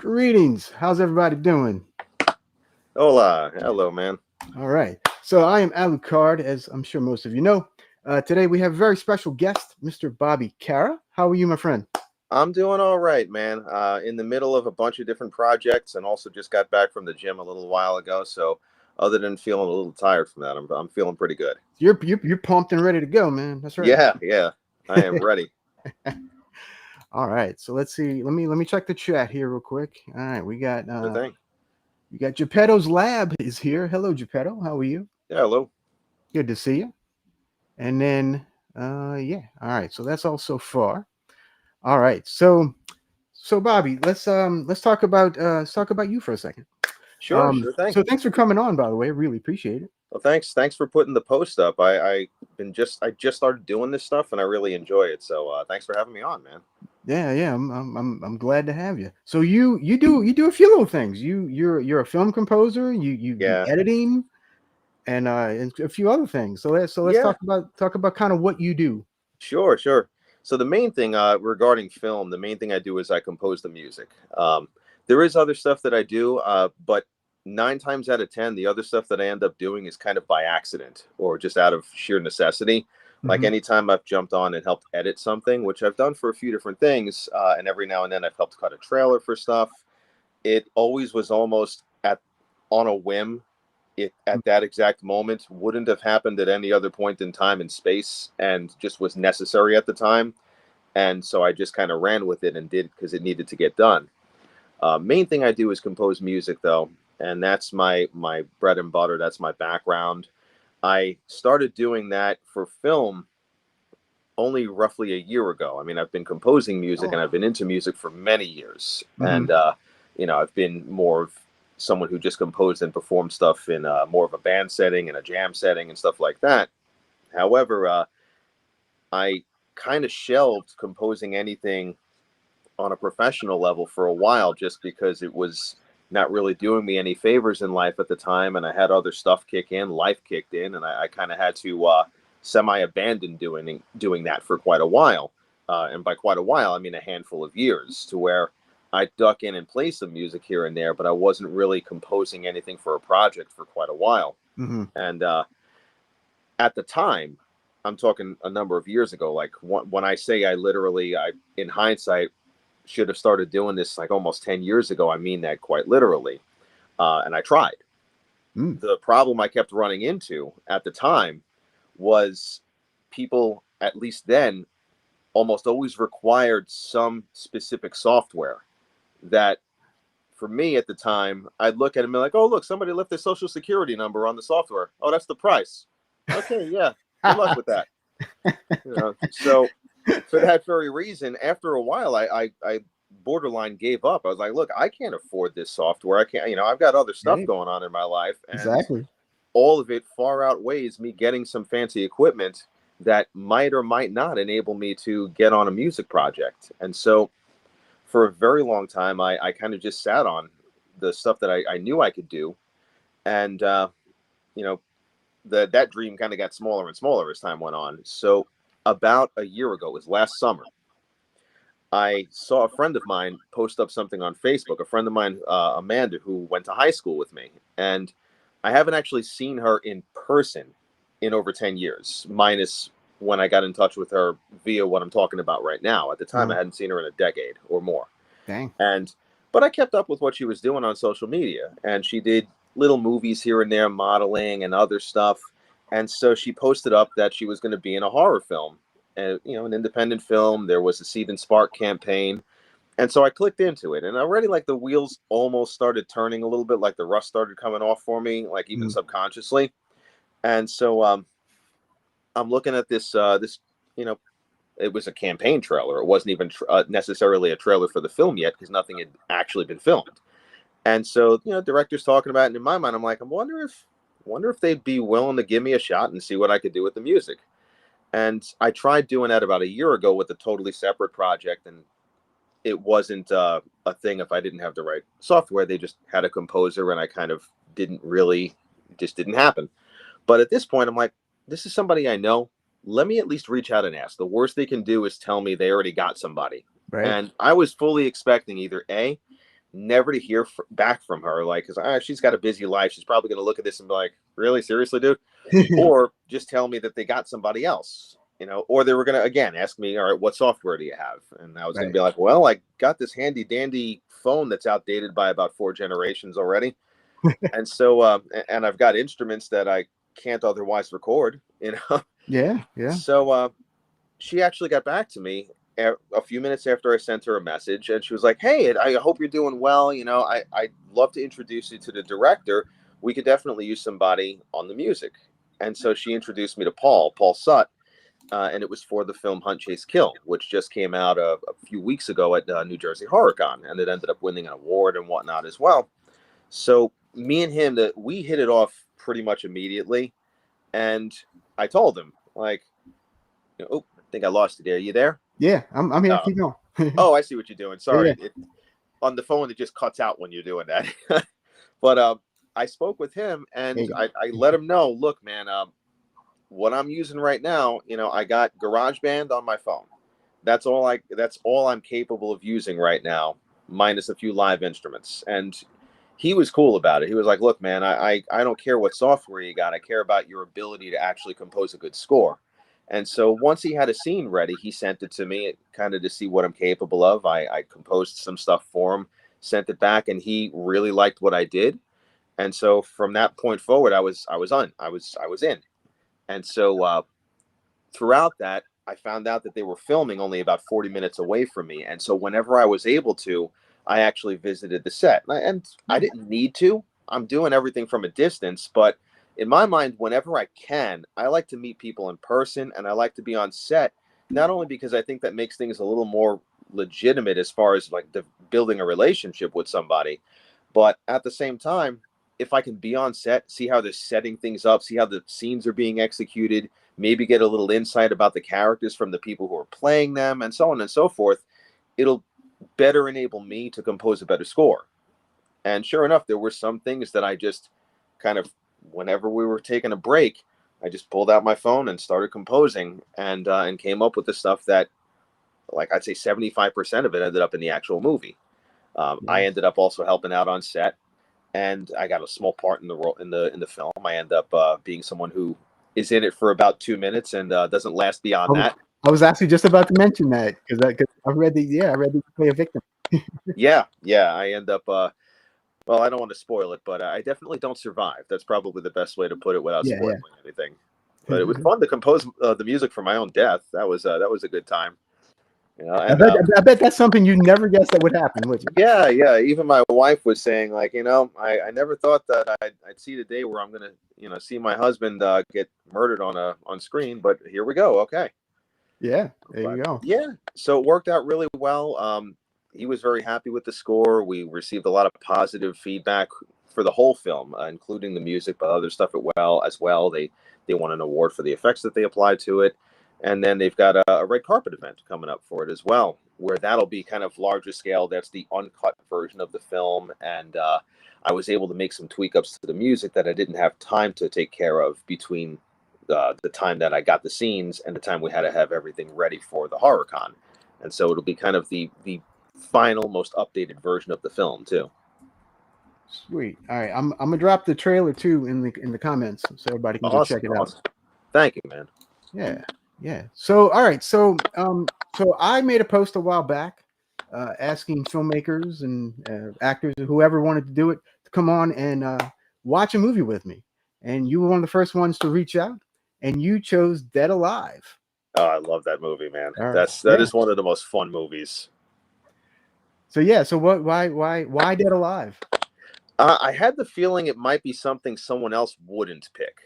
Greetings. How's everybody doing? Hola, hello, man. All right. So I am Lucard, as I'm sure most of you know. Today we have a very special guest, Mr. Bobby Carra. How are you, my friend? I'm doing all right, man. In the middle of a bunch of different projects, and also just got back from the gym a little while ago. So, other than feeling a little tired from that, I'm feeling pretty good. You're pumped and ready to go, man. That's right. Yeah, I am ready. All right. So let's see. Let me check the chat here real quick. All right. Good thing. We got Geppetto's Lab is here. Hello, Geppetto. How are you? Yeah, hello. Good to see you. And then yeah. All right. So that's all so far. All right. So Bobby, let's talk about you for a second. Sure thing. So thanks for coming on, by the way. I really appreciate it. Well, thanks for putting the post up. I just started doing this stuff, and I really enjoy it. So, thanks for having me on, man. Yeah. I'm glad to have you. So you do a few little things. You're a film composer. You do Yeah, editing and a few other things. So let's yeah. talk about kind of what you do. Sure. So the main thing regarding film, the main thing I do is I compose the music. There is other stuff that I do, but 9 times out of 10, the other stuff that I end up doing is kind of by accident or just out of sheer necessity. Like Hmm. anytime I've jumped on and helped edit something, which I've done for a few different things, and every now and then I've helped cut a trailer for stuff. It always was almost at on a whim. It at that exact moment wouldn't have happened at any other point in time and space, and just was necessary at the time. And so I just kind of ran with it and did because it needed to get done. Main thing I do is compose music, though, and that's my bread and butter. That's my background. I started doing that for film only roughly a year ago. I mean, I've been composing music and Oh. I've been into music for many years, Hmm. and I've been more of someone who just composed and performed stuff in more of a band setting and a jam setting and stuff like that. However, I kind of shelved composing anything on a professional level for a while just because it was not really doing me any favors in life at the time, and I had other stuff kick in, life kicked in, and I kind of had to semi abandon doing that for quite a while. And by quite a while, I mean a handful of years, to where I duck in and play some music here and there, but I wasn't really composing anything for a project for quite a while. Hmm. And at the time, I'm talking a number of years ago. Like when I say I in hindsight should have started doing this like almost 10 years ago. I mean that quite literally. And I tried. Mm. The problem I kept running into at the time was people, at least then, almost always required some specific software that for me at the time, I'd look at it and be like, oh, look, somebody left their social security number on the software. Oh, that's the price. Okay, yeah. Good luck with that. So for that very reason, after a while, I borderline gave up. I was like, look, I can't afford this software. I can't, I've got other stuff Right. going on in my life, and Exactly. all of it far outweighs me getting some fancy equipment that might or might not enable me to get on a music project. And so for a very long time, I kind of just sat on the stuff that I knew I could do. And, you know, that dream kind of got smaller and smaller as time went on. So about a year ago, it was last summer, I saw a friend of mine post up something on Facebook, a friend of mine, Amanda, who went to high school with me. And I haven't actually seen her in person in over 10 years, minus when I got in touch with her via what I'm talking about right now. At the time, I Uh, hadn't seen her in a decade or more. Dang. And, but I kept up with what she was doing on social media, and she did little movies here and there, modeling and other stuff. And so she posted up that she was going to be in a horror film, and an independent film. There was a Seed and Spark campaign, and so I clicked into it, and already like the wheels almost started turning a little bit, like the rust started coming off for me, like even Mm. subconsciously. And so I'm looking at this, you know, it was a campaign trailer. It wasn't even necessarily a trailer for the film yet because nothing had actually been filmed. And so, director's talking about it, and in my mind, I'm like, I wonder if they'd be willing to give me a shot and see what I could do with the music. And I tried doing that about a year ago with a totally separate project, and it wasn't a thing if I didn't have the right software. They just had a composer, and I kind of didn't really, it just didn't happen. But at this point, I'm like, this is somebody I know. Let me at least reach out and ask. The worst they can do is tell me they already got somebody. Right. And I was fully expecting either A, never to hear back from her, like, because she's got a busy life. She's probably going to look at this and be like, really, seriously, dude? Or just tell me that they got somebody else, or they were going to, again, ask me, all right, what software do you have? And I was going to be like, well, I got this handy dandy phone that's outdated by about 4 generations already. And so, and I've got instruments that I can't otherwise record, Yeah. So she actually got back to me a few minutes after I sent her a message, and she was like, hey, I hope you're doing well. I'd love to introduce you to the director. We could definitely use somebody on the music. And so she introduced me to Paul Sutt, and it was for the film Hunt, Chase, Kill, which just came out a few weeks ago at New Jersey HorrorCon, and it ended up winning an award and whatnot as well. So me and him, we hit it off pretty much immediately. And I told him, like, oh, I think I lost you there. You there? Yeah, I'm here. Keep going. Oh, I see what you're doing. Sorry. Yeah. On the phone, it just cuts out when you're doing that. But I spoke with him, and I let him know, look, man, what I'm using right now, I got GarageBand on my phone. That's all I'm capable of using right now, minus a few live instruments. And he was cool about it. He was like, look, man, I don't care what software you got. I care about your ability to actually compose a good score. And so once he had a scene ready, he sent it to me kind of to see what I'm capable of. I composed some stuff for him, sent it back, and he really liked what I did. And so from that point forward, I was in. And so throughout that, I found out that they were filming only about 40 minutes away from me. And so whenever I was able to, I actually visited the set. And I didn't need to. I'm doing everything from a distance, but in my mind, whenever I can, I like to meet people in person, and I like to be on set, not only because I think that makes things a little more legitimate as far as like building a relationship with somebody, but at the same time, if I can be on set, see how they're setting things up, see how the scenes are being executed, maybe get a little insight about the characters from the people who are playing them, and so on and so forth, it'll better enable me to compose a better score. And sure enough, there were some things that I just kind of, whenever we were taking a break, I just pulled out my phone and started composing, and came up with the stuff that, like, I'd say 75% of it ended up in the actual movie. I ended up also helping out on set, and I got a small part in the role in the film. I end up being someone who is in it for about 2 minutes and doesn't last beyond that. I was actually just about to mention that because I read that you play a victim. Yeah. I end up. Well, I don't want to spoil it, but I definitely don't survive. That's probably the best way to put it without spoiling anything. But it was fun to compose the music for my own death. That was a good time. I bet that's something you never guessed that would happen, would you? Yeah. Even my wife was saying, like, I never thought that I'd see the day where I'm gonna, see my husband get murdered on screen. But here we go. Okay. Yeah, there you go. Yeah. So it worked out really well. He was very happy with the score. We received a lot of positive feedback for the whole film, including the music, but other stuff as well. They won an award for the effects that they applied to it. And then they've got a red carpet event coming up for it as well, where that'll be kind of larger scale. That's the uncut version of the film. And I was able to make some tweak ups to the music that I didn't have time to take care of between the time that I got the scenes and the time we had to have everything ready for the HorrorCon. And so it'll be kind of the final, most updated version of the film too. Sweet. All right, I'm gonna drop the trailer too in the comments so everybody can go check it out. Thank you, man. Yeah. So all right, so I made a post a while back asking filmmakers and actors or whoever wanted to do it to come on and watch a movie with me, and you were one of the first ones to reach out, and you chose Dead Alive. Oh, I love that movie, man. Right. That is one of the most fun movies. So why Dead Alive? I had the feeling it might be something someone else wouldn't pick.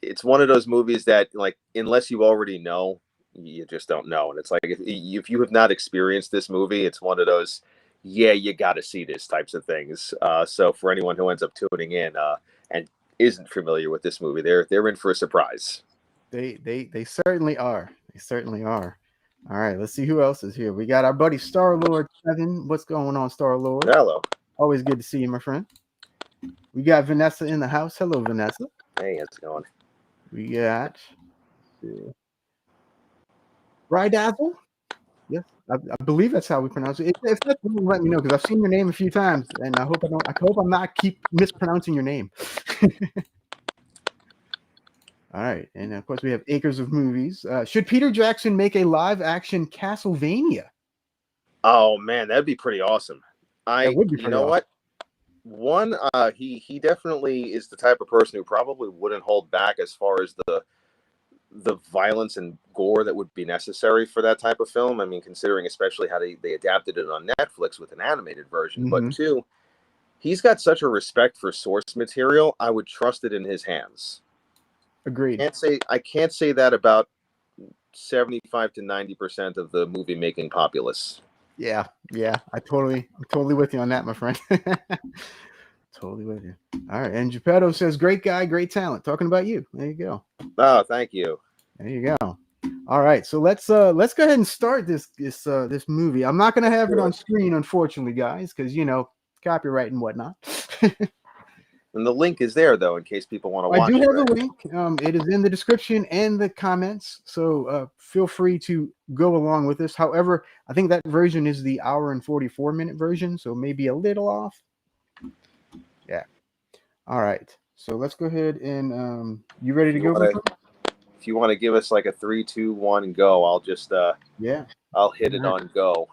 It's one of those movies that, like, unless you already know, you just don't know. And it's like, if you have not experienced this movie, it's one of those, you got to see this types of things. So for anyone who ends up tuning in and isn't familiar with this movie, they're in for a surprise. They certainly are. They certainly are. All right, let's see who else is here. We got our buddy Star Lord 7. What's going on, Star Lord? Hello. Always good to see you, my friend. We got Vanessa in the house. Hello, Vanessa. Hey, how's it going? We got Brydazzle. Yes. I believe that's how we pronounce it. If that's wrong, let me know because I've seen your name a few times, and I hope I don't. I hope I'm not keep mispronouncing your name. All right, and of course we have Acres of Movies. Should Peter Jackson make a live-action Castlevania? Oh man, that'd be pretty awesome. That would be You pretty know awesome. what? One, he definitely is the type of person who probably wouldn't hold back as far as the violence and gore that would be necessary for that type of film. I mean, considering especially how they adapted it on Netflix with an animated version. But Mm-hmm. two, he's got such a respect for source material. I would trust it in his hands. Agreed. I can't say that about 75 to 90% of the movie making populace. Yeah, I'm totally with you on that, my friend. Totally with you. All right, and Geppetto says, "Great guy, great talent." Talking about you. There you go. Oh, thank you. There you go. All right, so let's go ahead and start this movie. I'm not gonna have it on screen, unfortunately, guys, because copyright and whatnot. And the link is there though, in case people want to watch. I do have it, a link. It is in the description and the comments, so feel free to go along with this. However, I think that version is the hour and 44-minute version, so maybe a little off. Yeah. All right. So let's go ahead and you ready to go? If you want to give us like a 3, 2, 1, go, I'll just I'll hit it on go.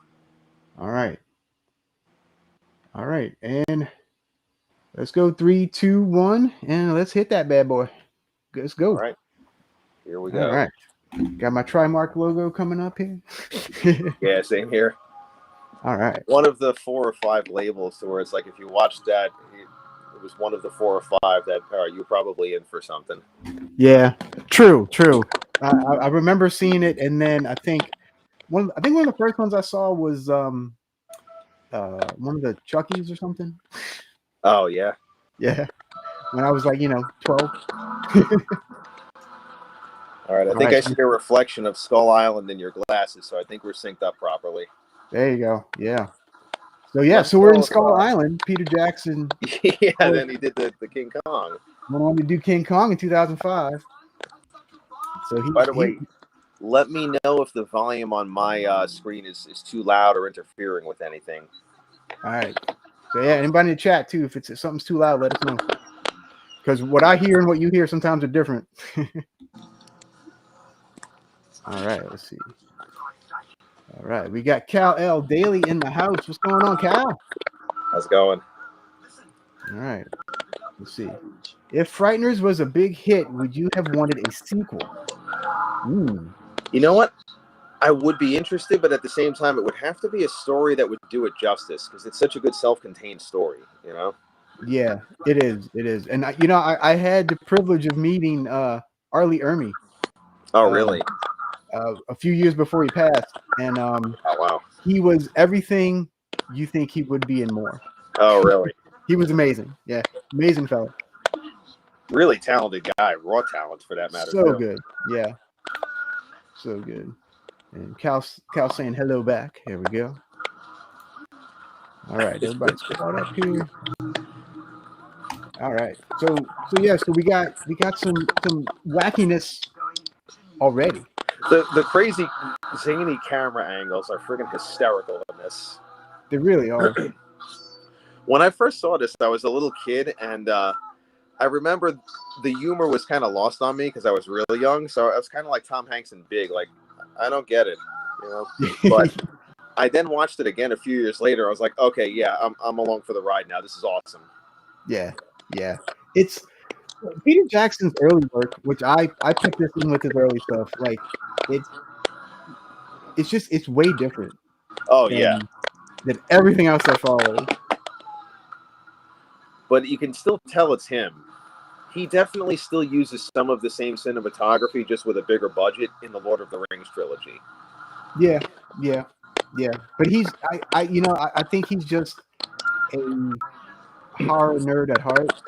All right. All right, and let's go 3, 2, 1, and let's hit that bad boy. Let's go. All right. Here we go. All right. Got my Trimark logo coming up here. Yeah, same here. All right. One of the 4 or 5 labels to where it's like if you watched that, it was one of the 4 or 5 that you're probably in for something. Yeah, true. I remember seeing it, and then I think one of the first ones I saw was one of the Chuckies or something. Oh yeah. Yeah. When I was like 12. All right, I think I see a reflection of Skull Island in your glasses, so I think we're synced up properly. There you go. Yeah. So we're in Skull Island. Peter Jackson. Yeah, then he did the King Kong. Went on to do King Kong in 2005. So by the way, let me know if the volume on my screen is too loud or interfering with anything. All right. So yeah, anybody in the chat too, if something's too loud, let us know. Because what I hear and what you hear sometimes are different. All right, let's see. All right, we got Cal L. Daly in the house. What's going on, Cal? How's it going? All right, let's see. If Frighteners was a big hit, would you have wanted a sequel? You know what? I would be interested, but at the same time, it would have to be a story that would do it justice because it's such a good self-contained story, Yeah, it is. And I had the privilege of meeting Arlie Ermy. Oh, really? A few years before he passed, and oh wow, he was everything you think he would be and more. Oh, really? He was amazing. Yeah, amazing fellow. Really talented guy, raw talent for that matter. So good. Yeah, so good. And Cal saying hello back. Here we go. All right, everybody start up here. All right. So we got some wackiness already. The crazy zany camera angles are friggin' hysterical in this. They really are. When I first saw this, I was a little kid, and I remember the humor was kind of lost on me because I was really young. So I was kind of like Tom Hanks in Big, like I don't get it, But I then watched it again a few years later. I was like, okay, yeah, I'm along for the ride now. This is awesome. Yeah. It's Peter Jackson's early work, which I picked this in with his early stuff. Like it's way different. Oh than everything else that follows. But you can still tell it's him. He definitely still uses some of the same cinematography, just with a bigger budget in the Lord of the Rings trilogy. Yeah. But I think he's just a horror nerd at heart.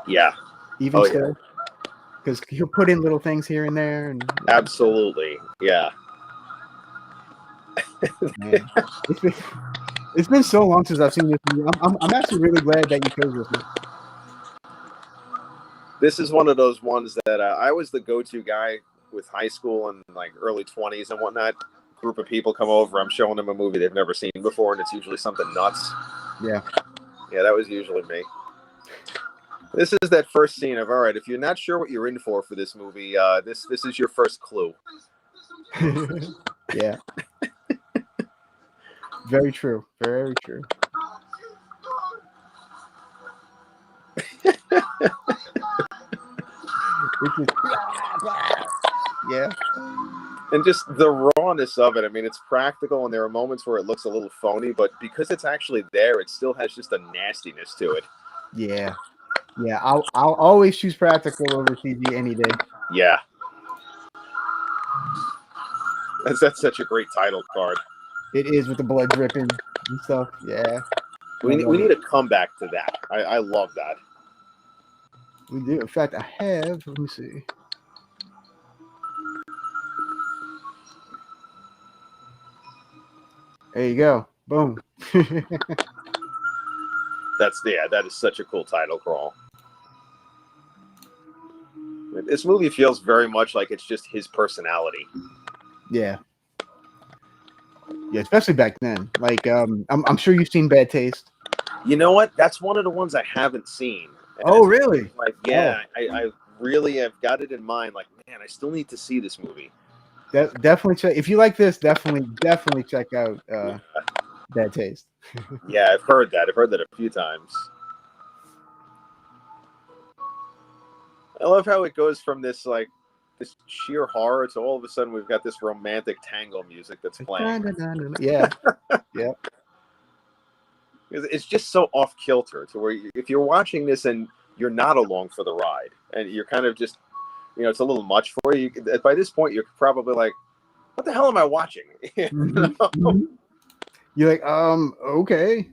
Yeah. Even still. Because he'll put in little things here and there. And absolutely. Yeah. Man, it's been so long since I've seen this movie. I'm actually really glad that you chose this one. This is one of those ones that I was the go-to guy with high school and like early 20s and whatnot. group of people come over, I'm showing them a movie they've never seen before, and it's usually something nuts. Yeah. Yeah, that was usually me. This is that first scene of, all right, if you're not sure what you're in for this movie, this is your first clue. Yeah. Very true. Very true. It's just, yeah. And just the rawness of it. I mean, it's practical, and there are moments where it looks a little phony, but because it's actually there, it still has just a nastiness to it. Yeah. Yeah. I'll always choose practical over CG any day. Yeah. That's such a great title card. It is, with the blood dripping and stuff. Yeah. We need a comeback to that. I love that. We do. In fact, I have. Let me see. There you go. Boom. That is such a cool title crawl. This movie feels very much like it's just his personality. Yeah. Yeah, especially back then. Like, I'm sure you've seen Bad Taste. You know what? That's one of the ones I haven't seen. And oh, really? Like, yeah, I really have got it in mind. Like, man, I still need to see this movie. Definitely check. If you like this, definitely check out Bad Taste. Yeah, I've heard that. I've heard that a few times. I love how it goes from this sheer horror to all of a sudden we've got this romantic tango music that's playing. Yeah. Yeah. It's just so off kilter to where if you're watching this and you're not along for the ride and you're kind of just, it's a little much for you. By this point, you're probably like, what the hell am I watching? Mm-hmm. You're like, okay.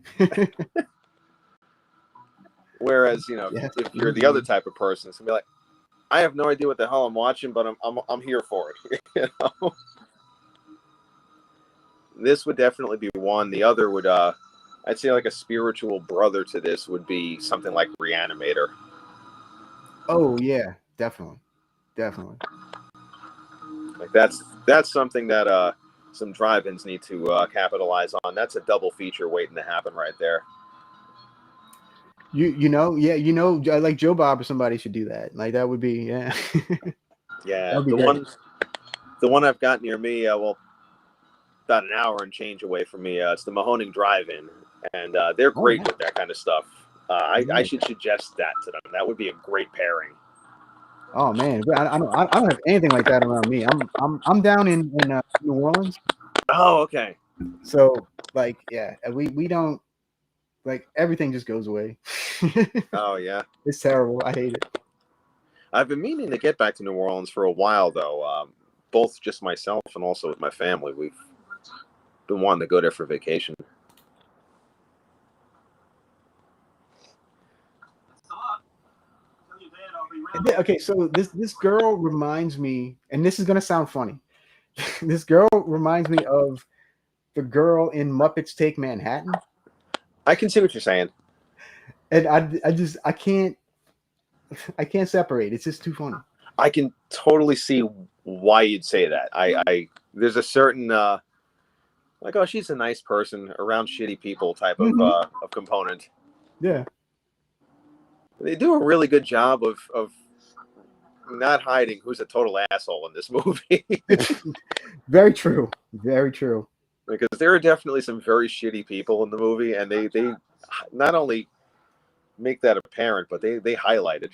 Whereas, if you're the other type of person, it's gonna be like, I have no idea what the hell I'm watching, but I'm here for it. This would definitely be one. The other would, I'd say like a spiritual brother to this would be something like Reanimator. Oh yeah, definitely. Like that's something that some drive-ins need to capitalize on. That's a double feature waiting to happen right there. Like Joe Bob or somebody should do that. Like that would be, yeah. Yeah, the one I've got near me, about an hour and change away from me. It's the Mahoning Drive-In, and they're great with that kind of stuff. I should suggest that to them. That would be a great pairing. Oh man, I don't have anything like that around me. I'm down in New Orleans. Oh, okay. So like, yeah, we don't, like, everything just goes away. Oh yeah, it's terrible. I hate it. I've been meaning to get back to New Orleans for a while though. Both just myself and also with my family. We've been wanting to go there for vacation. Okay, so this girl reminds me, and this is gonna sound funny. This girl reminds me of the girl in Muppets Take Manhattan. I can see what you're saying, and I can't separate. It's just too funny. I can totally see why you'd say that. I there's a certain like, oh, she's a nice person around shitty people type of component. Yeah. They do a really good job of not hiding who's a total asshole in this movie. Very true. Very true. Because there are definitely some very shitty people in the movie, and they not only make that apparent, but they highlight it.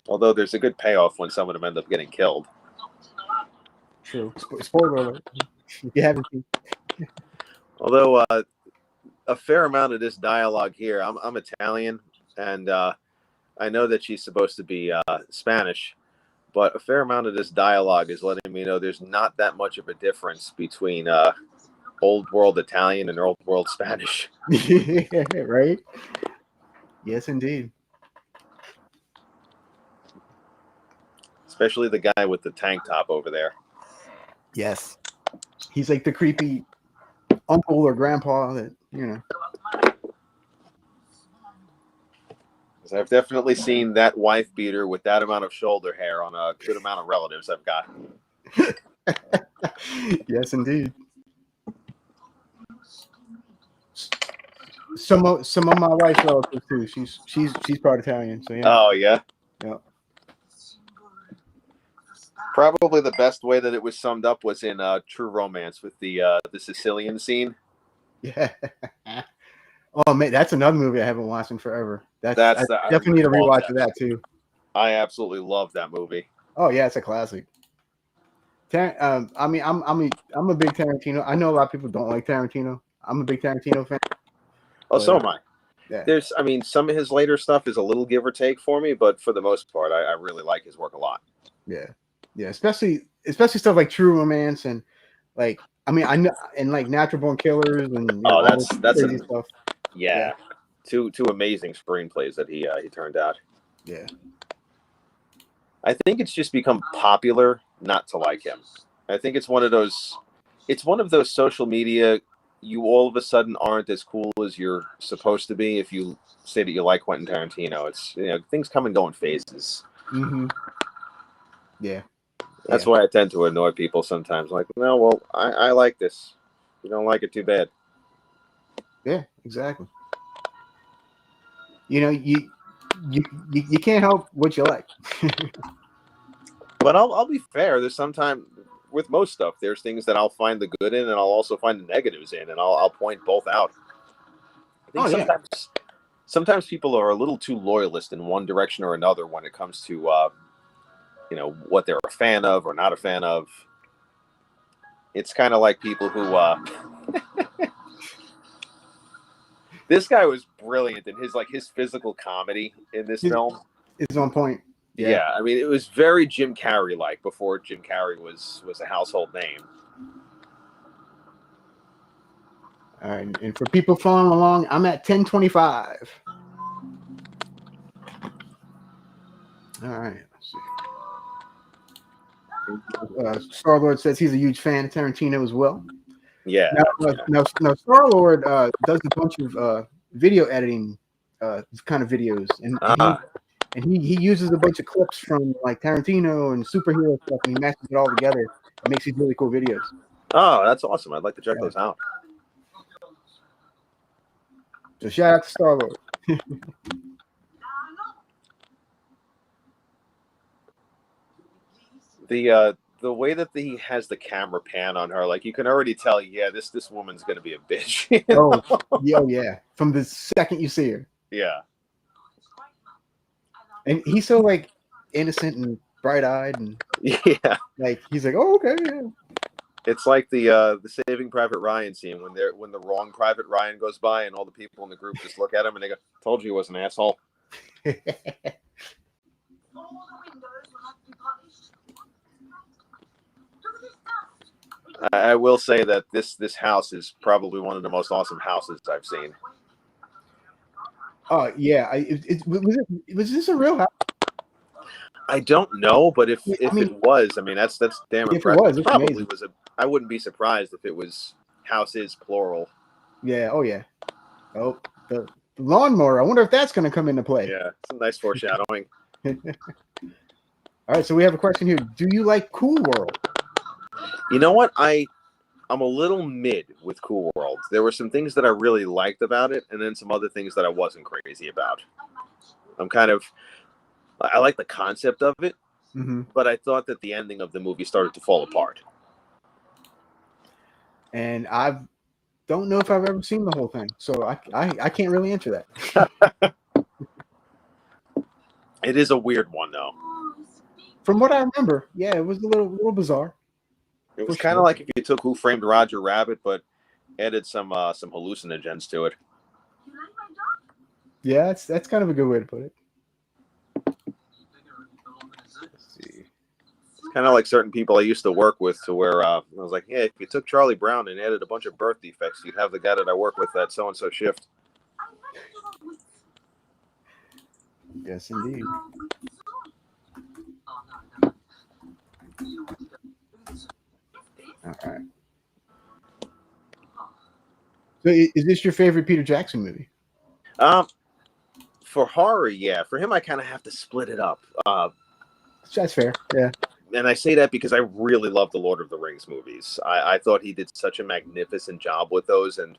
Although there's a good payoff when some of them end up getting killed. True. Spoiler alert. If you haven't seen. Although a fair amount of this dialogue here, I'm Italian, and I know that she's supposed to be Spanish, but a fair amount of this dialogue is letting me know there's not that much of a difference between old world Italian and old world Spanish. Right? Yes, indeed. Especially the guy with the tank top over there. Yes. He's like the creepy uncle or grandpa that, I've definitely seen that wife beater with that amount of shoulder hair on a good amount of relatives I've got. Yes, indeed. Some of my wife's relatives too. She's part Italian, so yeah. Oh yeah. Yeah. Probably the best way that it was summed up was in True Romance with the Sicilian scene. Yeah. Oh man, that's another movie I haven't watched in forever. I I definitely need to love rewatch that too. I absolutely love that movie. Oh yeah, it's a classic. I mean, I'm a big Tarantino. I know a lot of people don't like Tarantino. I'm a big Tarantino fan. Oh, so am I. Yeah. I mean, some of his later stuff is a little give or take for me, but for the most part, I really like his work a lot. Yeah, yeah, especially stuff like True Romance and like I mean I know and like Natural Born Killers and all this crazy stuff. Yeah. Two amazing screenplays that he turned out. Yeah. I think it's just become popular not to like him. I think it's one of those social media, you all of a sudden aren't as cool as you're supposed to be if you say that you like Quentin Tarantino. It's things come and go in phases. Mm-hmm. Yeah. That's why I tend to annoy people sometimes. Like, no, well, I like this. You don't like it, too bad. Yeah, exactly. You can't help what you like. But I'll be fair. There's sometimes with most stuff, there's things that I'll find the good in, and I'll also find the negatives in, and I'll point both out. I think sometimes people are a little too loyalist in one direction or another when it comes to what they're a fan of or not a fan of. It's kind of like people who this guy was brilliant in his physical comedy in this film. It's on point. Yeah, I mean, it was very Jim Carrey-like before Jim Carrey was a household name. All right, and for people following along, I'm at 10:25. All right, let's see. Star-Lord says he's a huge fan of Tarantino as well. Yeah. Now Star-Lord does a bunch of video editing kind of videos, and he uses a bunch of clips from like Tarantino and superhero stuff, and he meshes it all together and makes these really cool videos. Oh, that's awesome! I'd like to check those out. So shout out to Star-Lord. The way that he has the camera pan on her, like you can already tell, this woman's gonna be a bitch. Yeah, from the second you see her. Yeah. And he's so like innocent and bright-eyed, and like he's like, oh okay. Yeah. It's like the Saving Private Ryan scene when the wrong Private Ryan goes by and all the people in the group just look at him and they go, "Told you he was an asshole." I will say that this house is probably one of the most awesome houses I've seen. Oh yeah, was this a real house? I don't know, but if it was, I mean that's damn impressive. It probably was I wouldn't be surprised if it was houses plural. Yeah. Oh yeah. Oh, the lawnmower. I wonder if that's going to come into play. Yeah, some nice foreshadowing. All right, so we have a question here. Do you like Cool World? You know what? I'm a little mid with Cool World. There were some things that I really liked about it, and then some other things that I wasn't crazy about. I like the concept of it, but I thought that the ending of the movie started to fall apart. And I don't know if I've ever seen the whole thing, so I can't really answer that. It is a weird one, though. From what I remember, yeah, it was a little bizarre. It was kind of like if you took Who Framed Roger Rabbit, but added some hallucinogens to it. Yeah, that's kind of a good way to put it. Let's see. It's kind of like certain people I used to work with, to where I was like, yeah, if you took Charlie Brown and added a bunch of birth defects, you'd have the guy that I work with at so-and-so shift. Yes, indeed. All right. So, is this your favorite Peter Jackson movie? For horror, yeah. For him, I kind of have to split it up. That's fair. Yeah. And I say that because I really love the Lord of the Rings movies. I thought he did such a magnificent job with those, and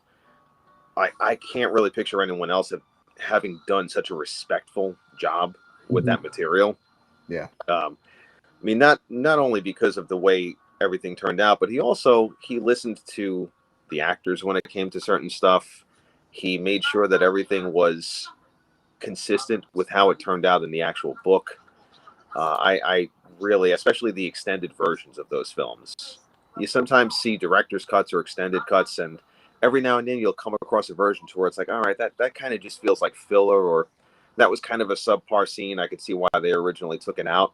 I can't really picture anyone else having done such a respectful job with that material. Yeah. I mean, not only because of the way everything turned out, but he listened to the actors when it came to certain stuff. He made sure that everything was consistent with how it turned out in the actual book. I really, especially the extended versions of those films, you sometimes see director's cuts or extended cuts, and every now and then you'll come across a version to where it's like, all right, that kind of just feels like filler, or that was kind of a subpar scene. I could see why they originally took it out.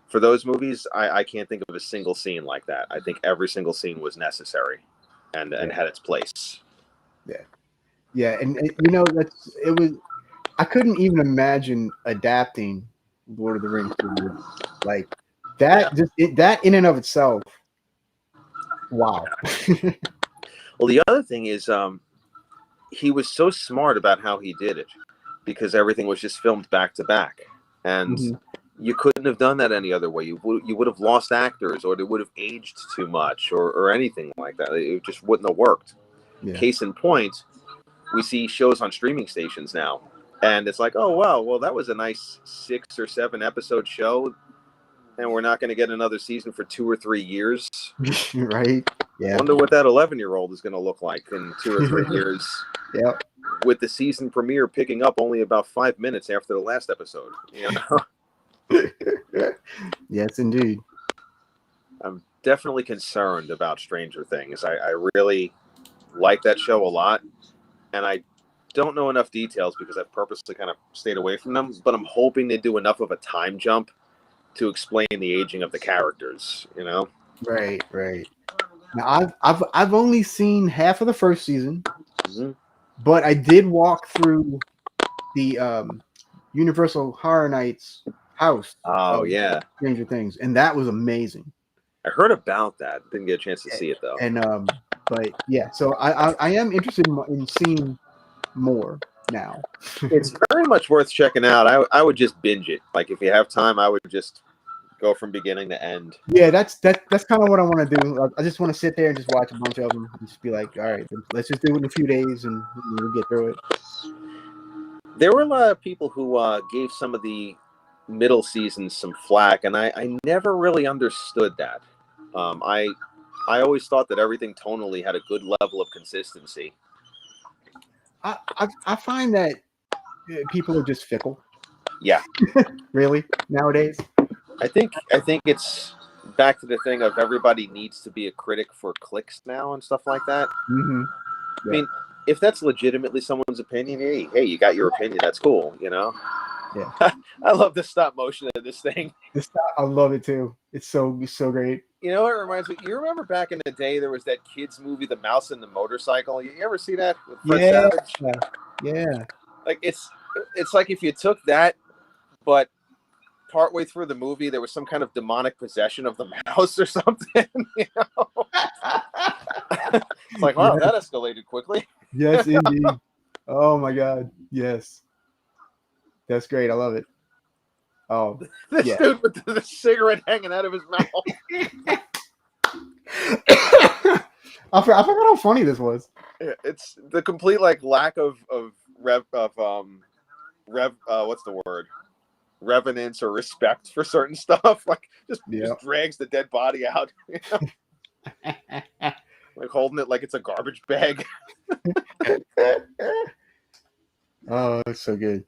For those movies, I can't think of a single scene like that. I think every single scene was necessary and had its place. Yeah, and it was. I couldn't even imagine adapting Lord of the Rings to movie. Like that. That in and of itself. Wow. Well, the other thing is, he was so smart about how he did it, because everything was just filmed back to back, and you couldn't have done that any other way. You would have lost actors, or they would have aged too much, or anything like that. It just wouldn't have worked. Yeah. Case in point, we see shows on streaming stations now, and it's like, oh wow, well that was a nice 6 or 7 episode show, and we're not going to get another season for 2 or 3 years. Right. Yeah. I wonder what that 11-year-old is going to look like in 2 or 3 years. Yep. With the season premiere picking up only about 5 minutes after the last episode. You know? Yes, indeed. I'm definitely concerned about Stranger Things. I really like that show a lot, and I don't know enough details because I've purposely kind of stayed away from them, but I'm hoping they do enough of a time jump to explain the aging of the characters, you know? Right. Now I've only seen half of the first season, but I did walk through the Universal Horror Nights house. Oh yeah, Stranger Things, and that was amazing. I heard about that. Didn't get a chance to see it though. And but yeah, so I am interested in seeing more now. It's very much worth checking out. I would just binge it. Like if you have time, I would just go from beginning to end. Yeah, that's kind of what I want to do. I just want to sit there and just watch a bunch of them and just be like, all right, let's just do it in a few days and we'll get through it. There were a lot of people who gave some of the middle seasons some flack, and I never really understood that. I always thought that everything tonally had a good level of consistency. I find that people are just fickle. Yeah. Really, nowadays. I think it's back to the thing of everybody needs to be a critic for clicks now and stuff like that. Yeah. I mean, if that's legitimately someone's opinion, hey, you got your opinion. That's cool, you know? Yeah. I love the stop motion of this thing. I love it too. It's so great. You know what it reminds me? You remember back in the day there was that kids movie, The Mouse and the Motorcycle? You ever see that with Fred Savage? Yeah. Like it's like if you took that, but partway through the movie there was some kind of demonic possession of the mouse or something. You know? It's like, wow, that escalated quickly. Yes, indeed. Oh my God. Yes. That's great. I love it. Oh, this dude with the cigarette hanging out of his mouth. I forgot how funny this was. It's the complete lack of what's the word? Revenance or respect for certain stuff. Just drags the dead body out. You know? Like holding it like it's a garbage bag. Oh, it's so good.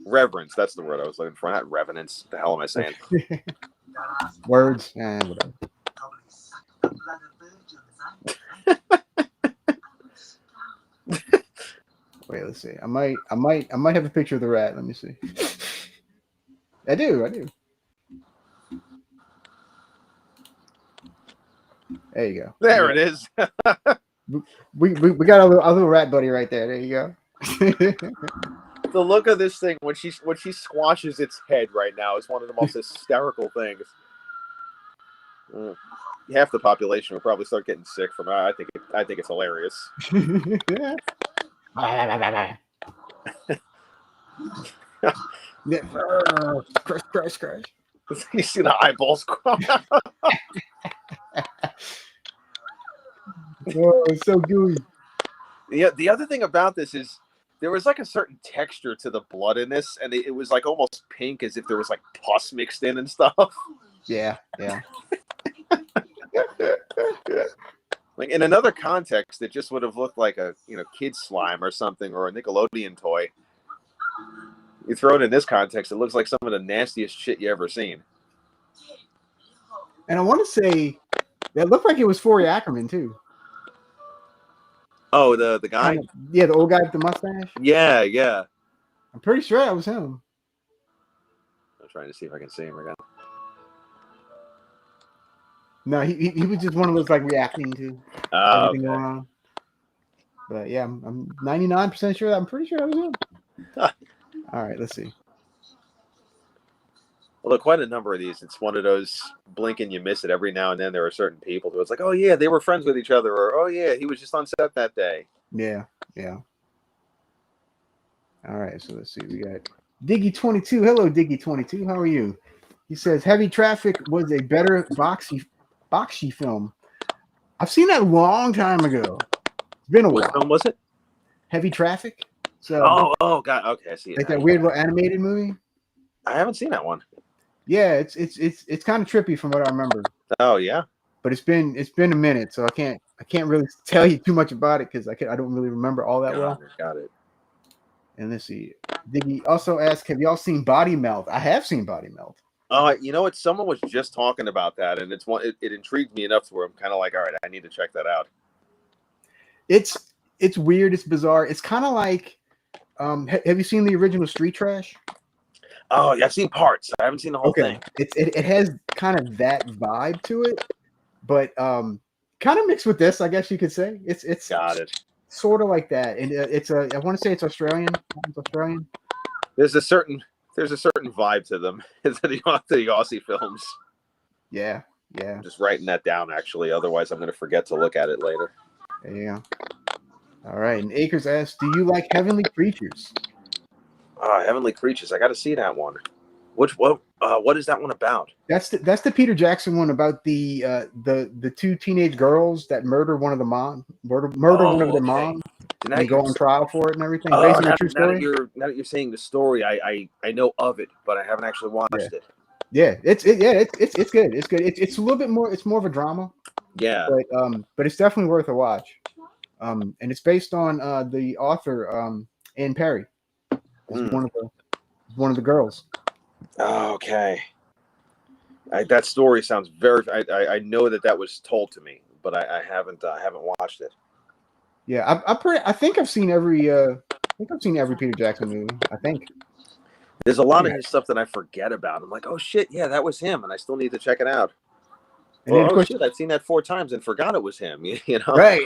Reverence, that's the word I was looking for. Not revenance. What the hell am I saying? Words. Whatever. Wait, let's see. I might have a picture of the rat. Let me see. I do. There you go. There it is. we got our little rat buddy right there. There you go. The look of this thing when she squashes its head right now is one of the most hysterical things. Half the population will probably start getting sick from it. I think it's hilarious. Yeah. Crush, crush, crush. You see the eyeballs crawl out. Oh, it's so gooey. Yeah, the other thing about this is there was like a certain texture to the blood in this, and it was like almost pink, as if there was like pus mixed in and stuff. Yeah, yeah. Like in another context, it just would have looked like a kid slime or something, or a Nickelodeon toy. You throw it in this context, it looks like some of the nastiest shit you ever seen. And I want to say that looked like it was Forey Ackerman too. Oh, the guy? Yeah, the old guy with the mustache. Yeah, yeah. I'm pretty sure that was him. I'm trying to see if I can see him again. No, he was just one of those like reacting to everything going on. But yeah, I'm 99% sure that I'm pretty sure that was him. All right, let's see. Well, there are quite a number of these. It's one of those blink and you miss it. Every now and then there are certain people who it's like, oh yeah, they were friends with each other, or oh yeah, he was just on set that day. Yeah, yeah. All right, so let's see. We got Diggy22. Hello, Diggy22. How are you? He says Heavy Traffic was a better boxy film. I've seen that a long time ago. It's been a while. What film was it? Heavy Traffic. So oh god, okay, I see it. Like that weird little animated movie. I haven't seen that one. Yeah, it's kind of trippy from what I remember. Oh yeah, but it's been a minute, so I can't really tell you too much about it because I don't really remember all that well. Got it. And let's see. Diggy also asked, have y'all seen Body Melt? I have seen Body Melt. You know what? Someone was just talking about that, and it intrigued me enough to where I'm kind of like, all right, I need to check that out. It's weird. It's bizarre. It's kind of like, have you seen the original Street Trash? Oh, yeah, I've seen parts. I haven't seen the whole thing. It has kind of that vibe to it, but kind of mixed with this, I guess you could say. It's got it. Sort of like that, and I want to say it's Australian. It's Australian. There's a certain vibe to them. It's the Aussie films. Yeah. I'm just writing that down actually. Otherwise, I'm going to forget to look at it later. Yeah. All right. And Akers asks, "Do you like Heavenly Creatures?" Heavenly Creatures. I got to see that one. What is that one about? That's the Peter Jackson one about the two teenage girls that murder one of the mom one of their moms. And they go on trial for it and everything. Based on a true story. Now that you're saying the story, I know of it, but I haven't actually watched it. Yeah, it's good. It's good. It's a little bit more. It's more of a drama. Yeah. But it's definitely worth a watch. And it's based on the author Anne Perry. One of the girls. Oh, okay. That story sounds very. I know that was told to me, but I haven't watched it. Yeah, I think I've seen every Peter Jackson movie. I think there's a lot of his stuff that I forget about. I'm like, oh shit, yeah, that was him, and I still need to check it out. And well, of course, shit, I've seen that 4 times and forgot it was him. You know, right.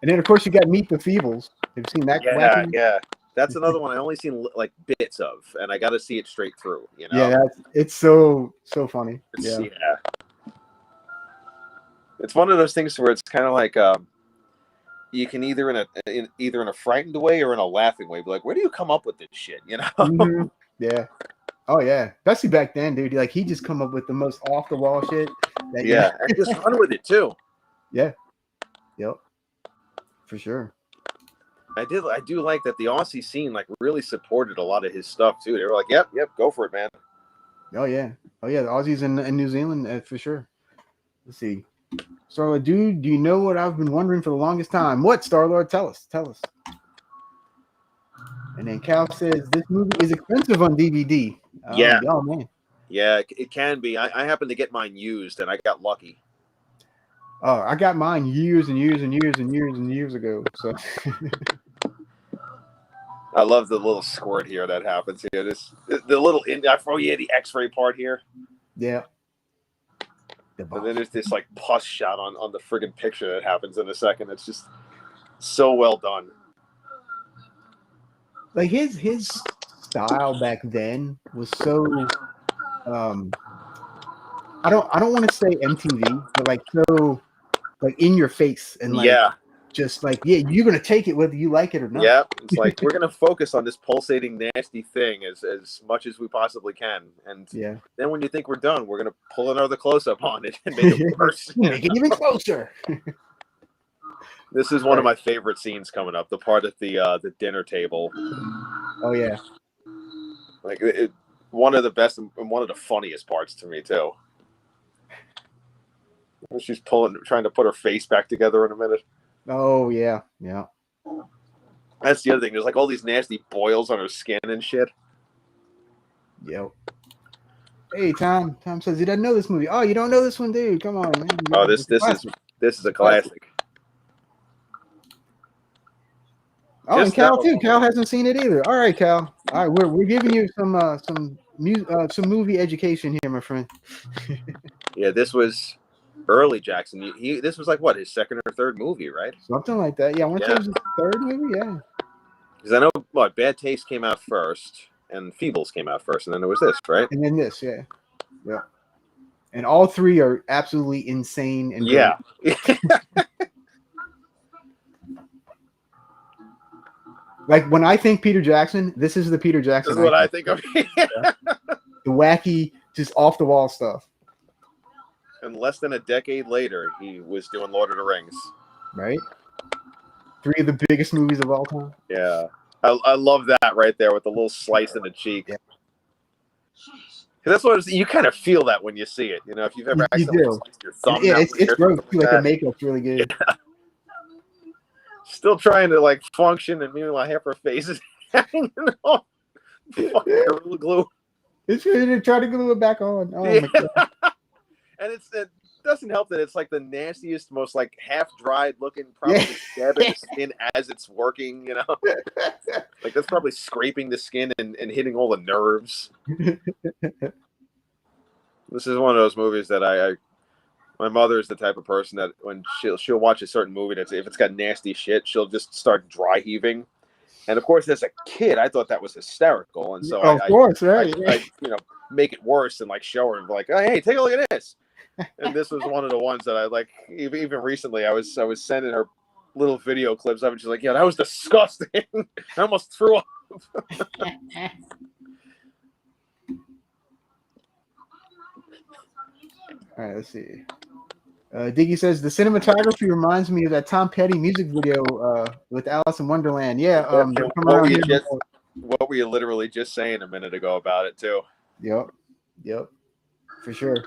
And then of course you got Meet the Feebles. Have you seen that? Yeah. That's another one I only seen like bits of, and I got to see it straight through. You know? Yeah, it's so funny. Yeah. It's one of those things where it's kind of like you can either in a frightened way or in a laughing way be like, where do you come up with this shit? You know? Mm-hmm. Yeah. Oh yeah, especially back then, dude. Like he just come up with the most off the wall shit. And just run with it too. Yeah. Yep. For sure. I do like that the Aussie scene like really supported a lot of his stuff too. They were like, yep, go for it, man. Oh yeah, the Aussies in New Zealand for sure. Let's see. So, dude, do you know what I've been wondering for the longest time? What, Star-Lord? Tell us. And then Cal says this movie is expensive on DVD. Oh man. Yeah, it can be. I happened to get mine used, and I got lucky. Oh, I got mine years ago. So. I love the little squirt here that happens here. The little the X-ray part here. Yeah. And then there's this like pus shot on the friggin' picture that happens in a second. It's just so well done. Like his style back then was so I don't want to say MTV, but like so like in your face and like just like, yeah, you're gonna take it whether you like it or not. Yeah, it's like we're gonna focus on this pulsating, nasty thing as much as we possibly can, and Yeah. then when you think we're done, we're gonna pull another close up on it and make it worse. Make it even closer. This is one of my favorite scenes coming up. The part at the dinner table. Oh yeah. Like one of the best and one of the funniest parts to me too. She's trying to put her face back together in a minute. Oh yeah, yeah. That's the other thing. There's like all these nasty boils on her skin and shit. Yep. Hey Tom. Tom says he doesn't know this movie. Oh, you don't know this one, dude? Come on, man. Oh, this is a classic. Oh, and Cal too. Cal hasn't seen it either. All right, Cal. All right, we're giving you some movie education here, my friend. Yeah, this was early Jackson. This was like what, his second or third movie, right? Something like that. Yeah, I want to say it was his third movie. Yeah. Because I know what Bad Taste came out first, and Feebles came out first, and then there was this, right? And then this, yeah. And all three are absolutely insane and yeah. Like when I think Peter Jackson, this is the Peter Jackson. This is what I think of. The wacky, just off the wall stuff. And less than a decade later, he was doing Lord of the Rings. Right? 3 of the biggest movies of all time. Yeah. I love that right there with the little slice in the cheek. Yeah. That's what you kind of feel that when you see it. You know, if you've ever accidentally sliced your thumb. Yeah, it's gross. Like the makeup's really good. Yeah. Still trying to like function, and meanwhile half her face is hanging off. Fucking Gorilla Glue. It's to try to glue it back on. Oh my god. And it doesn't help that it's like the nastiest, most like half-dried looking, probably stabbing the skin as it's working, you know? Like that's probably scraping the skin and hitting all the nerves. This is one of those movies that my mother is the type of person that when she'll watch a certain movie if it's got nasty shit, she'll just start dry heaving. And of course, as a kid, I thought that was hysterical, and so I make it worse and like show her like, oh, hey, take a look at this. And this was one of the ones that I like. Even recently, I was sending her little video clips of it. She's like, yeah, that was disgusting. I almost threw up. All right, let's see. Diggy says the cinematography reminds me of that Tom Petty music video with Alice in Wonderland. Yeah, what were you literally just saying a minute ago about it too? Yep, for sure.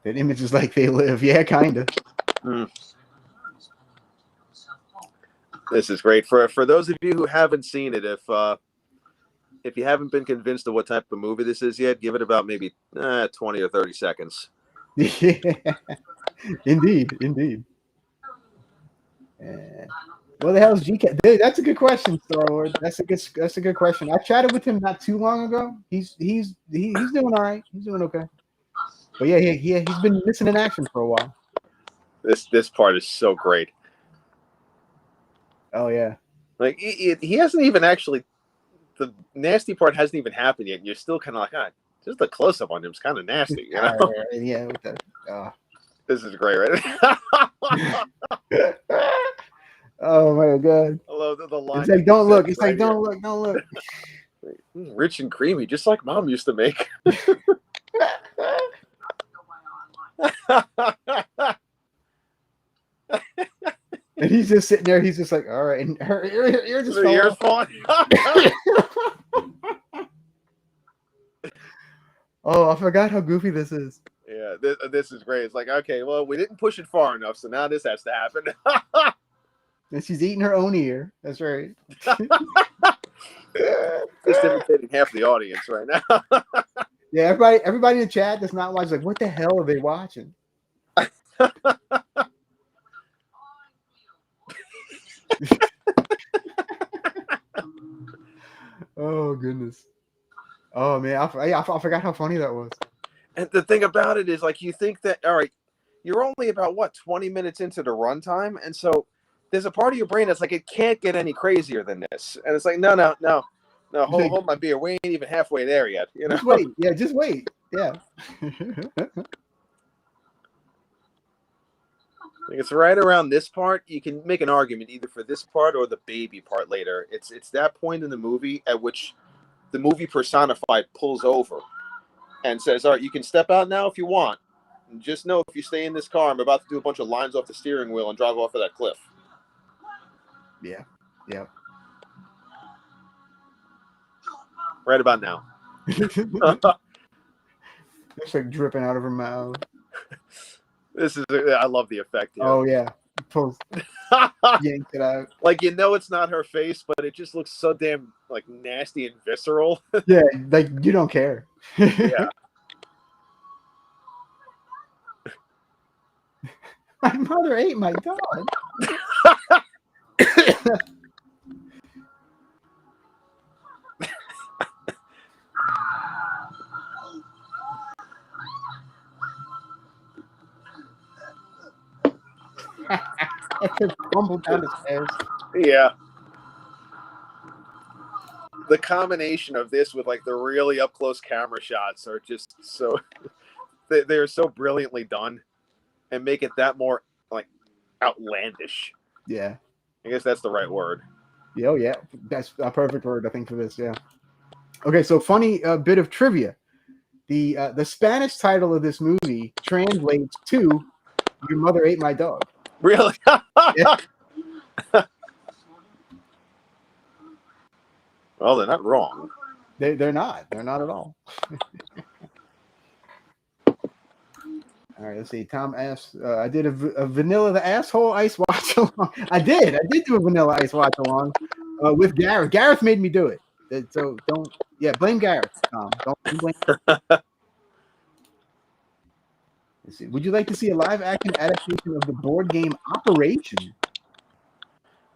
That image is like they live. Yeah, kind of. This is great for those of you who haven't seen it. If you haven't been convinced of what type of movie this is yet, give it about maybe 20 or 30 seconds. Yeah, indeed. What the hell is GK? Dude, that's a good question, Star Lord. That's a good question. I chatted with him not too long ago. He's doing all right. He's doing okay. But yeah, he's been missing in action for a while. This part is so great. Oh yeah. Like he hasn't even actually. The nasty part hasn't even happened yet, and you're still kind of like, just the close up on him is kind of nasty, you know? Yeah. This is great, right? Oh my god! I love the line. It's like don't look. It's like don't look. Rich and creamy, just like Mom used to make. And he's just sitting there. He's just like, all right. And her ear just falling. Oh, I forgot how goofy this is. Yeah, this is great. It's like, okay, well, we didn't push it far enough, so now this has to happen. And she's eating her own ear. That's right. Just imitating half the audience right now. Yeah, everybody in the chat that's not watching, like, what the hell are they watching? Oh goodness. Oh man, I forgot how funny that was. And the thing about it is, like, you think that, all right, you're only about 20 minutes into the runtime, and so there's a part of your brain that's like, it can't get any crazier than this, and it's like, no, No, hold my beer. We ain't even halfway there yet. You know. Just wait. Yeah, just wait. Yeah. It's right around this part. You can make an argument either for this part or the baby part later. It's that point in the movie at which the movie personified pulls over and says, "All right, you can step out now if you want. And just know if you stay in this car, I'm about to do a bunch of lines off the steering wheel and drive off of that cliff." Yeah. Yeah. Right about now. It's like dripping out of her mouth. I love the effect here. Oh yeah. Pulls, yanked it out. Like, you know, it's not her face, but it just looks so damn like nasty and visceral. Yeah, like you don't care. Yeah. My mother ate my dog. I just fumbled down the stairs. Yeah. The combination of this with like the really up close camera shots are just so they're so brilliantly done and make it that more like outlandish. Yeah. I guess that's the right word. Oh yeah, that's a perfect word I think for this. Yeah. Okay, so funny bit of trivia: the Spanish title of this movie translates to "Your Mother Ate My Dog." Really? Yeah. Well, they're not wrong. They're not. They're not at all. All right, let's see. Tom asks, I did a Vanilla the Asshole Ice watch along. I did do a Vanilla Ice watch along with Gareth. Gareth made me do it. So don't, blame Gareth, Tom. Don't blame. Let's see. Would you like to see a live action adaptation of the board game Operation?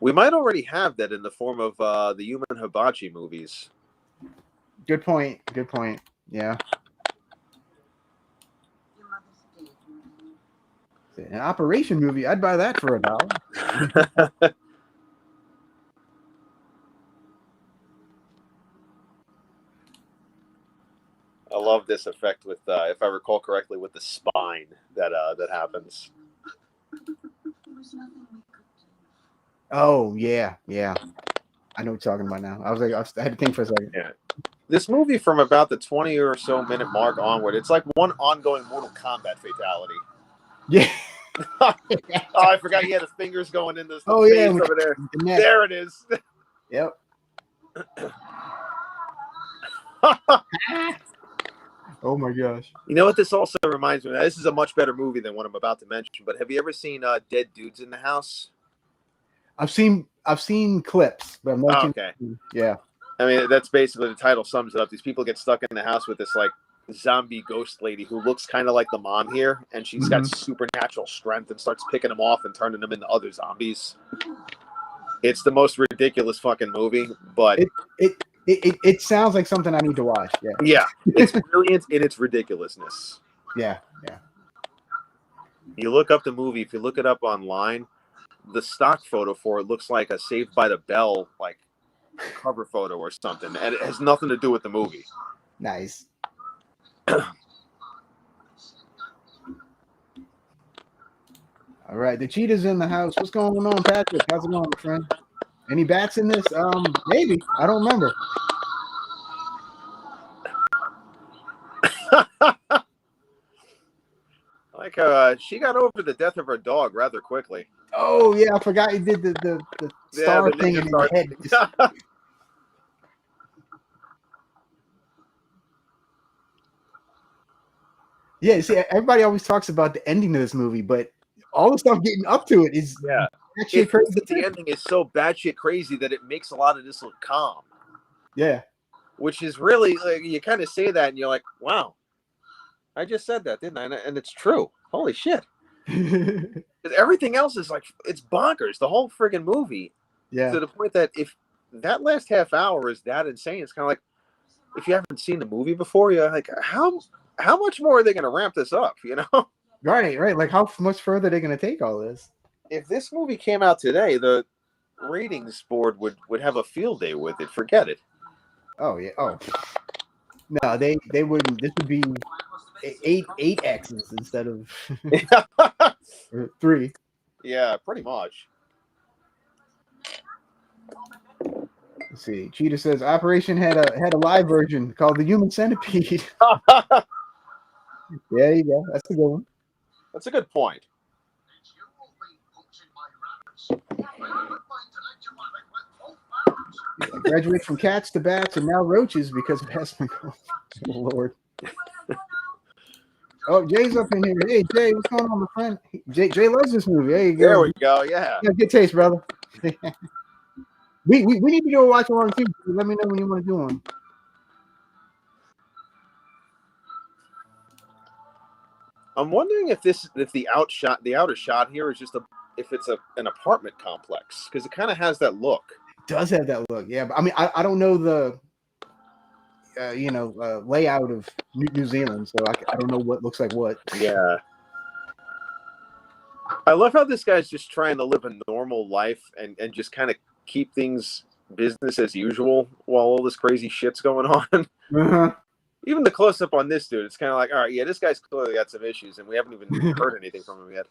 We might already have that in the form of the Human Hibachi movies. Good point. Good point. Yeah. An Operation movie, I'd buy that for $1. I love this effect with, if I recall correctly, with the spine that happens. Oh yeah. I know what you're talking about now. I was like, I had to think for a second. Yeah. This movie, from about the 20 or so minute mark onward, it's like one ongoing Mortal Kombat fatality. Yeah. Oh, I forgot he had his fingers going in this. Oh yeah, over there. There it is. Yep. Oh my gosh. You know what this also reminds me of? This is a much better movie than what I'm about to mention. But have you ever seen Dead Dudes in the House? I've seen clips, but I'm not. Okay. Yeah. I mean, that's basically the title sums it up. These people get stuck in the house with this like zombie ghost lady who looks kind of like the mom here, and she's got supernatural strength and starts picking them off and turning them into other zombies. It's the most ridiculous fucking movie, but it sounds like something I need to watch. Yeah, it's brilliant in its ridiculousness. Yeah. You look up the movie, if you look it up online, the stock photo for it looks like a Saved by the Bell like cover photo or something, and it has nothing to do with the movie. Nice. All right, the cheetah's in the house. What's going on, Patrick? How's it going, my friend? Any bats in this? Maybe. I don't remember. Like she got over the death of her dog rather quickly. Oh yeah, I forgot you did the star thing in your head. Yeah, see, everybody always talks about the ending of this movie, but all the stuff getting up to it is actually crazy. The ending is so batshit crazy that it makes a lot of this look calm. Yeah. Which is really, like, you kind of say that and you're like, wow, I just said that, didn't I? And it's true. Holy shit. Everything else is like, it's bonkers. The whole friggin' movie. Yeah. To the point that if that last half hour is that insane, it's kind of like, if you haven't seen the movie before, you're like, how much more are they going to ramp this up, you know? Right. Like, how much further are they going to take all this? If this movie came out today, the ratings board would have a field day with it. Forget it. Oh yeah. Oh no, they wouldn't. This would be eight X's instead of three. Yeah, pretty much. Let's see. Cheetah says Operation had a live version called the Human Centipede. There you go. That's a good one. That's a good point. Yeah, graduate from cats to bats and now roaches because of asthma. Oh, Lord. Oh, Jay's up in here. Hey, Jay, what's going on, my friend? Jay loves this movie. There you go. There we go. Yeah. Yeah, good taste, brother. we need to do a watch along too. Let me know when you want to do one. I'm wondering if the outer shot here is just if it's an apartment complex, because it kind of has that look. It does have that look, yeah. But I mean, I don't know the layout of New Zealand, so I don't know what looks like what. Yeah. I love how this guy's just trying to live a normal life and just kind of keep things business as usual while all this crazy shit's going on. Uh-huh. Even the close up on this dude, it's kind of like, all right, yeah, this guy's clearly got some issues, and we haven't even heard anything from him yet.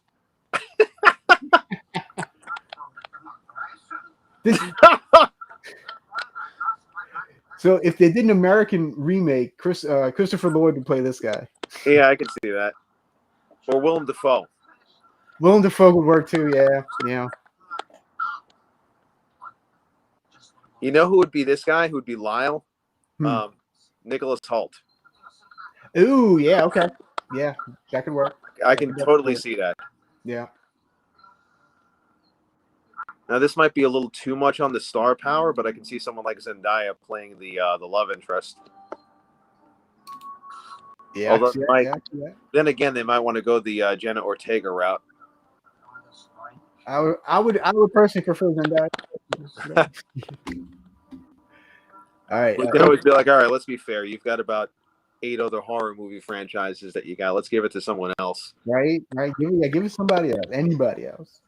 So if they did an American remake, Christopher Lloyd would play this guy. Yeah, I can see that. Or Willem Dafoe. Willem Dafoe would work too. Yeah. You know who would be this guy? Who would be Lyle? Nicholas Hoult. Ooh, yeah, okay. Yeah, that could work. I can totally see that. Yeah. Now this might be a little too much on the star power, but I can see someone like Zendaya playing the love interest. Yeah. Although yeah. Then again, they might want to go the Jenna Ortega route. I would personally prefer Zendaya. All right. We can always be like, all right, let's be fair. You've got about 8 other horror movie franchises that you got. Let's give it to someone else. Right. Give it somebody else. Anybody else.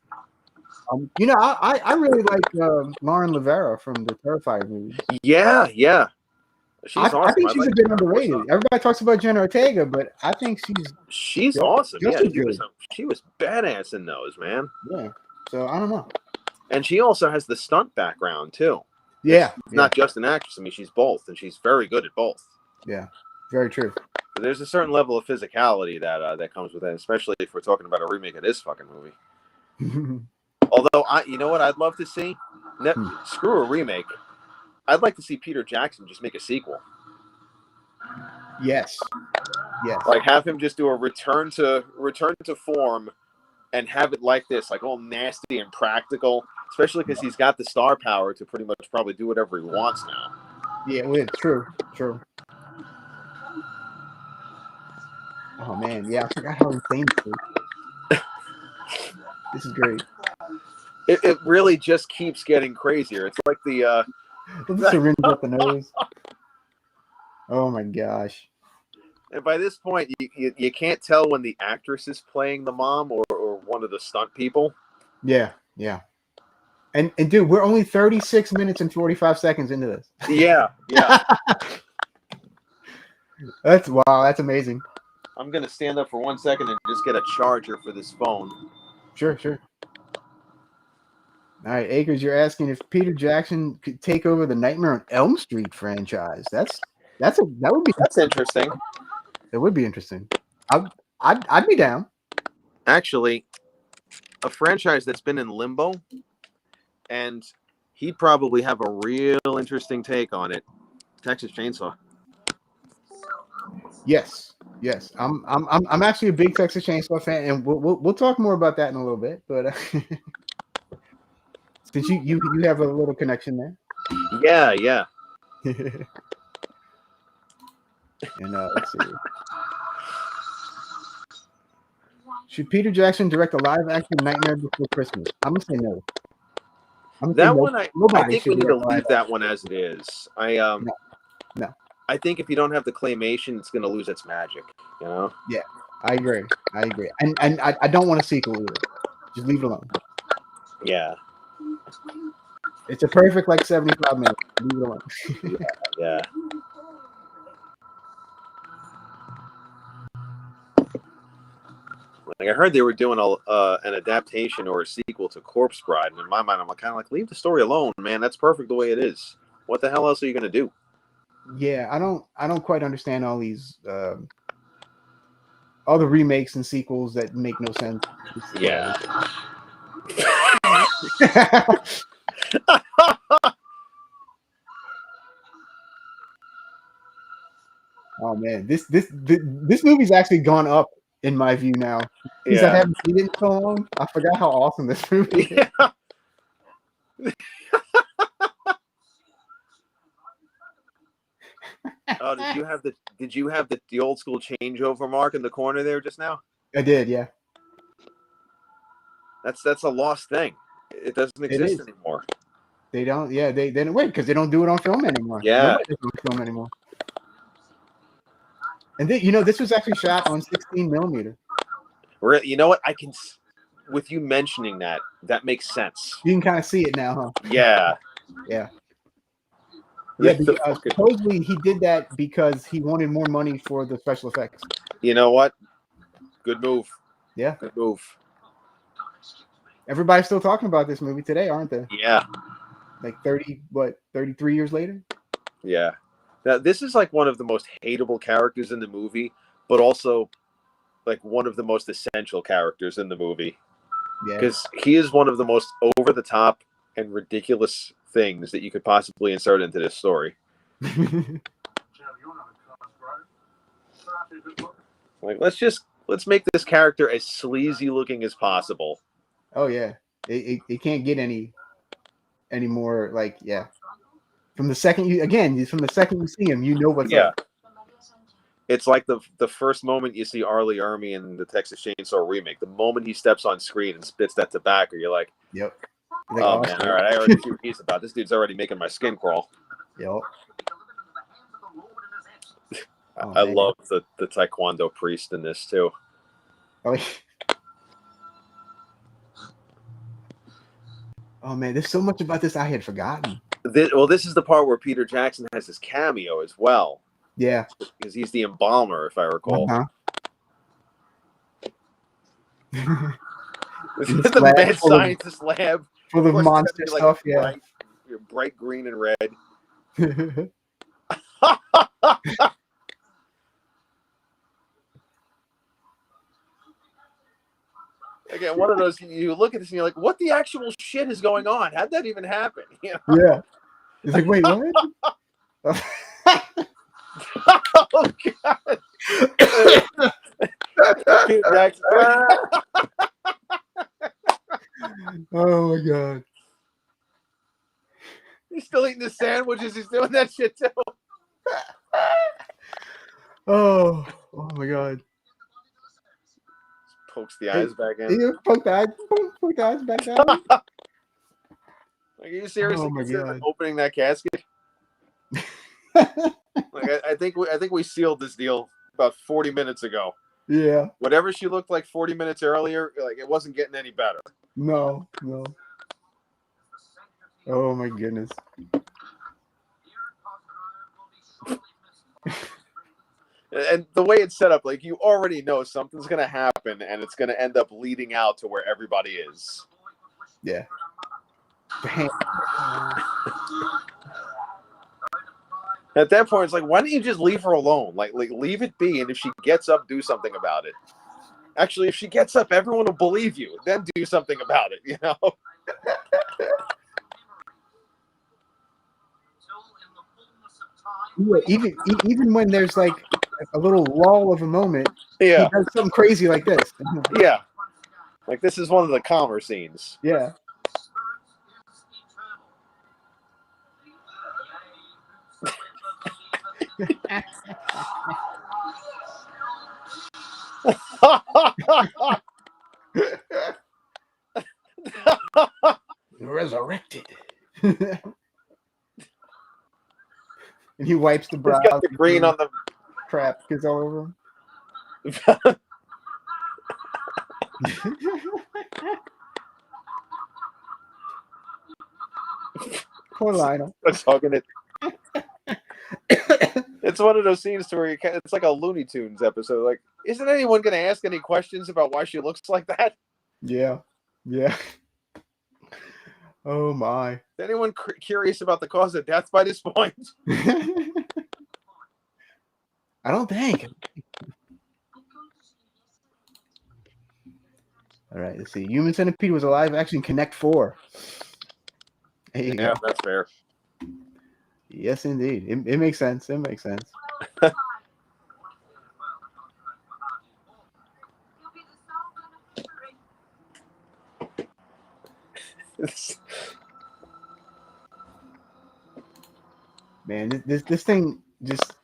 I really like Lauren Rivera from the Terrifier movies. Yeah. She's awesome. I think she's a bit underrated. Everybody talks about Jenna Ortega, but I think she's awesome. Yeah, she was badass in those, man. Yeah. So I don't know. And she also has the stunt background too. Yeah. She's not just an actress. I mean, she's both, and she's very good at both. Yeah. Very true. But there's a certain level of physicality that comes with it, especially if we're talking about a remake of this fucking movie. Although, you know what I'd love to see? Screw a remake. I'd like to see Peter Jackson just make a sequel. Yes. Like have him just do a return to form, and have it like this, like all nasty and practical. Especially because he's got the star power to pretty much probably do whatever he wants now. Yeah, well, true. Oh man, yeah, I forgot how insane it is. This is great. It really just keeps getting crazier. It's like the syringe up the nose. Oh my gosh. And by this point, you can't tell when the actress is playing the mom or one of the stunt people. Yeah. And dude, we're only 36 minutes and 45 seconds into this. Yeah. That's amazing. I'm gonna stand up for 1 second and just get a charger for this phone. Sure. All right, Akers, you're asking if Peter Jackson could take over the Nightmare on Elm Street franchise. That's interesting. That would be interesting. I'd be down. Actually, a franchise that's been in limbo, and he'd probably have a real interesting take on it. Texas Chainsaw. Yes. I'm actually a big Texas Chainsaw fan, and we'll talk more about that in a little bit. But since you have a little connection there. Yeah. And let's see. Should Peter Jackson direct a live-action Nightmare Before Christmas? I'm gonna say no. I think we need to leave that one as it is. No. I think if you don't have the claymation, it's going to lose its magic. You know? Yeah, I agree. And I don't want a sequel either. Just leave it alone. Yeah. It's a perfect like 75 minutes. Leave it alone. Yeah. Like I heard they were doing an adaptation or a sequel to Corpse Bride, and in my mind, I'm kind of like, leave the story alone, man. That's perfect the way it is. What the hell else are you gonna do? Yeah, I don't quite understand all these all the remakes and sequels that make no sense. Yeah. Oh man, this movie's actually gone up in my view now because I Yeah. haven't seen it in so long. I forgot how awesome this movie is. Yeah. Oh, did you have the old school changeover mark in the corner there just now? I did, yeah. That's a lost thing. It doesn't It exist is. anymore. They don't. Yeah, they didn't wait because they don't do it on film anymore. Yeah. Nobody does it on film anymore. And this was actually shot on 16 millimeter. You know what? With you mentioning that makes sense. You can kind of see it now, huh? Yeah. Yeah. Yeah. Supposedly he did that because he wanted more money for the special effects. You know what? Good move. Yeah. Good move. Everybody's still talking about this movie today, aren't they? Yeah. Like 33 years later? Yeah. Now, this is like one of the most hateable characters in the movie, but also like one of the most essential characters in the movie. Yeah. Because he is one of the most over the top and ridiculous things that you could possibly insert into this story. Like, let's make this character as sleazy looking as possible. Oh yeah. It can't get any more like, yeah. From the second you see him, you know what's up. It's like the first moment you see Arlie Ermy in the Texas Chainsaw remake. The moment he steps on screen and spits that tobacco, you're like, yep. Like, oh man, all right, I already see what he's about. This dude's already making my skin crawl. Yep. I love the Taekwondo priest in this too. Oh man, there's so much about this I had forgotten. This is the part where Peter Jackson has his cameo as well. Yeah, because he's the embalmer, if I recall. This is the mad scientist lab full of monster stuff. Yeah, bright green and red. Again, one of those, you look at this and you're like, what the actual shit is going on? How'd that even happen? You know? Yeah. It's like, wait, what? Oh, God. Oh, my God. He's still eating the sandwiches. He's doing that shit, too. Oh, my God. Pokes the eyes back in. Yeah, poke the eyes back down. Like, are you seriously considering opening that casket? Like, I think we sealed this deal about 40 minutes ago. Yeah. Whatever she looked like 40 minutes earlier, like, it wasn't getting any better. No. Oh my goodness. And the way it's set up, like, you already know something's going to happen, and it's going to end up leading out to where everybody is. Yeah. At that point, it's like, why don't you just leave her alone? Like leave it be, and if she gets up, do something about it. Actually, if she gets up, everyone will believe you. Then do something about it, you know? Yeah, even when there's like a little lull of a moment, yeah, he does something crazy like this. Yeah, like this is one of the calmer scenes. Yeah. Resurrected. And he wipes the brow. He's got the green on the crap gets all over him. Poor Lionel. It's hugging it. It's one of those scenes to where it's like a Looney Tunes episode. Like, isn't anyone going to ask any questions about why she looks like that? Yeah. Yeah. Oh my. Is anyone curious about the cause of death by this point? I don't think. All right, let's see. Human Centipede was a live action Connect 4. There you go. That's fair. Yes, indeed. It makes sense. It makes sense. Man, this thing just,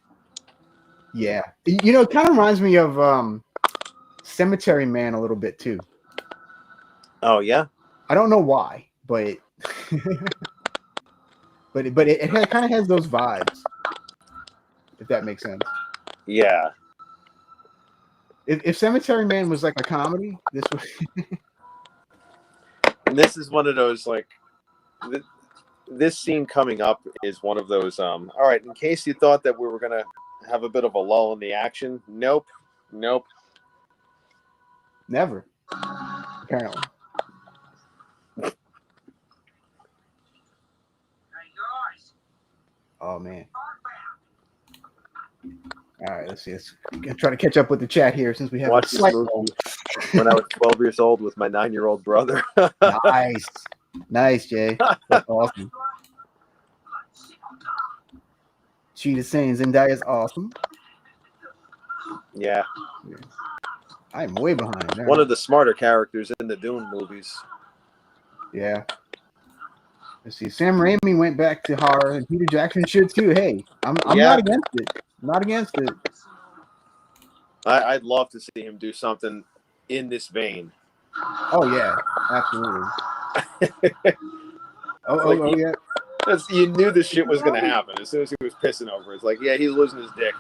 yeah. You know, it kind of reminds me of Cemetery Man a little bit too. Oh yeah. I don't know why, but but it kind of has those vibes, if that makes sense. Yeah. If Cemetery Man was like a comedy, this was. And this is one of those, like, this scene coming up is one of those. All right, in case you thought that we were gonna have a bit of a lull in the action, nope. Never. Apparently. Oh man. All right, let's see. Let's try to catch up with the chat here since we have watched this movie when I was 12 years old with my 9-year-old brother. Nice, Jay. That's awesome. Cheetah saying Zendaya's awesome. Yeah. I'm way behind. There. One of the smarter characters in the Dune movies. Yeah. Let's see. Sam Raimi went back to horror, and Peter Jackson should too. Hey, I'm not against it. I'm not against it. I'd love to see him do something in this vein. Oh yeah, absolutely. Oh yeah. You knew this shit was gonna happen as soon as he was pissing over. It's like, yeah, he's losing his dick.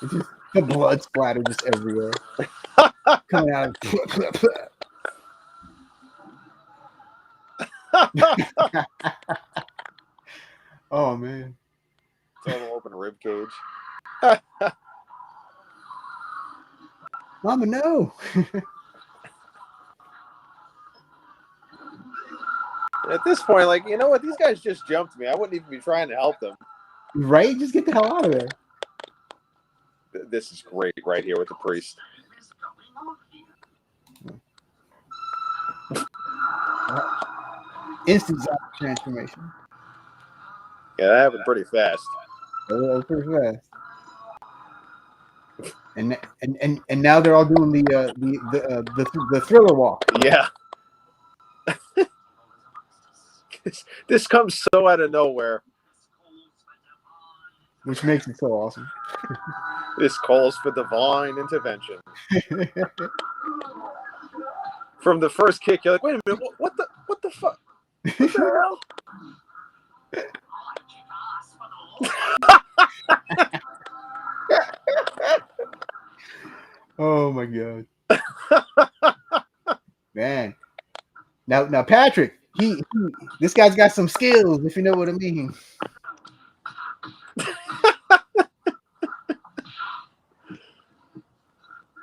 It's just the blood splatter just everywhere. Coming out of oh man. Total open rib cage. Mama, no. At this point, like, you know what? These guys just jumped me. I wouldn't even be trying to help them. Right? Just get the hell out of there. This is great right here with the priest. Instant transformation. Yeah, that happened pretty fast. Pretty fast. And now they're all doing the thriller walk. Yeah. This comes so out of nowhere. Which makes it so awesome. This calls for divine intervention. From the first kick, you're like, wait a minute, what the fuck? What the hell? Oh my god. Man. Now Patrick, this guy's got some skills, if you know what I mean.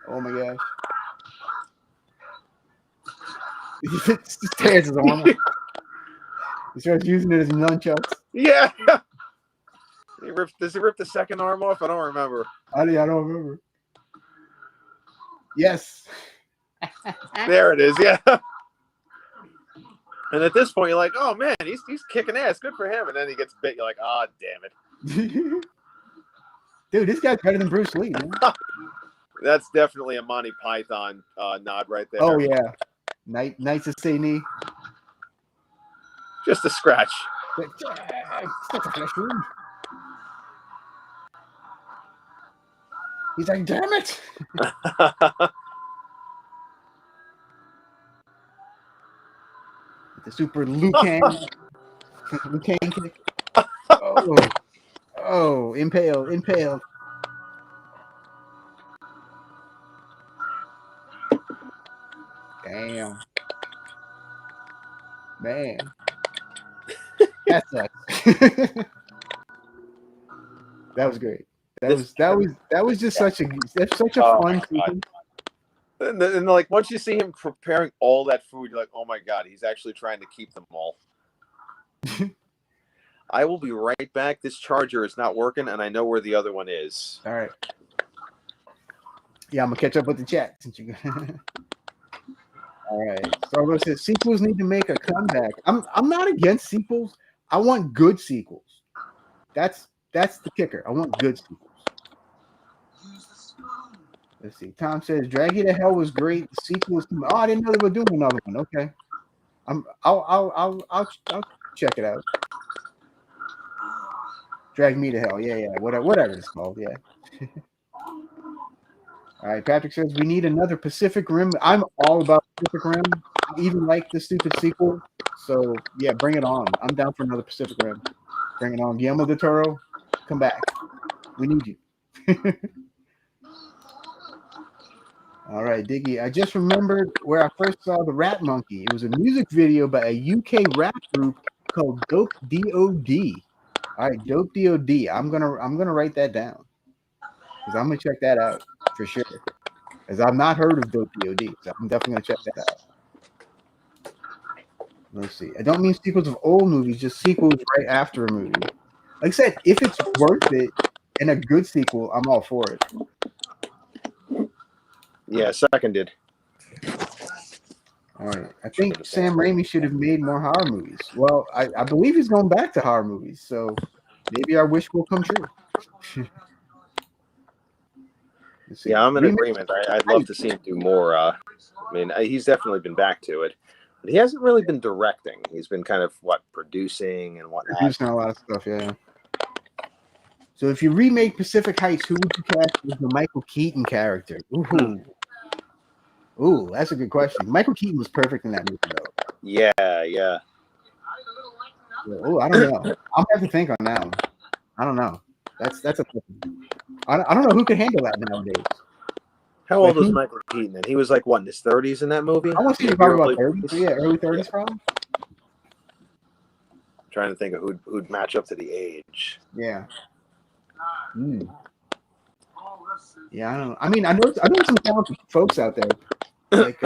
Oh my gosh. He just tears his arm. He starts using it as nunchucks. Yeah. Does he rip the second arm off? I don't remember. I don't remember. Yes. There it is. Yeah. And at this point, you're like, oh man, he's kicking ass. Good for him. And then he gets bit. You're like, oh, damn it. Dude, this guy's better than Bruce Lee, man. That's definitely a Monty Python nod right there. Oh yeah. Knights of St. Knee. Just a scratch. He's like, damn it. The super Lucard kick. Oh, impaled. Damn. Man, that sucks. That was great. That was just such a Oh my fun God. sequence. And like once you see him preparing all that food, you're like, oh my God, he's actually trying to keep them all. I will be right back. This charger is not working, and I know where the other one is. All right. Yeah, I'm gonna catch up with the chat since you. All right. Starbucks says sequels need to make a comeback. I'm not against sequels. I want good sequels. That's the kicker. I want good sequels. Let's see. Tom says Drag You to Hell was great. The sequel is oh, I didn't know they were doing another one. Okay. I'll check it out. Drag Me to Hell. Yeah. Whatever it's called. Yeah. All right. Patrick says we need another Pacific Rim. I'm all about Pacific Rim. I even like the stupid sequel. So yeah, bring it on. I'm down for another Pacific Rim. Bring it on. Guillermo del Toro, come back. We need you. All right, Diggy. I just remembered where I first saw the Rat Monkey. It was a music video by a UK rap group called Dope D.O.D. All right, Dope D.O.D. I'm gonna write that down because I'm gonna check that out for sure. Because I've not heard of Dope D.O.D. So I'm definitely gonna check that out. Let's see. I don't mean sequels of old movies, just sequels right after a movie. Like I said, if it's worth it and a good sequel, I'm all for it. Yeah, seconded. All right. I think Sam Raimi should have made more horror movies. Well, I believe he's going back to horror movies, so maybe our wish will come true. Yeah, I'm in agreement. I'd love to see him do more. I mean, he's definitely been back to it, but he hasn't really been directing. He's been kind of producing and whatnot. Producing a lot of stuff, yeah. So if you remake Pacific Heights, who would you cast as the Michael Keaton character? Ooh, that's a good question. Michael Keaton was perfect in that movie, though. Yeah. Oh, I don't know. I'll have to think on that one. I don't know. That's a tough one. I don't know who could handle that nowadays. How old was Michael Keaton? And he was like what, in his 30s in that movie? I want to say probably about 30s. Yeah, early 30s probably. I'm trying to think of who'd match up to the age. Yeah. Yeah, I don't know. I mean, I know some talented folks out there. Like,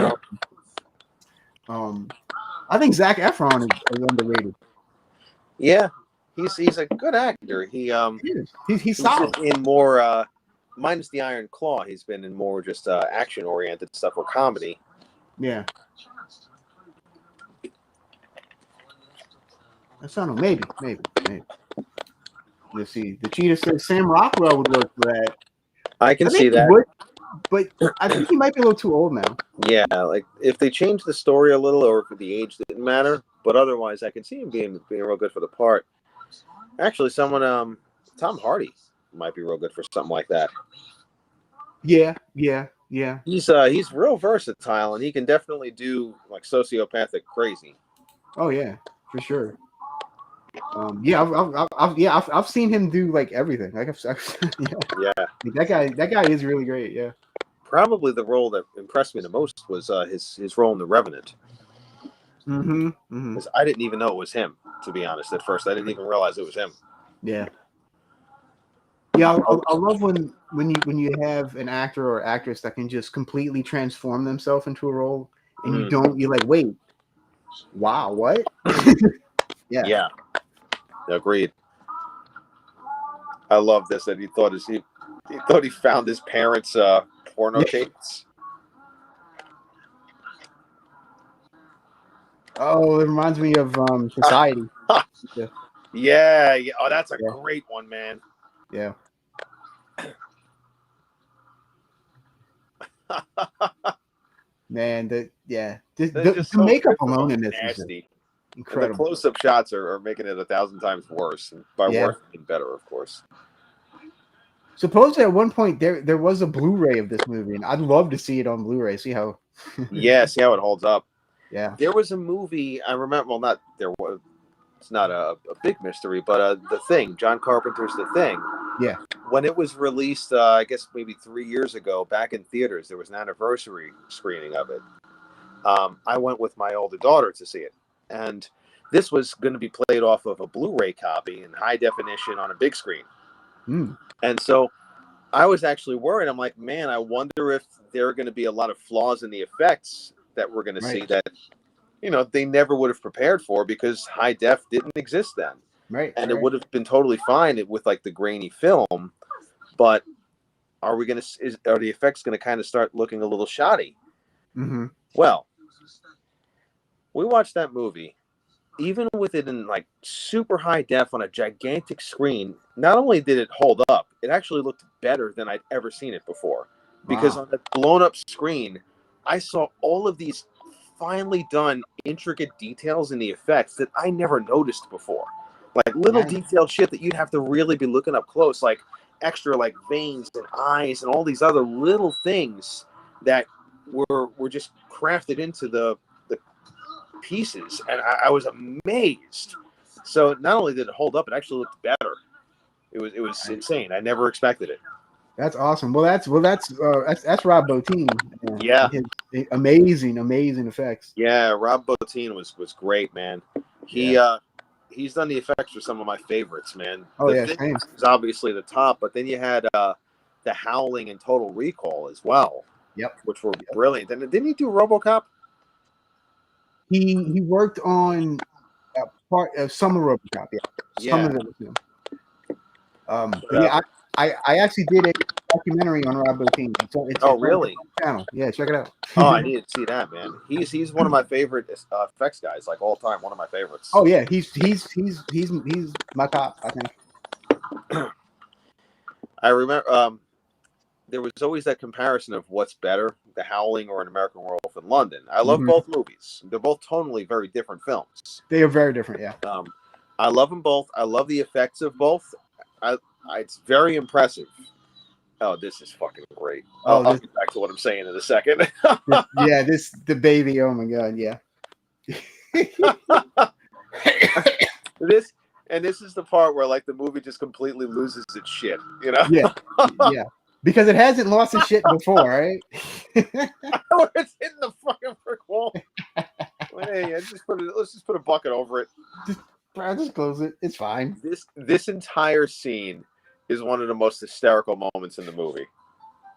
I think Zac Efron is underrated. Yeah, he's a good actor. He's solid. In more, minus the Iron Claw, he's been in more just action oriented stuff or comedy. Yeah. I don't know. Maybe. Let's see. The cheetah says Sam Rockwell would work for that. I can see that. But I think he might be a little too old now. Yeah, like if they changed the story a little, or if the age didn't matter, but otherwise, I can see him being real good for the part. Actually, someone, Tom Hardy might be real good for something like that. Yeah. He's real versatile, and he can definitely do like sociopathic crazy. Oh yeah, for sure. I've seen him do like everything. Like yeah. That guy is really great. Yeah. Probably the role that impressed me the most was his role in The Revenant. Because I didn't even know it was him, to be honest. At first, I didn't even realize it was him. Yeah. Yeah, I love when you have an actor or actress that can just completely transform themselves into a role, and you're like, wait, wow, what? Yeah. Agreed. I love this that he thought he found his parents' porno tapes. Oh, it reminds me of Society. Yeah. Oh, that's a great one, man. Yeah. Man, the makeup alone in this nasty. Is incredible. The close-up shots are making it 1,000 times worse. And by worse, I mean better, of course. Supposedly, at one point there was a Blu-ray of this movie, and I'd love to see it on Blu-ray. See how it holds up. Yeah, there was a movie I remember. Well, not there was. It's not a big mystery, but The Thing, John Carpenter's The Thing. Yeah. When it was released, I guess maybe 3 years ago, back in theaters, there was an anniversary screening of it. I went with my older daughter to see it. and this was going to be played off of a Blu-ray copy in high definition on a big screen. And so I was actually worried. I'm like, man, I wonder if there are going to be a lot of flaws in the effects that we're going to see that, you know, they never would have prepared for because high def didn't exist then. Right. And it would have been totally fine with like the grainy film, but are the effects going to kind of start looking a little shoddy? Well, we watched that movie, even with it in like super high def on a gigantic screen. Not only did it hold up, it actually looked better than I'd ever seen it before. Because on a blown up screen, I saw all of these finely done, intricate details in the effects that I never noticed before. Like little detailed shit that you'd have to really be looking up close, like extra like veins and eyes and all these other little things that were just crafted into the pieces, and I was amazed. So not only did it hold up, it actually looked better. It was insane. I never expected it. That's awesome. Well, that's Rob Bottin. Yeah, his amazing effects. Yeah, Rob Bottin was great, man. He's done the effects for some of my favorites, man. The Thing is obviously the top, but then you had the Howling and Total Recall as well. Which were brilliant. And didn't he do RoboCop? He worked on part of some of RoboCop. Some of it was him. I actually did a documentary on Rob Bottin. It's really? Channel. Yeah, check it out. I need to see that, man. He's one of my favorite effects guys, like all time. One of my favorites. Oh yeah, he's my top, I think. I remember there was always that comparison of what's better, The Howling or An American Werewolf in London. I love both movies. They're both tonally very different films. They are very different, yeah. I love them both. I love the effects of both. It's very impressive. Oh, this is fucking great. I'll get back to what I'm saying in a second. The baby. Oh my god, yeah. This is the part where like the movie just completely loses its shit, you know? Yeah. Because it hasn't lost its shit before, right? It's hitting the fucking brick wall. Hey, let's just put a bucket over it. Just close it. It's fine. This entire scene is one of the most hysterical moments in the movie.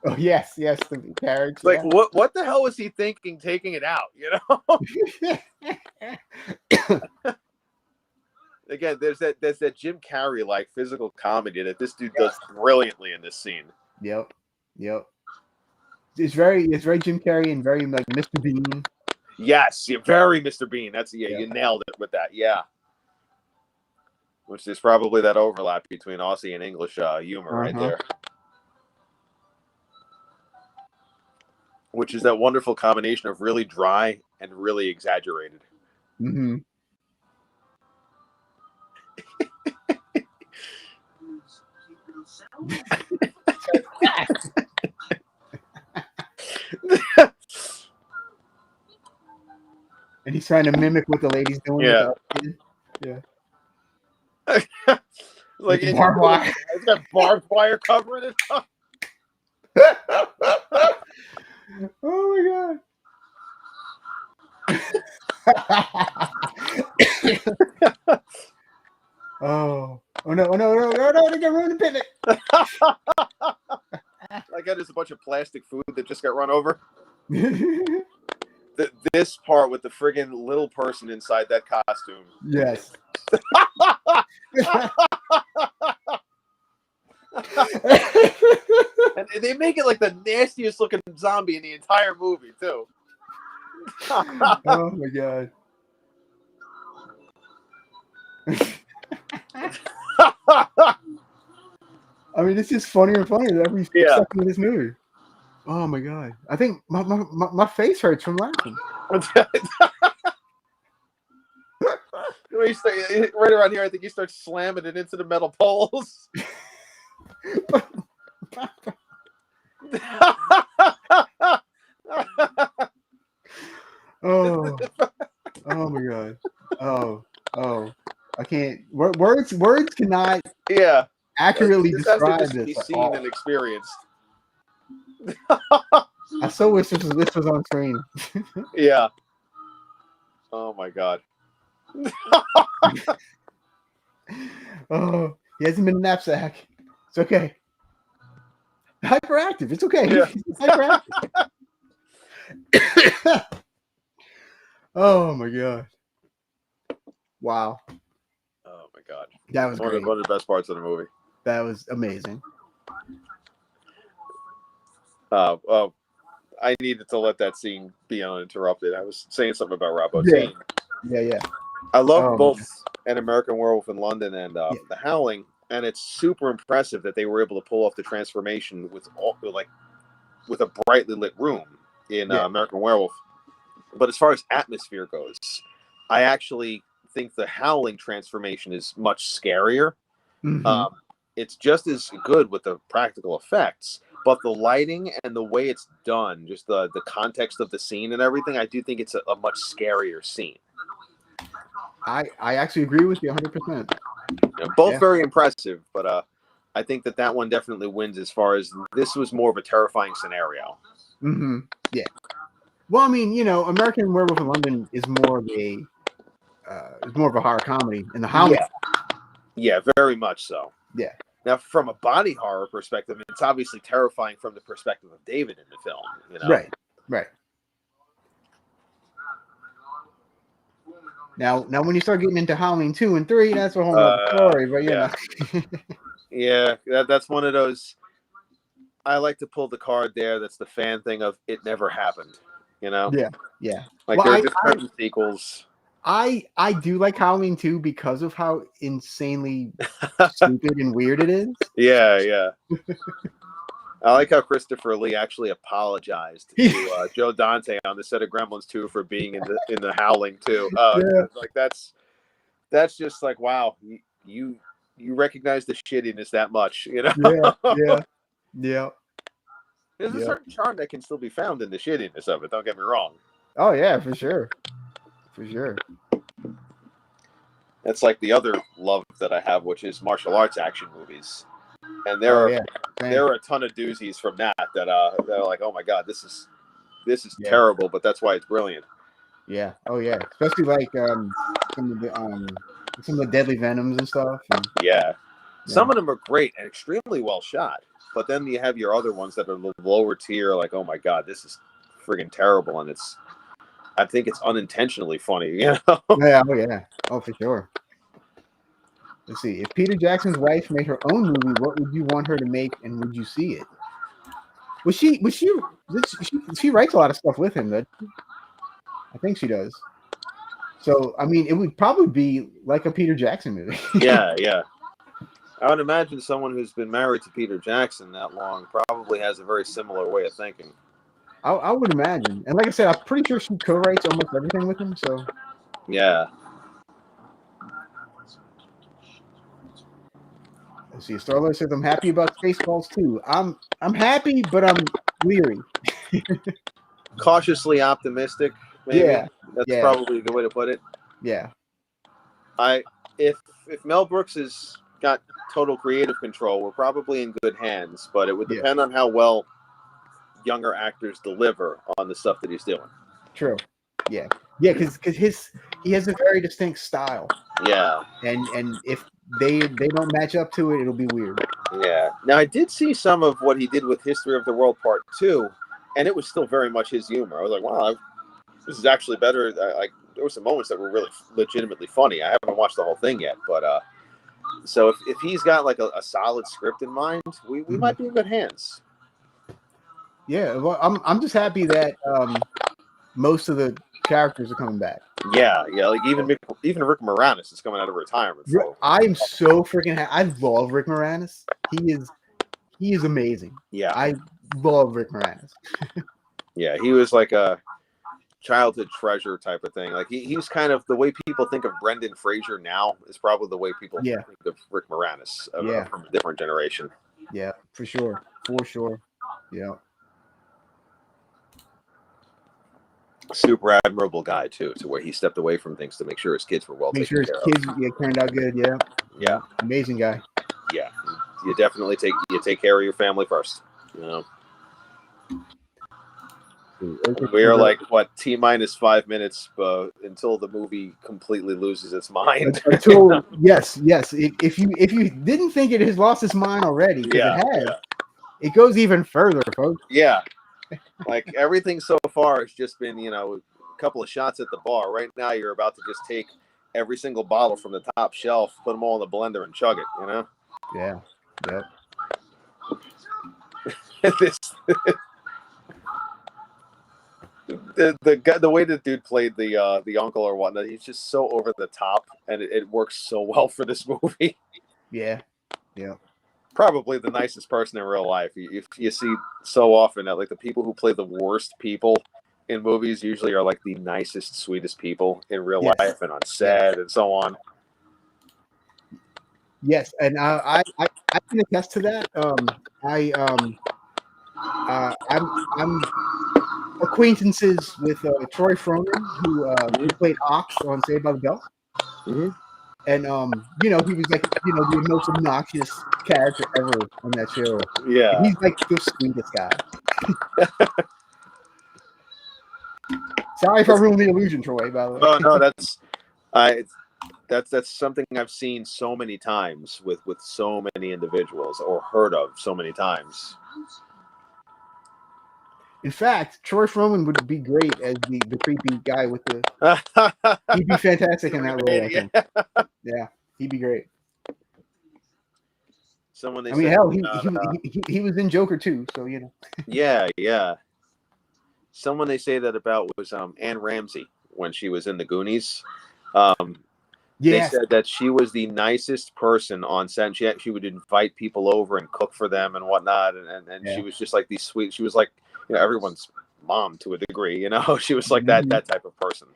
Oh yes, the carriage. Like what the hell was he thinking taking it out? You know. Again, there's that Jim Carrey like physical comedy that this dude does brilliantly in this scene. Yep. It's very Jim Carrey and very like Mr. Bean. Yes, very Mr. Bean. You nailed it with that. Yeah. Which is probably that overlap between Aussie and English humor right there. Which is that wonderful combination of really dry and really exaggerated. And he's trying to mimic what the lady's doing. Yeah. Like it's got barbed wire covering it up. Oh my god. Oh no, they got ruined the pivot. Like there's a bunch of plastic food that just got run over. This part with the friggin' little person inside that costume. Yes. And they make it like the nastiest looking zombie in the entire movie too. Oh my god. I mean, it's just funnier and funnier every second of this movie. Oh my god! I think my face hurts from laughing. Right around here, I think he starts slamming it into the metal poles. Oh my god! Oh! I can't. Words cannot. Yeah. Accurately describe this. Be seen and experienced. I so wish this was on screen. Yeah. Oh my god. Oh, he hasn't been a knapsack. It's okay. Hyperactive. It's okay. Yeah. He's hyperactive. Oh my god. Wow. Oh my god. That was great. One of the best parts of the movie. That was amazing. I needed to let that scene be uninterrupted. I was saying something about Rob Bottin. Yeah. I love both An American Werewolf in London and The Howling, and it's super impressive that they were able to pull off the transformation with a brightly lit room in American Werewolf. But as far as atmosphere goes, I actually think the Howling transformation is much scarier. Mm-hmm. It's just as good with the practical effects, but the lighting and the way it's done, just the context of the scene and everything, I do think it's a much scarier scene. I actually agree with you 100%. Both very impressive, but I think that one definitely wins as far as this was more of a terrifying scenario. Mm-hmm. Yeah. Well, I mean, American Werewolf in London is more of a horror comedy, and The Howling. Yeah, very much so. Yeah. Now, from a body horror perspective, it's obviously terrifying from the perspective of David in the film. Right. Now, when you start getting into Howling 2 and 3, that's a whole other story. But yeah, that's one of those. I like to pull the card there. That's the fan thing of it never happened. Yeah. Like there are different sequels. I do like Howling 2 because of how insanely stupid and weird it is. Yeah. I like how Christopher Lee actually apologized to Joe Dante on the set of Gremlins 2 for being in the Howling 2. Like that's just like, wow, you recognize the shittiness that much, Yeah. There's a certain charm that can still be found in the shittiness of it. Don't get me wrong. Oh yeah, for sure. That's like the other love that I have, which is martial arts action movies. And there are a ton of doozies from that are like, oh my god, this is terrible, but that's why it's brilliant. Yeah. Oh yeah. Especially like some of the deadly venoms and stuff. Some of them are great and extremely well shot. But then you have your other ones that are the lower tier, like, oh my god, this is friggin' terrible, and I think it's unintentionally funny, Yeah. Oh, for sure. Let's see. If Peter Jackson's wife made her own movie, what would you want her to make, and would you see it? She writes a lot of stuff with him, though. I think she does. So, I mean, it would probably be like a Peter Jackson movie. Yeah. I would imagine someone who's been married to Peter Jackson that long probably has a very similar way of thinking. I would imagine. And like I said, I'm pretty sure she co-writes almost everything with him, so. Yeah. Let's see. Starlight says, I'm happy about Spaceballs too. I'm happy, but I'm weary. Cautiously optimistic, maybe. Yeah. That's probably a good way to put it. Yeah. If Mel Brooks has got total creative control, we're probably in good hands, but it would depend on how well younger actors deliver on the stuff that he's doing. True. Yeah, because he has a very distinct style. Yeah. And if they don't match up to it, it'll be weird. Yeah. Now I did see some of what he did with History of the World Part 2, and it was still very much his humor. I was like, wow, this is actually better. There were some moments that were really legitimately funny. I haven't watched the whole thing yet, but so if he's got like a solid script in mind, we might be in good hands. Yeah, well, I'm just happy that most of the characters are coming back. Yeah, like even Rick Moranis is coming out of retirement. So. I'm so freaking happy. I love Rick Moranis. He is amazing. Yeah, I love Rick Moranis. Yeah, he was like a childhood treasure type of thing. Like he was kind of the way people think of Brendan Fraser now is probably the way people think of Rick Moranis from a different generation. Yeah, for sure. Yeah. Super admirable guy too, to where he stepped away from things to make sure his kids were well taken care of. Make sure his kids turned out good. Yeah. Amazing guy. Yeah, you definitely take care of your family first. You know. We are like what T-5 minutes until the movie completely loses its mind. Until yes. If you didn't think it has lost its mind already, because it has, it goes even further, folks. Yeah, like everything so far has just been a couple of shots at the bar. Right now, you're about to just take every single bottle from the top shelf, put them all in the blender, and chug it. Yeah. Yep. This, the way the dude played the uncle or whatnot, he's just so over the top, and it works so well for this movie. Yeah. Probably the nicest person in real life. You see so often that like the people who play the worst people in movies usually are like the nicest, sweetest people in real life and on set and so on. Yes, and I can attest to that. I'm acquaintances with Troy Froman, who played Ox on Saved by the Bell. Mm-hmm. And he was like the most obnoxious character ever on that show. Yeah, and he's like the sweetest guy. Sorry if I ruined the illusion, Troy. By the way. Oh no, that's something I've seen so many times with so many individuals, or heard of so many times. In fact, Troy Froman would be great as the creepy guy with the. He'd be fantastic in that role. I think. Yeah, he'd be great. Someone he was in Joker too, so Yeah. Someone they say that about was Anne Ramsey when she was in the Goonies. They said that she was the nicest person on set. She would invite people over and cook for them and whatnot, and she was just like these sweet. She was like everyone's mom to a degree. She was like that type of person.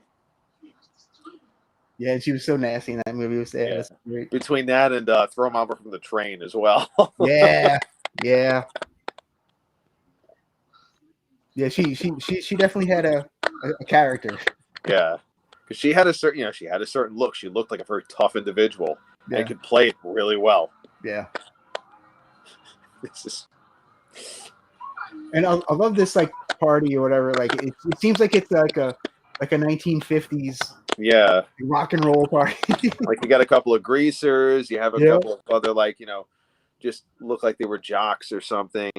Yeah, and she was so nasty in that movie. It was sad. Yeah. Between that and Throw Mama from the Train as well. Yeah. Yeah, she definitely had a character. Yeah, because she had a certain look. She looked like a very tough individual and could play it really well. Yeah. And I love this like party or whatever. Like it seems like it's like a 1950s rock and roll party. Like you got a couple of greasers, you have a couple of other just look like they were jocks or something.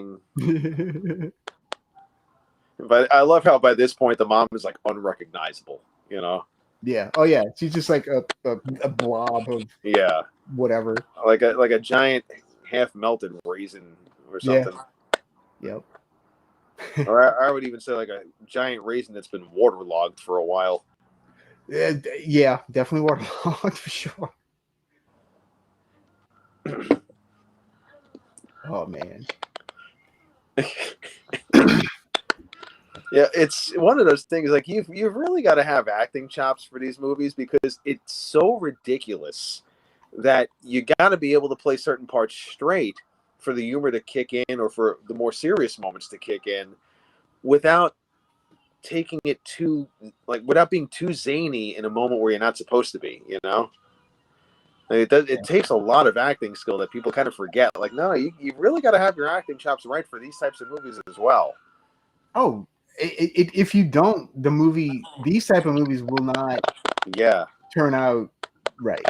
But I love how by this point the mom is like unrecognizable. Yeah. Oh yeah. She's just like a blob of whatever. Like a giant half melted raisin or something. Yep. Or I would even say like a giant raisin that's been waterlogged for a while. Yeah, definitely waterlogged for sure. Oh man. Yeah, it's one of those things like you've really got to have acting chops for these movies because it's so ridiculous that you got to be able to play certain parts straight for the humor to kick in or for the more serious moments to kick in without taking it without being too zany in a moment where you're not supposed to be, It takes a lot of acting skill that people kind of forget. Like, no, you really got to have your acting chops right for these types of movies as well. Oh, if you don't, these type of movies will not turn out right.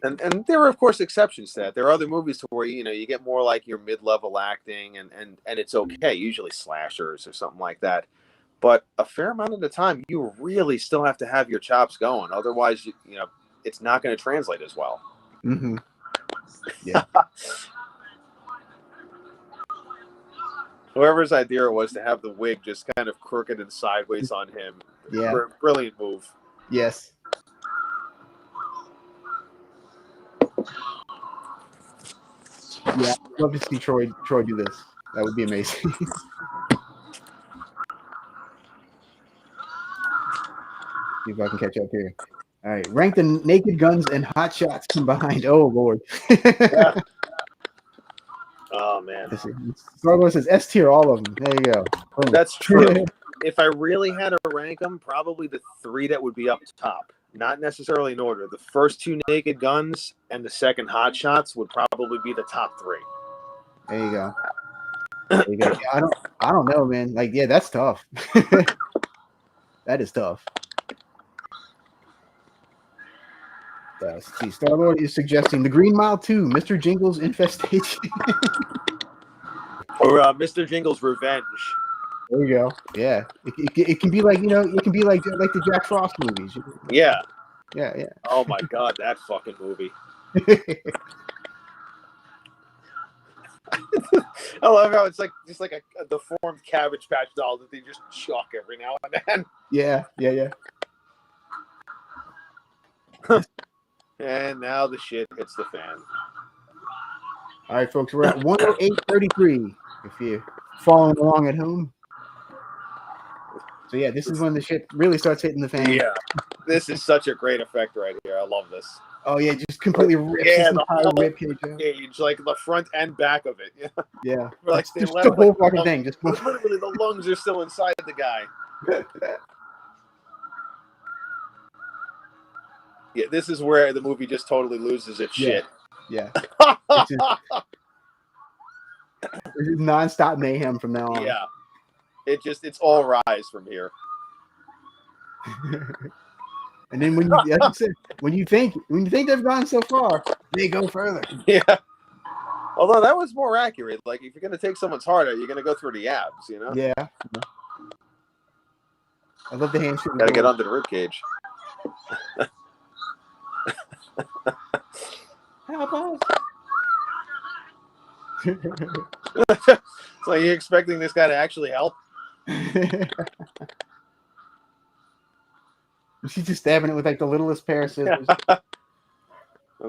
and there are of course exceptions to that. There are other movies where you get more like your mid-level acting and it's okay, usually slashers or something like that. But a fair amount of the time you really still have to have your chops going. Otherwise, it's not going to translate as well. Mm-hmm. Yeah. Whoever's idea it was to have the wig just kind of crooked and sideways on him. Yeah. Brilliant move. Yes. Yeah, I'd love to see Troy do this. That would be amazing. See if I can catch up here. All right, rank the Naked Guns and Hot Shots combined. Oh Lord. Oh man. Starboy says S tier, all of them. There you go. Boom. That's true. If I really had to rank them, probably the three that would be up top. Not necessarily in order. The first two Naked Guns and the second Hot Shots would probably be the top three. There you go. There you go. Yeah, I don't know, man. Like, yeah, that's tough. That is tough. See, Star-Lord is suggesting the Green Mile 2, Mr. Jingle's Infestation. Or Mr. Jingle's Revenge. There you go. Yeah, it can be like, it can be like the Jack Frost movies. Yeah. Yeah. Oh my god, that fucking movie. I love how it's like just like a deformed Cabbage Patch doll that they just chuck every now and then. Yeah. And now the shit hits the fan. All right, folks, we're at 108.33. If you're following along at home. So yeah, this is when the shit really starts hitting the fan. Yeah, this is such a great effect right here. I love this. Oh yeah, just completely rips the entire whole rib cage out. cage, like the front and back of it. Yeah. Like Just the whole fucking thing. Just literally the lungs are still inside the guy. Yeah, this is where the movie just totally loses its shit. Yeah. This is nonstop mayhem from now on. Yeah. It's all rise from here. And then when you think they've gone so far, they go further. Yeah. Although that was more accurate. Like if you're gonna take someone's heart out, you're gonna go through the abs, you know? Yeah. I love the hand shit. Gotta get under the rib cage. Help us. It's like you're expecting this guy to actually help. She's just stabbing it with like the littlest pair of scissors. I'm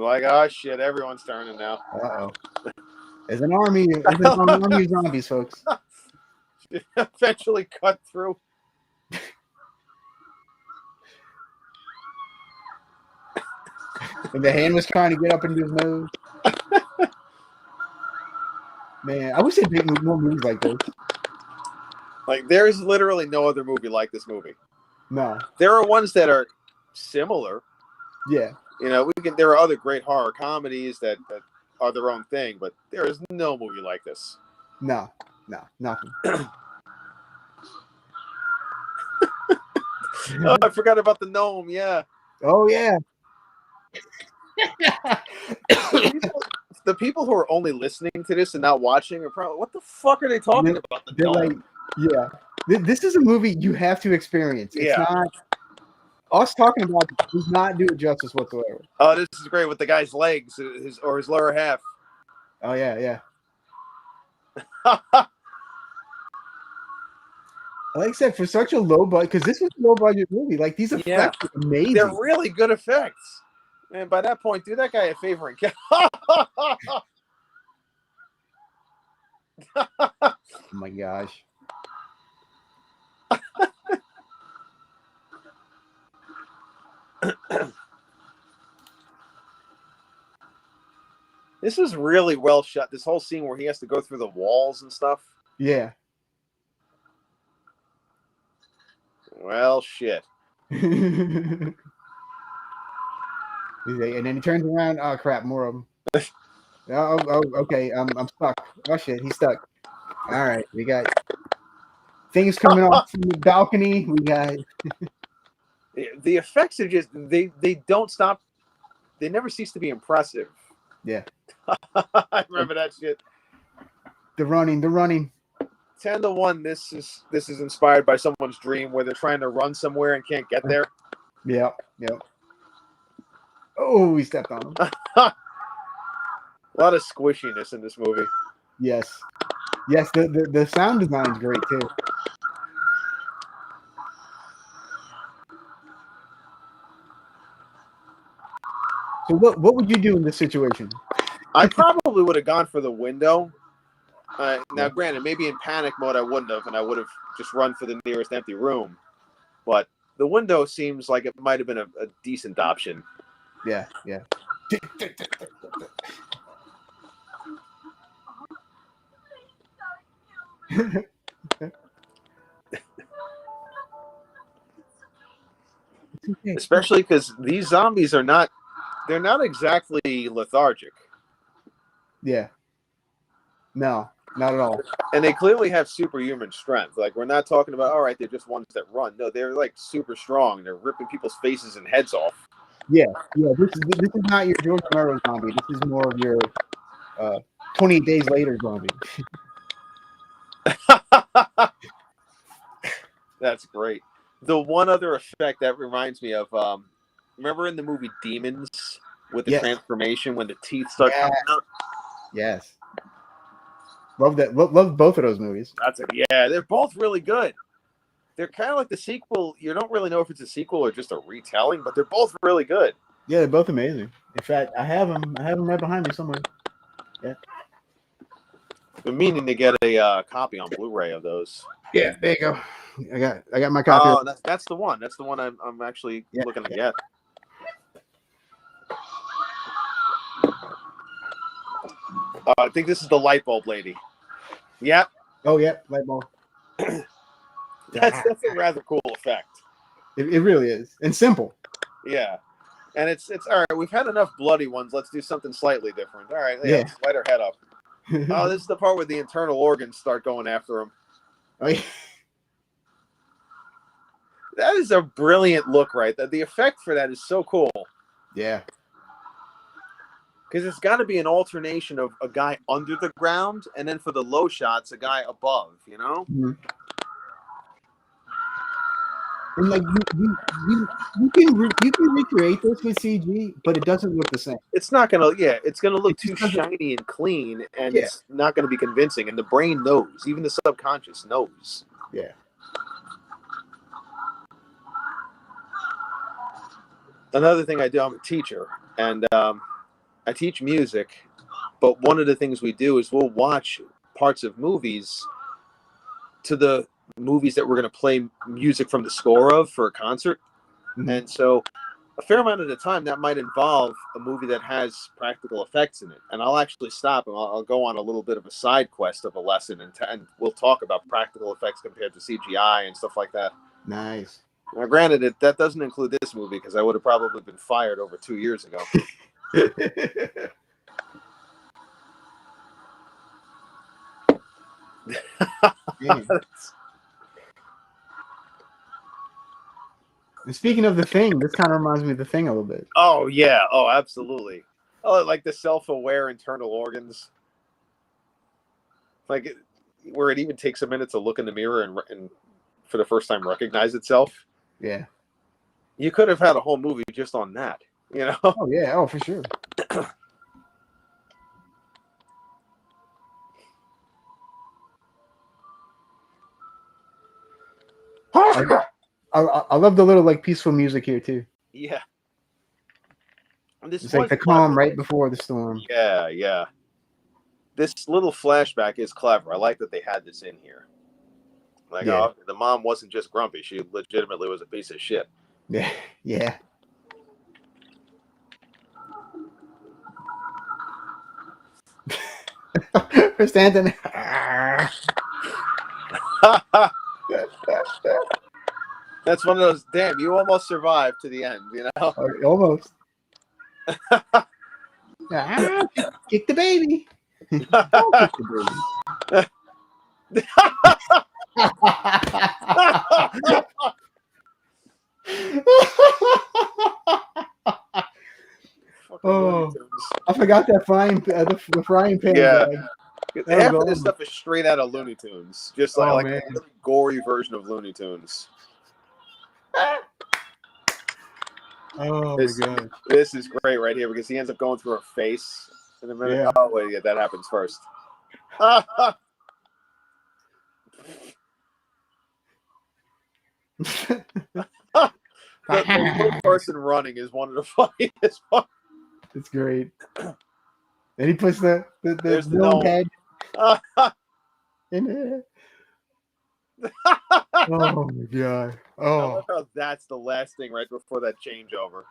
like, oh shit, everyone's turning now. Uh-oh. There's an army of zombies, folks. Eventually cut through. And the hand was trying to get up into his nose. Man, I wish they'd make more movies like this. Like, there is literally no other movie like this movie. No. There are ones that are similar. Yeah. You know, there are other great horror comedies that are their own thing, but there is no movie like this. No, nothing. Oh, I forgot about the gnome. Yeah. Oh yeah. The people who are only listening to this and not watching are probably, what the fuck are they talking about? The gnome? Like, yeah. This is a movie you have to experience. It's not us talking about it does not do it justice whatsoever. Oh, this is great with the guy's legs, his lower half. Oh yeah. Like I said, for such a low budget, because this was a low budget movie, like these effects are amazing. They're really good effects. And by that point, do that guy a favor and get. Oh my gosh. This is really well shot. This whole scene where he has to go through the walls and stuff. Yeah. Well, shit. And then he turns around. Oh crap! More of them. Oh, okay. I'm stuck. Oh shit, he's stuck. All right, we got things coming off from the balcony. We got the effects are just they don't stop. They never cease to be impressive. Yeah. I remember that shit. The running. 10-1. This is inspired by someone's dream where they're trying to run somewhere and can't get there. Yep. Oh, he stepped on him. A lot of squishiness in this movie. Yes. The sound design is great too. So what would you do in this situation? I probably would have gone for the window. Now, granted, maybe in panic mode I wouldn't have, and I would have just run for the nearest empty room. But the window seems like it might have been a decent option. Yeah. Especially because these zombies are not exactly lethargic. Yeah. No. Not at all. And they clearly have superhuman strength. Like, we're not talking about, all right, they're just ones that run. No, they're like super strong. They're ripping people's faces and heads off. Yeah. This is not your George Romero zombie. This is more of your 28 Days Later zombie. That's great. The one other effect that reminds me of, remember in the movie Demons with the transformation when the teeth start coming out? Yes. Love that. Love both of those movies. Yeah, they're both really good. They're kind of like the sequel. You don't really know if it's a sequel or just a retelling, but they're both really good. Yeah, they're both amazing. In fact, I have them. I have them right behind me somewhere. Yeah. Been meaning to get a copy on Blu-ray of those. Yeah, there you go. I got my copy. Oh, that's the one. That's the one I'm actually looking to get. I think this is the light bulb lady. Yeah. Oh yeah, light bulb. That's a rather cool effect. It really is, and simple. Yeah, and it's all right. We've had enough bloody ones. Let's do something slightly different. All right, let's light her head up. Oh, this is the part where the internal organs start going after him. Oh, yeah. That is a brilliant look, right? The effect for that is so cool. Yeah. Because it's got to be an alternation of a guy under the ground, and then for the low shots, a guy above. You know. Mm-hmm. And like you can recreate this with CG, but it doesn't look the same. It's not gonna. Yeah, it's gonna look too shiny and clean, and it's not gonna be convincing. And the brain knows, even the subconscious knows. Yeah. Another thing I do, I'm a teacher, and I teach music. But one of the things we do is we'll watch parts of movies to the movies that we're going to play music from the score of for a concert. Mm-hmm. And so a fair amount of the time that might involve a movie that has practical effects in it. And I'll actually stop and I'll go on a little bit of a side quest of a lesson and we'll talk about practical effects compared to CGI and stuff like that. Nice. Now, granted, that doesn't include this movie because I would have probably been fired over 2 years ago. And speaking of The Thing, this kind of reminds me of The Thing a little bit. Oh, yeah. Oh, absolutely. Oh, like the self-aware internal organs. Like where it even takes a minute to look in the mirror and for the first time recognize itself. Yeah. You could have had a whole movie just on that, you know? Oh, yeah. Oh, for sure. I love the little like peaceful music here too. Yeah. It's like the calm right before the storm. Yeah, yeah. This little flashback is clever. I like that they had this in here. Like, oh, the mom wasn't just grumpy; she legitimately was a piece of shit. Yeah, yeah. For Stanton. That's one of those. Damn, you almost survived to the end. You know, almost. Kick the baby. Don't kick the baby. Oh, I forgot that the frying pan. Yeah. Bag. Half of this stuff is straight out of Looney Tunes. Just like a really gory version of Looney Tunes. Oh my god. This is great right here because he ends up going through her face in a minute. Yeah. Oh wait, yeah, that happens first. The little person running is one of the funniest parts. It's great. And he puts the gnome head in there. Oh my god. Oh, I love how that's the last thing right before that changeover.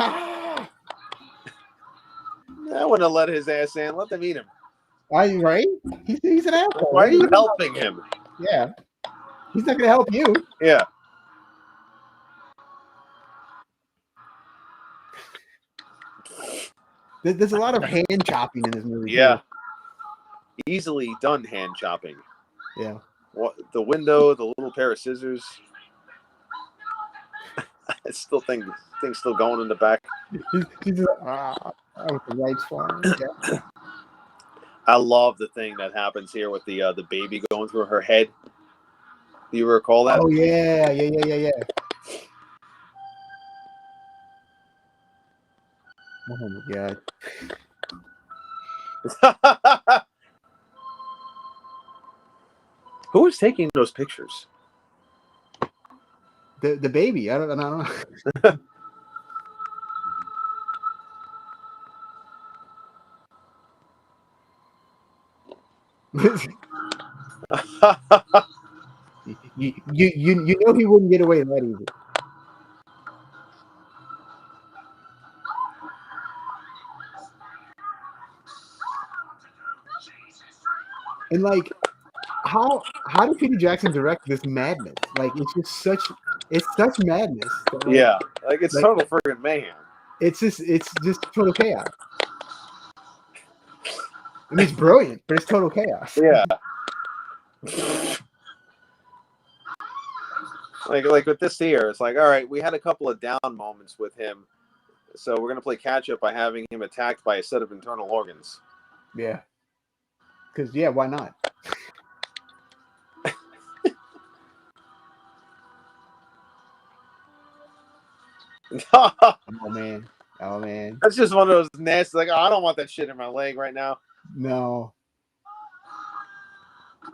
I wouldn't have let his ass in. Let them eat him. Are you right? He's an asshole. Why are you helping him? Yeah. He's not going to help you. Yeah. There's a lot of hand chopping in this movie. Yeah. Too. Easily done hand chopping. Yeah. What, the window, the little pair of scissors. I still think things still going in the back. He's just, with the lights flying. Yeah. I love the thing that happens here with the baby going through her head. Do you recall that? Oh yeah. Oh my god. Who is taking those pictures? The baby. I don't know. you know he wouldn't get away that easy. And like, how did Peter Jackson direct this madness? Like, it's such madness. That, like, yeah, like it's total friggin' mayhem. It's just total chaos. I mean, it's brilliant, but it's total chaos. Yeah. like with this here, it's like, all right, we had a couple of down moments with him, so we're gonna play catch up by having him attacked by a set of internal organs. Yeah. Because why not? Oh man. That's just one of those nasty. Like, oh, I don't want that shit in my leg right now. No.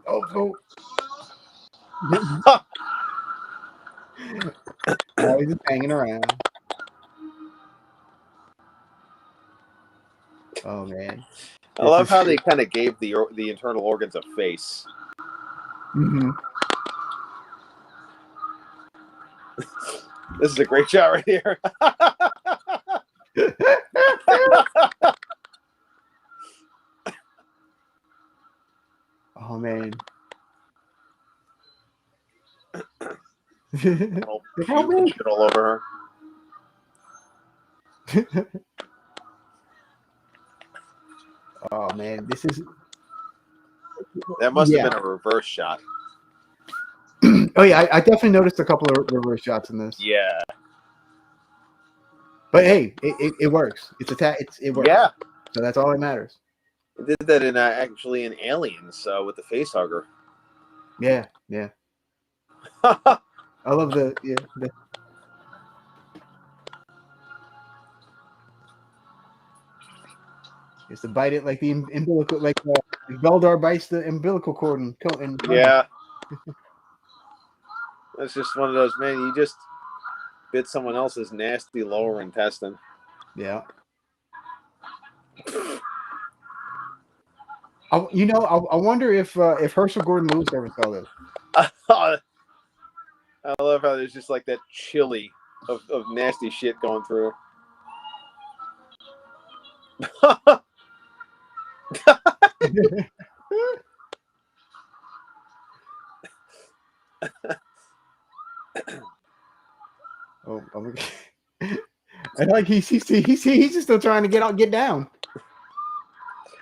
Oh. Oh, he's just hanging around. Oh man. I love how they kind of gave the internal organs a face. Mm-hmm. This is a great shot right here. Oh man. Help me. Shit all over her. Oh man, this is. That must have been a reverse shot. Oh yeah, I definitely noticed a couple of reverse shots in this. Yeah. But hey, it works. It works. Yeah. So that's all that matters. It did that in actually in Aliens with the face hugger. Yeah. I love the. It's to bite it like the umbilical, like Veldar bites the umbilical cord and yeah. That's just one of those, man. You just bit someone else's nasty lower intestine. Yeah. I wonder if Herschel Gordon Lewis ever saw this. I love how there's just like that chili of nasty shit going through. Oh, I like he's just still trying to get down.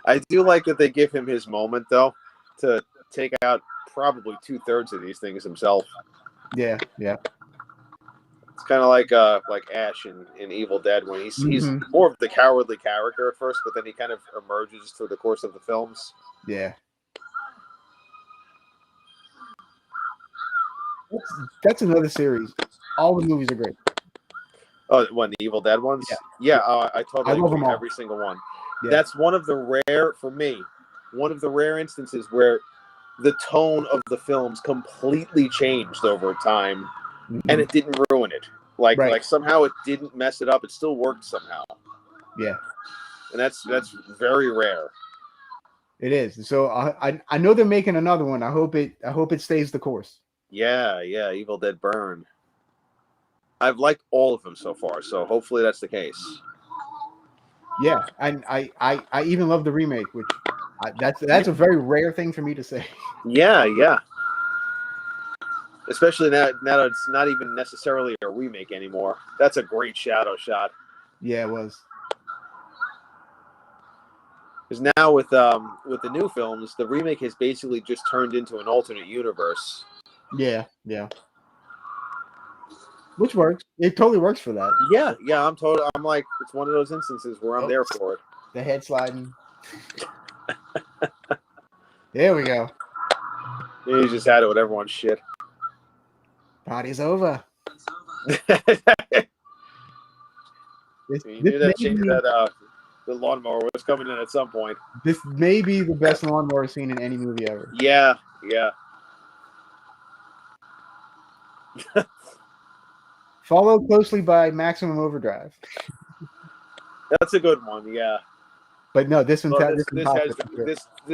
I do like that they give him his moment though to take out probably 2/3 of these things himself. Yeah. It's kind of like Ash in Evil Dead when he's more of the cowardly character at first, but then he kind of emerges through the course of the films. Yeah. That's another series. All the movies are great. Oh, when the Evil Dead ones? Yeah. I totally love them agree. all. Every single one. Yeah. That's one of the rare instances where the tone of the films completely changed over time, and it didn't ruin it. Like somehow it didn't mess it up. It still worked somehow. Yeah. And that's very rare. It is. So I know they're making another one. I hope it stays the course. Yeah. Evil Dead Burn. I've liked all of them so far, so hopefully that's the case. Yeah, and I even love the remake, which that's a very rare thing for me to say. Yeah. Especially now that it's not even necessarily a remake anymore. That's a great shadow shot. Yeah, it was. Because now with the new films, the remake has basically just turned into an alternate universe. Yeah, yeah. Which works. It totally works for that. Yeah, I'm like, it's one of those instances where I'm there for it. The head sliding. There we go. You just had it with everyone's shit. Party's over. You knew that the lawnmower was coming in at some point. This may be the best lawnmower scene in any movie ever. Yeah. Followed closely by Maximum Overdrive. That's a good one, yeah. But no, this one. Well, this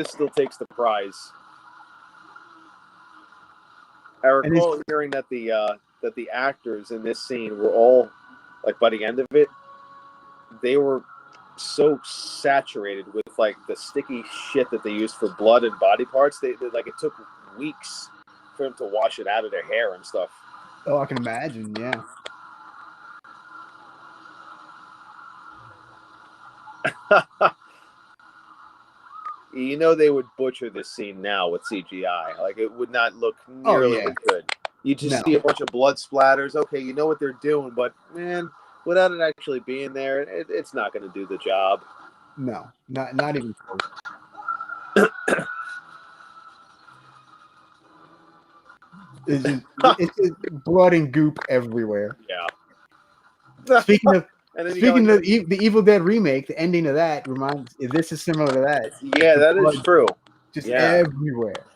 still takes the prize. I recall hearing that the actors in this scene were all, like, by the end of it, they were so saturated with, like, the sticky shit that they used for blood and body parts. They like, it took weeks for them to wash it out of their hair and stuff. Oh, I can imagine. Yeah. You know they would butcher this scene now with CGI. Like, it would not look nearly as good. You just see a bunch of blood splatters. Okay, you know what they're doing, but man, without it actually being there, it's not going to do the job. No, not even close. It's just blood and goop everywhere. Yeah. Speaking of the Evil Dead remake, the ending of that this is similar to that. Yeah, that is true. Just everywhere.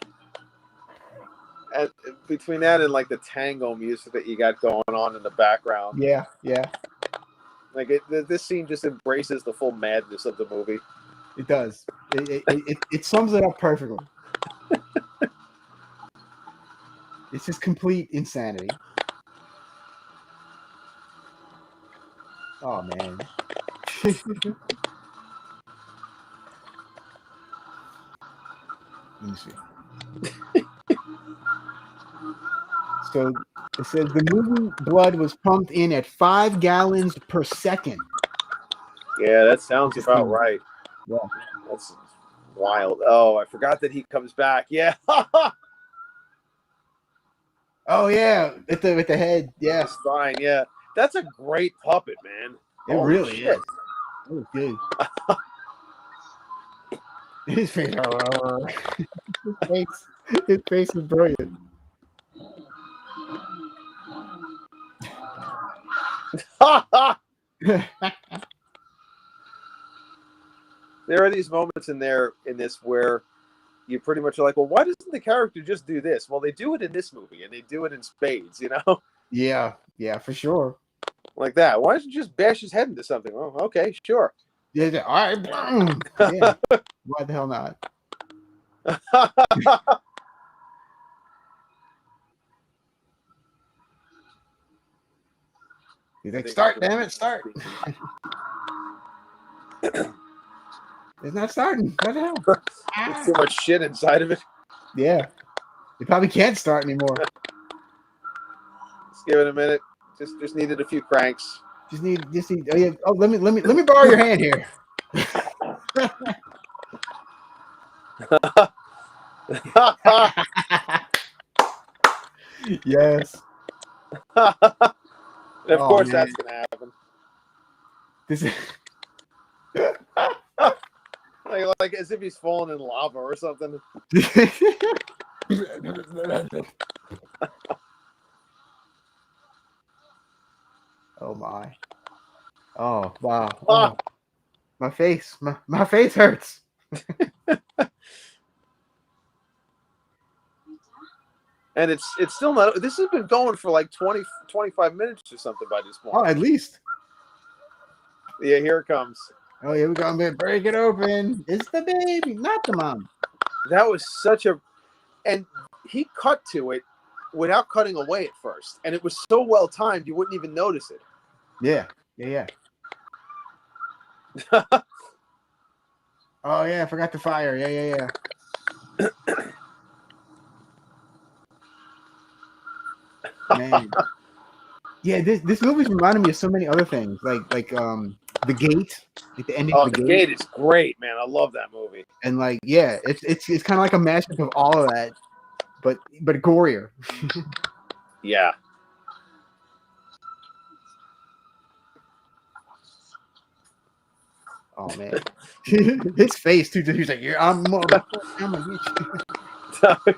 And between that and, like, the tango music that you got going on in the background. Yeah. Like, this scene just embraces the full madness of the movie. It does. It sums it up perfectly. It's just complete insanity. Oh man. Let me see. So it says the movie blood was pumped in at 5 gallons per second. Yeah, that sounds about right. Yeah. That's wild. Oh, I forgot that he comes back. Yeah. Oh yeah, with the head. Yeah. That's fine. Yeah. That's a great puppet, man. It really is. It was good. His face. His face is brilliant. There are these moments in this where you pretty much are like, well, why doesn't the character just do this? Well, they do it in this movie, and they do it in spades, you know? Yeah, for sure. Like that. Why doesn't you just bash his head into something? Oh, okay, sure. Yeah, all right. Yeah. Why the hell not? He's like, start, damn it, start. It's not starting. What the hell? There's too much shit inside of it. Yeah. You probably can't start anymore. Let's give it a minute. Just needed a few cranks. Just need oh yeah. Oh, let me borrow your hand here. Yes. And of course, man, that's gonna happen. This is like as if he's falling in lava or something. Oh my! Oh wow! Oh. My face hurts. And it's still not. This has been going for like 25 minutes or something by this point. Oh, at least. Yeah, here it comes. Oh, here we go. I'm gonna break it open. It's the baby, not the mom. That was such a, and he cut to it without cutting away at first, and it was so well timed you wouldn't even notice it. Yeah. Oh yeah, I forgot the fire. Yeah. Man. Yeah, this movie's reminded me of so many other things. Like the gate, like the ending Oh, of the the gate, Gate is great, man. I love that movie. and like yeah, it's kind of like a mashup of all of that, but gorier. Yeah. Oh man, his face too. He's like, "Yeah, I'm gonna get you."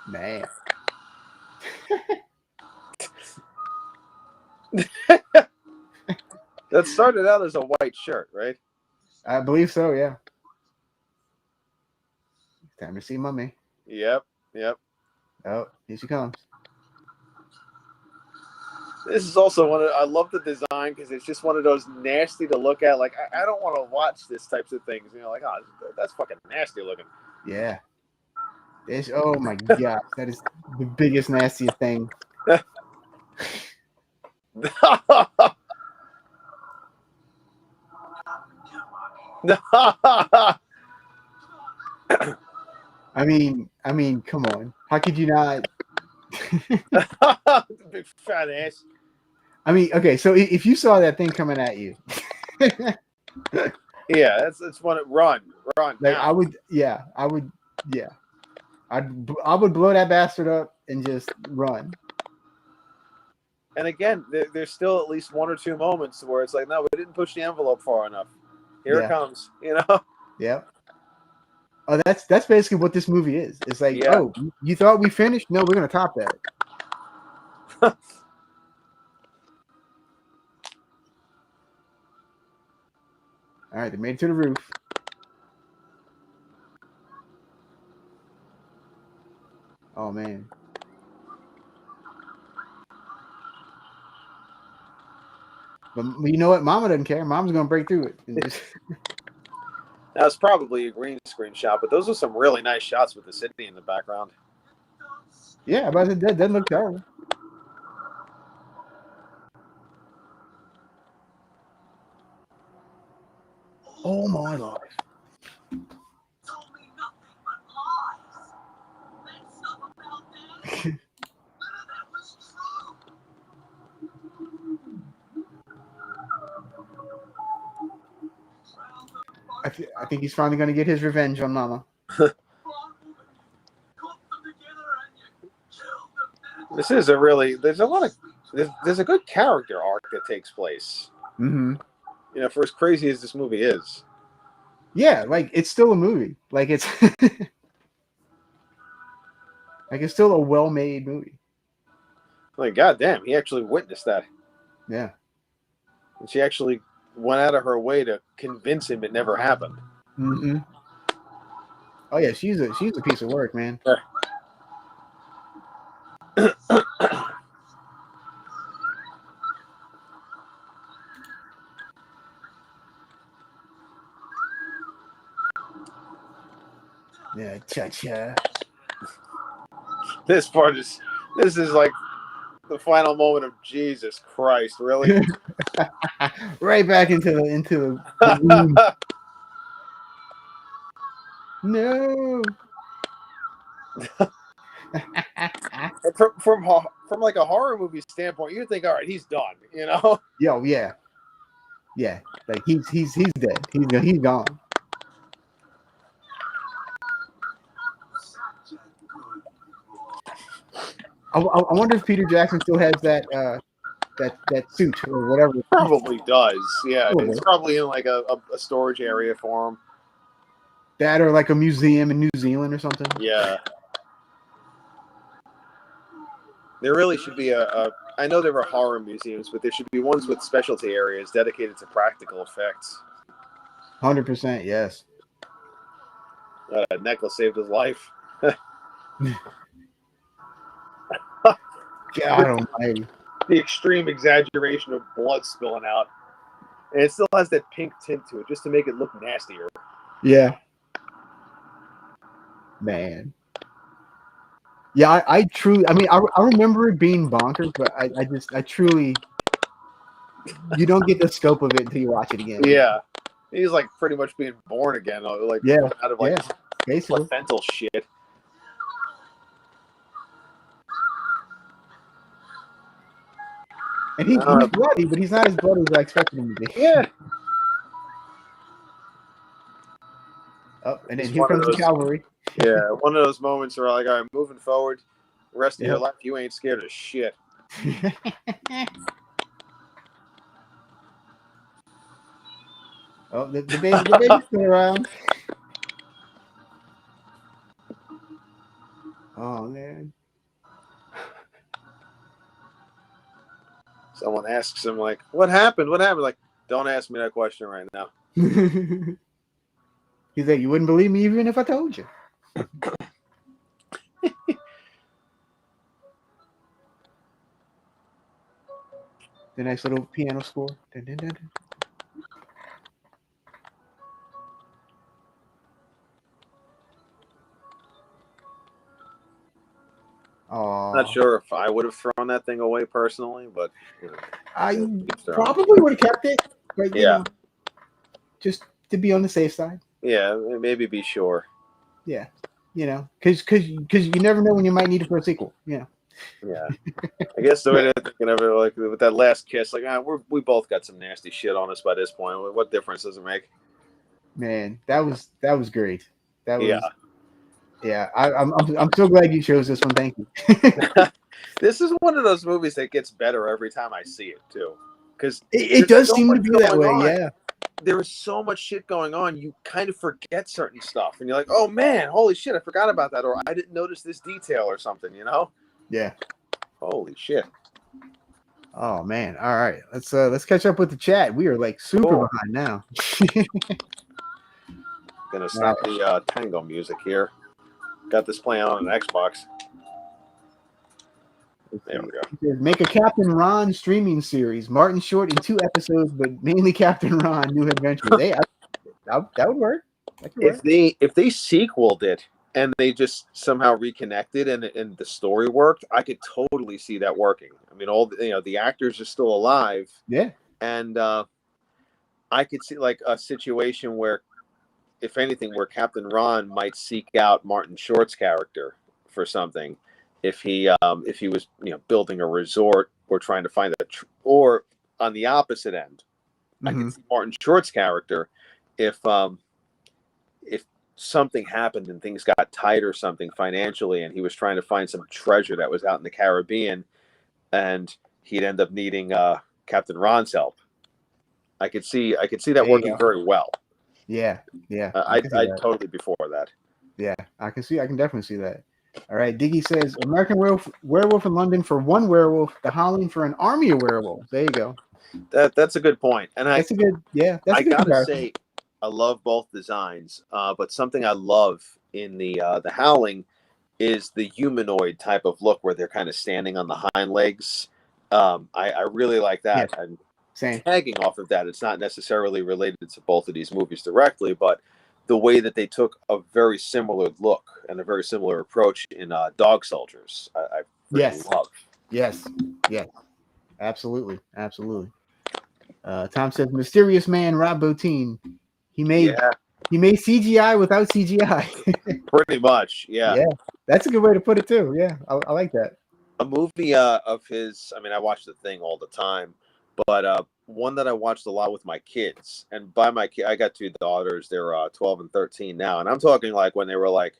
Man, That started out as a white shirt, right? I believe so. Yeah. Time to see Mummy. Yep. Yep. Oh, here she comes. This is also I love the design because it's just one of those nasty to look at. Like, I don't want to watch this types of things. You know, like, oh, that's fucking nasty looking. Yeah. Oh my gosh, that is the biggest, nastiest thing. I mean, come on. How could you not? Big fat ass. I mean, okay, so if you saw that thing coming at you, Yeah, that's one. Run. like Now. I would, yeah, I would blow that bastard up and just run. And again, there's still at least one or two moments where it's like, no, we didn't push the envelope far enough. Here it comes. You know. Yeah. Oh, that's basically what this movie is. It's like, Yeah. oh, you thought we finished? No, we're gonna top that. All right, they made it to the roof. Oh man. But you know what? Mama doesn't care. Mom's gonna break through it. And just... That was probably a green screen shot, but those are some really nice shots with the city in the background. Yeah, but that doesn't look terrible. Oh my life. I think he's finally going to get his revenge on Mama. This is there's a lot of there's a good character arc that takes place. Mm-hmm. You know, for as crazy as this movie is. Yeah, like it's still a movie. Like it's like it's still a well-made movie. Like, goddamn, he actually witnessed that. Yeah. And she actually went out of her way to convince him it never happened. Mm-hmm. Oh yeah, she's a piece of work, man. Yeah, cha-cha. This is like the final moment of Jesus Christ, really? Right back into the room. No. from like a horror movie standpoint, you think, all right, he's done, you know? Yo, yeah. Yeah. Like he's dead. He's gone. I wonder if Peter Jackson still has that suit or whatever. Probably does. Yeah. Probably. It's probably in like a storage area for him. That or like a museum in New Zealand or something. Yeah. There really should be I know there are horror museums, but there should be ones with specialty areas dedicated to practical effects. 100%, yes. That necklace saved his life. God almighty. The extreme exaggeration of blood spilling out. And it still has that pink tint to it just to make it look nastier. Yeah. Man. Yeah, I truly, I mean, I remember it being bonkers, but I truly, you don't get the scope of it until you watch it again. Yeah. He's like pretty much being born again, like out of like placental shit. And he's bloody, but he's not as bloody as I expected him to be. Yeah. Oh, and then It's here one of comes the those- cavalry. Yeah, one of those moments where like, all right, moving forward, the rest of your Yep. life, you ain't scared of shit. Oh, the baby's still around. Oh man. Someone asks him like, "What happened? What happened?" Like, don't ask me that question right now. He's like, you wouldn't believe me even if I told you. The nice little piano score. Dun, dun, dun, dun. Not sure if I would have thrown that thing away personally, but you know, I probably would have kept it, but you know, just to be on the safe side. Yeah, maybe be sure. Yeah, you know, because you never know when you might need it for a sequel. Yeah. Yeah, I guess the way they're thinking of it, like with that last kiss, like we both got some nasty shit on us by this point. What difference does it make? Man, that was great. That was yeah. I'm so glad you chose this one. Thank you. This is one of those movies that gets better every time I see it too, because it does seem to be that way. Yeah. There is so much shit going on, you kind of forget certain stuff, and you're like, "Oh man, holy shit, I forgot about that," or "I didn't notice this detail," or something. You know? Yeah. Holy shit. Oh man! All right, let's catch up with the chat. We are like super behind now. Gonna stop the tango music here. Got this playing on an Xbox. There we go. Make a Captain Ron streaming series. Martin Short in 2 episodes, but mainly Captain Ron New Adventures. Hey, that would work. If they sequeled it and they just somehow reconnected and the story worked, I could totally see that working. I mean, all the actors are still alive. Yeah. And I could see like a situation where, if anything, where Captain Ron might seek out Martin Short's character for something, if he was building a resort or trying to find or on the opposite end, I could see Martin Short's character if something happened and things got tight or something financially, and he was trying to find some treasure that was out in the Caribbean, and he'd end up needing Captain Ron's help. I could see that working very well. Yeah. I'd totally be for that. Yeah, I can definitely see that. All right, Diggy says American werewolf in London for one werewolf, The Howling for an army of werewolves. There you go. That's a good point, and that's a good gotta say, I love both designs, but something I love in the Howling is the humanoid type of look where they're kind of standing on the hind legs. I really like that. Yeah. And Same. tagging off of that, it's not necessarily related to both of these movies directly, but the way that they took a very similar look and a very similar approach in Dog Soldiers, I really love. Yes, absolutely. Tom says mysterious man Rob Bottin. He made CGI without CGI. Pretty much, yeah. Yeah, that's a good way to put it too. Yeah, I like that. A movie of his, I mean, I watch The Thing all the time, but one that I watched a lot with my kids, and by my kid, I got 2 daughters. They're 12 and 13 now, and I'm talking like when they were like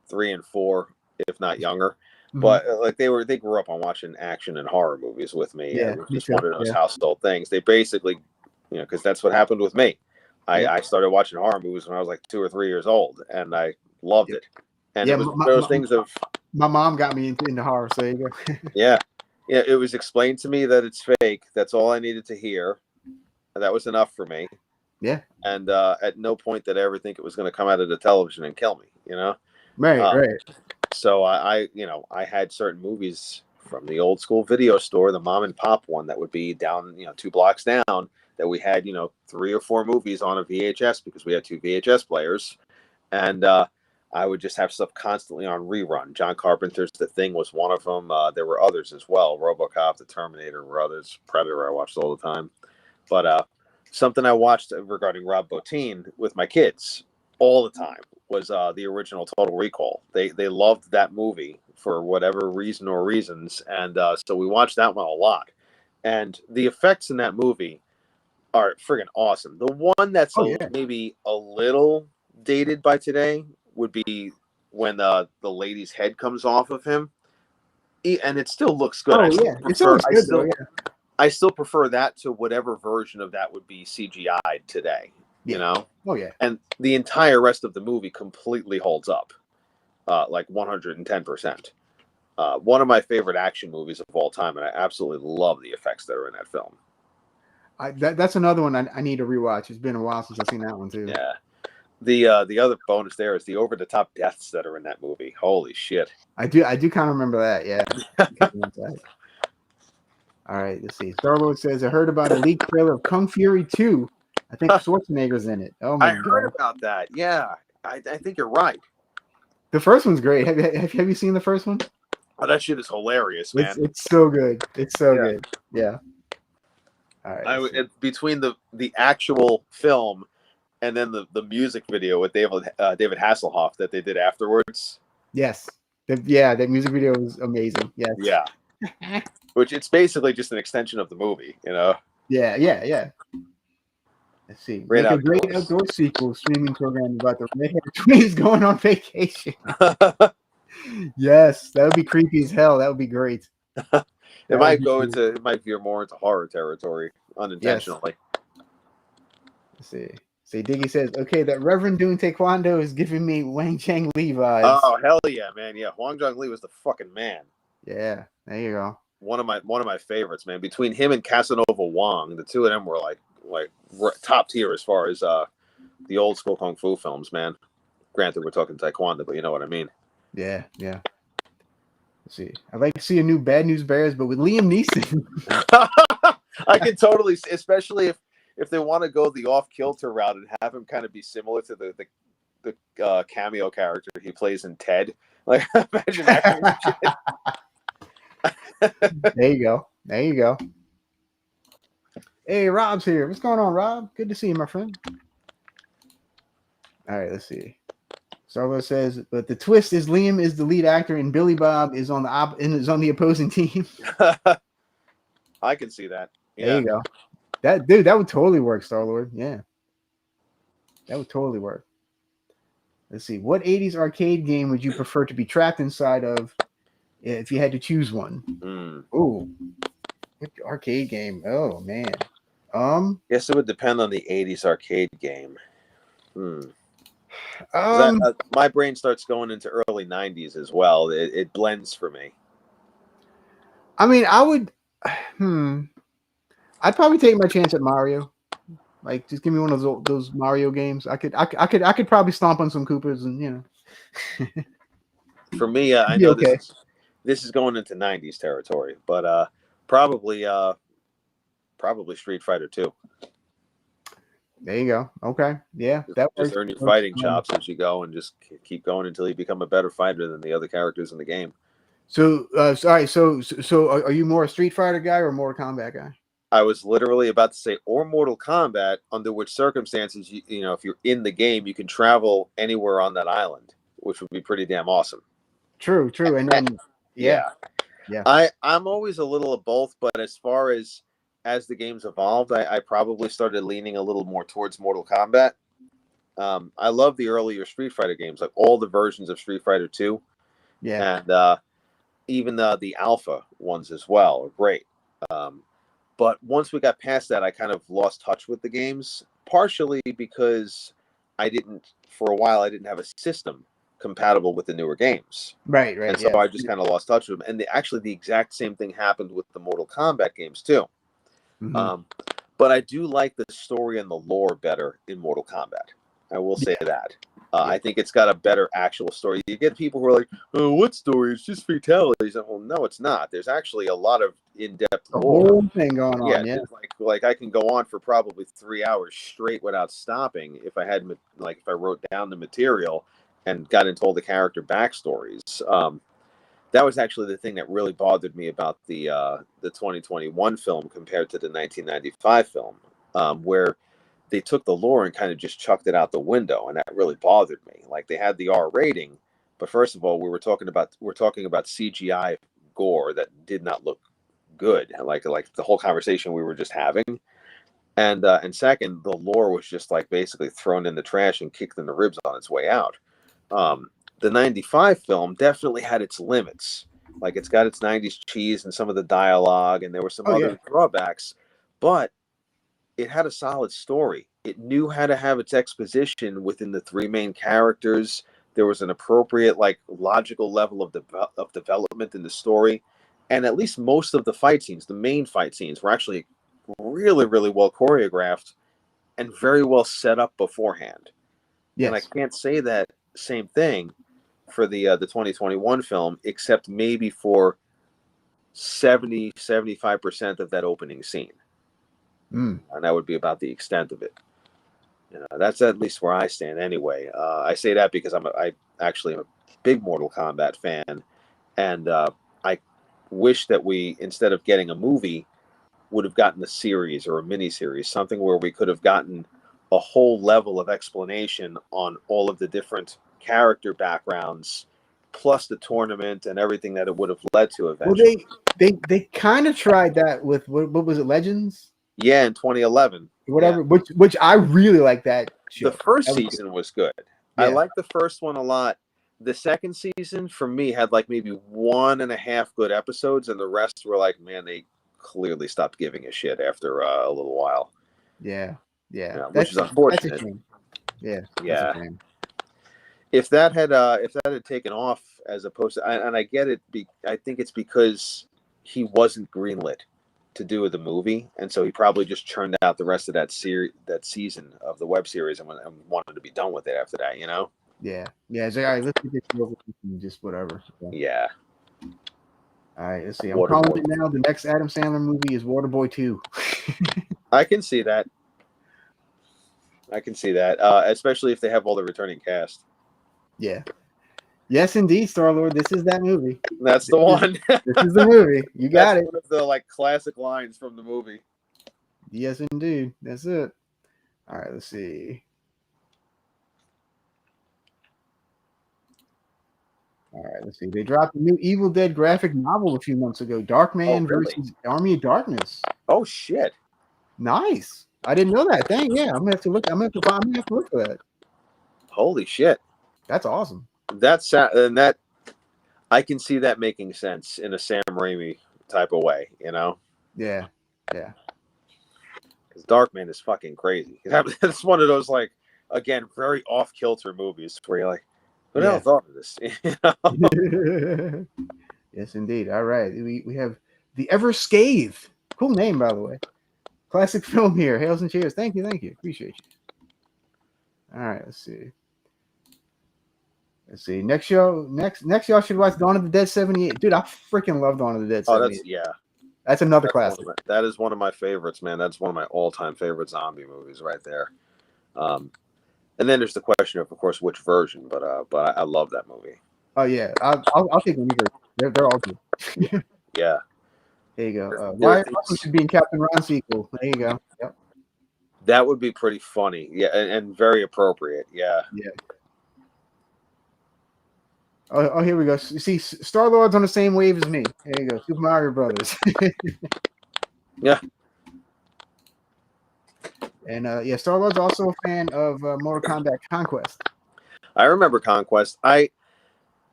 3 and 4, if not younger. But like they grew up on watching action and horror movies with me. Yeah, it was just one of those household things. They basically, because that's what happened with me. I started watching horror movies when I was like 2 or 3 years old, and I loved it. And it was one of those things of my mom got me into horror. So there you go. Yeah, it was explained to me that it's fake. That's all I needed to hear. That was enough for me. Yeah. And at no point did I ever think it was going to come out of the television and kill me. Right. So I had certain movies from the old school video store, the mom and pop one that would be down, 2 blocks down, that we had, 3 or 4 movies on a VHS because we had 2 VHS players. And I would just have stuff constantly on rerun. John Carpenter's The Thing was one of them. There were others as well. RoboCop, The Terminator were others. Predator I watched all the time. But something I watched regarding Rob Bottin with my kids all the time was the original Total Recall. They loved that movie for whatever reason or reasons, and so we watched that one a lot. And the effects in that movie are friggin' awesome. The one that's maybe a little dated by today would be when the lady's head comes off of him, and it still looks good. It still looks good though. I still prefer that to whatever version of that would be CGI'd today. Yeah. You know? Oh yeah. And the entire rest of the movie completely holds up, like 110%. One of my favorite action movies of all time, and I absolutely love the effects that are in that film. That's another one I need to rewatch. It's been a while since I've seen that one too. Yeah. The other bonus there is the over the top deaths that are in that movie. Holy shit! I do kind of remember that. Yeah. All right, let's see. Star-Lord says, I heard about a leaked trailer of Kung Fury 2. I think Schwarzenegger's in it. Oh my God. I heard about that. Yeah, I think you're right. The first one's great. Have you seen the first one? Oh, that shit is hilarious, man. It's so good. It's so good. Yeah. All right. Between the actual film and then the music video with David Hasselhoff that they did afterwards. Yes. That music video was amazing. Yes. Yeah. Which it's basically just an extension of the movie, you know? Yeah. Let's see. Make a great outdoor sequel streaming program about the redhead twins going on vacation. Yes, that would be creepy as hell. That would be great. It might veer more into horror territory unintentionally. Yes. Let's see. See, Diggy says, okay, that Reverend doing Taekwondo is giving me Wang Chang Li vibes. Oh, hell yeah, man. Yeah, Huang Zhang Li was the fucking man. Yeah, there you go. One of my favorites, man. Between him and Casanova Wong, the two of them were like top tier as far as the old school kung fu films, man. Granted, we're talking Taekwondo, but you know what I mean. Yeah. Let's see. I'd like to see a new Bad News Bears, but with Liam Neeson. I can totally, especially if they want to go the off-kilter route and have him kind of be similar to the cameo character he plays in Ted. Like, imagine that kind of shit. There you go. Hey, Rob's here. What's going on, Rob? Good to see you, my friend. All right, let's see. Starlo says, but the twist is Liam is the lead actor and Billy Bob is on the opposing team. I can see that. Yeah. There you go. That would totally work, Star-Lord. Yeah. That would totally work. Let's see. What 80s arcade game would you prefer to be trapped inside of if you had to choose one? Ooh. What arcade game? Oh, man. Guess it would depend on the 80s arcade game. My brain starts going into early 90s as well. It blends for me. I mean, I would I'd probably take my chance at Mario. Like, just give me one of those Mario games. I could probably stomp on some Koopas and, you know. For me, I know this is going into 90s territory, but probably Street Fighter 2. There you go. Okay. Yeah. Just earn your fighting chops as you go and just keep going until you become a better fighter than the other characters in the game. So, sorry. So are you more a Street Fighter guy or a Mortal Kombat guy? I was literally about to say, or Mortal Kombat, under which circumstances, you know, if you're in the game, you can travel anywhere on that island, which would be pretty damn awesome. True. And then, yeah. I'm always a little of both, but as far as the games evolved, I probably started leaning a little more towards Mortal Kombat. I love the earlier Street Fighter games, like all the versions of Street Fighter 2. Yeah. And even the alpha ones as well are great. But once we got past that, I kind of lost touch with the games, partially because for a while, I didn't have a system compatible with the newer games. Right. And so I just kind of lost touch with them. And actually, the exact same thing happened with the Mortal Kombat games, too. Mm-hmm. But I do like the story and the lore better in Mortal Kombat. I will say that. I think it's got a better actual story. You get people who are like, "Oh, what story? It's just fatalities." Well, no, it's not. There's actually a lot of in-depth lore. Whole thing going on. Yeah. Like I can go on for probably 3 hours straight without stopping if I wrote down the material and got into all the character backstories. That was actually the thing that really bothered me about the 2021 film compared to the 1995 film, where they took the lore and kind of just chucked it out the window, and that really bothered me. Like, they had the R rating, but first of all, we're talking about CGI gore that did not look good, like the whole conversation we were just having. And second, the lore was just like basically thrown in the trash and kicked in the ribs on its way out. The 95 film definitely had its limits. Like, it's got its 90s cheese and some of the dialogue, and there were some other drawbacks, but it had a solid story. It knew how to have its exposition within the three main characters. There was an appropriate, like, logical level of development in the story. And at least most of the fight scenes, the main fight scenes, were actually really, really well choreographed and very well set up beforehand. Yes. And I can't say that same thing for the 2021 film, except maybe for 75% of that opening scene. And that would be about the extent of it. That's at least where I stand anyway. I say that because I actually am a big Mortal Kombat fan, and I wish that we, instead of getting a movie, would have gotten a series or a mini-series, something where we could have gotten a whole level of explanation on all of the different character backgrounds, plus the tournament and everything that it would have led to eventually. Well, they kind of tried that with what was it, Legends? Yeah, in 2011. Whatever, yeah. which I really like that show. The first season was good. Yeah. I liked the first one a lot. The second season, for me, had like maybe 1.5 good episodes, and the rest were like, man, they clearly stopped giving a shit after a little while. Yeah. Which is unfortunate. Yeah. If that had taken off, as opposed to, and I get it, I think it's because he wasn't greenlit to do the movie, and so he probably just churned out the rest of that season of the web series and wanted to be done with it after that. Yeah. It's like, all right, let's get this over and just whatever. Yeah. All right, let's see. I'm calling it now. The next Adam Sandler movie is Waterboy 2. I can see that. Especially if they have all the returning cast. Yeah. Yes, indeed, Star-Lord. This is that movie. That's the one. This is the movie. You got it. One of the like classic lines from the movie. Yes, indeed. That's it. All right, let's see. They dropped a new Evil Dead graphic novel a few months ago. Darkman versus Army of Darkness. Oh shit! Nice. I didn't know that. Dang, yeah. I'm gonna have to look. I'm gonna have to look for that. Holy shit! That's awesome. That I can see that making sense in a Sam Raimi type of way. Yeah. Because Darkman is fucking crazy. It's one of those, like, again, very off kilter movies where you're like, who the hell thought of this? Yes, indeed. All right. We have The Ever Scathe. Cool name, by the way. Classic film here. Hails and cheers. Thank you. Appreciate you. All right, let's see. Next y'all should watch Dawn of the Dead 78. Dude, I freaking love Dawn of the Dead 78. That's another classic. That is one of my favorites, man. That's one of my all-time favorite zombie movies right there. And then there's the question of course, which version, but I love that movie. Oh yeah, I'll take any version. They're all good. Yeah. There you go. Why should be in Captain Ron sequel? There you go. Yep. That would be pretty funny. Yeah, and very appropriate. Yeah. Oh, here we go. You see, Star-Lord's on the same wave as me. There you go. Super Mario Brothers. Yeah. And Star-Lord's also a fan of Mortal Kombat Conquest. I remember Conquest.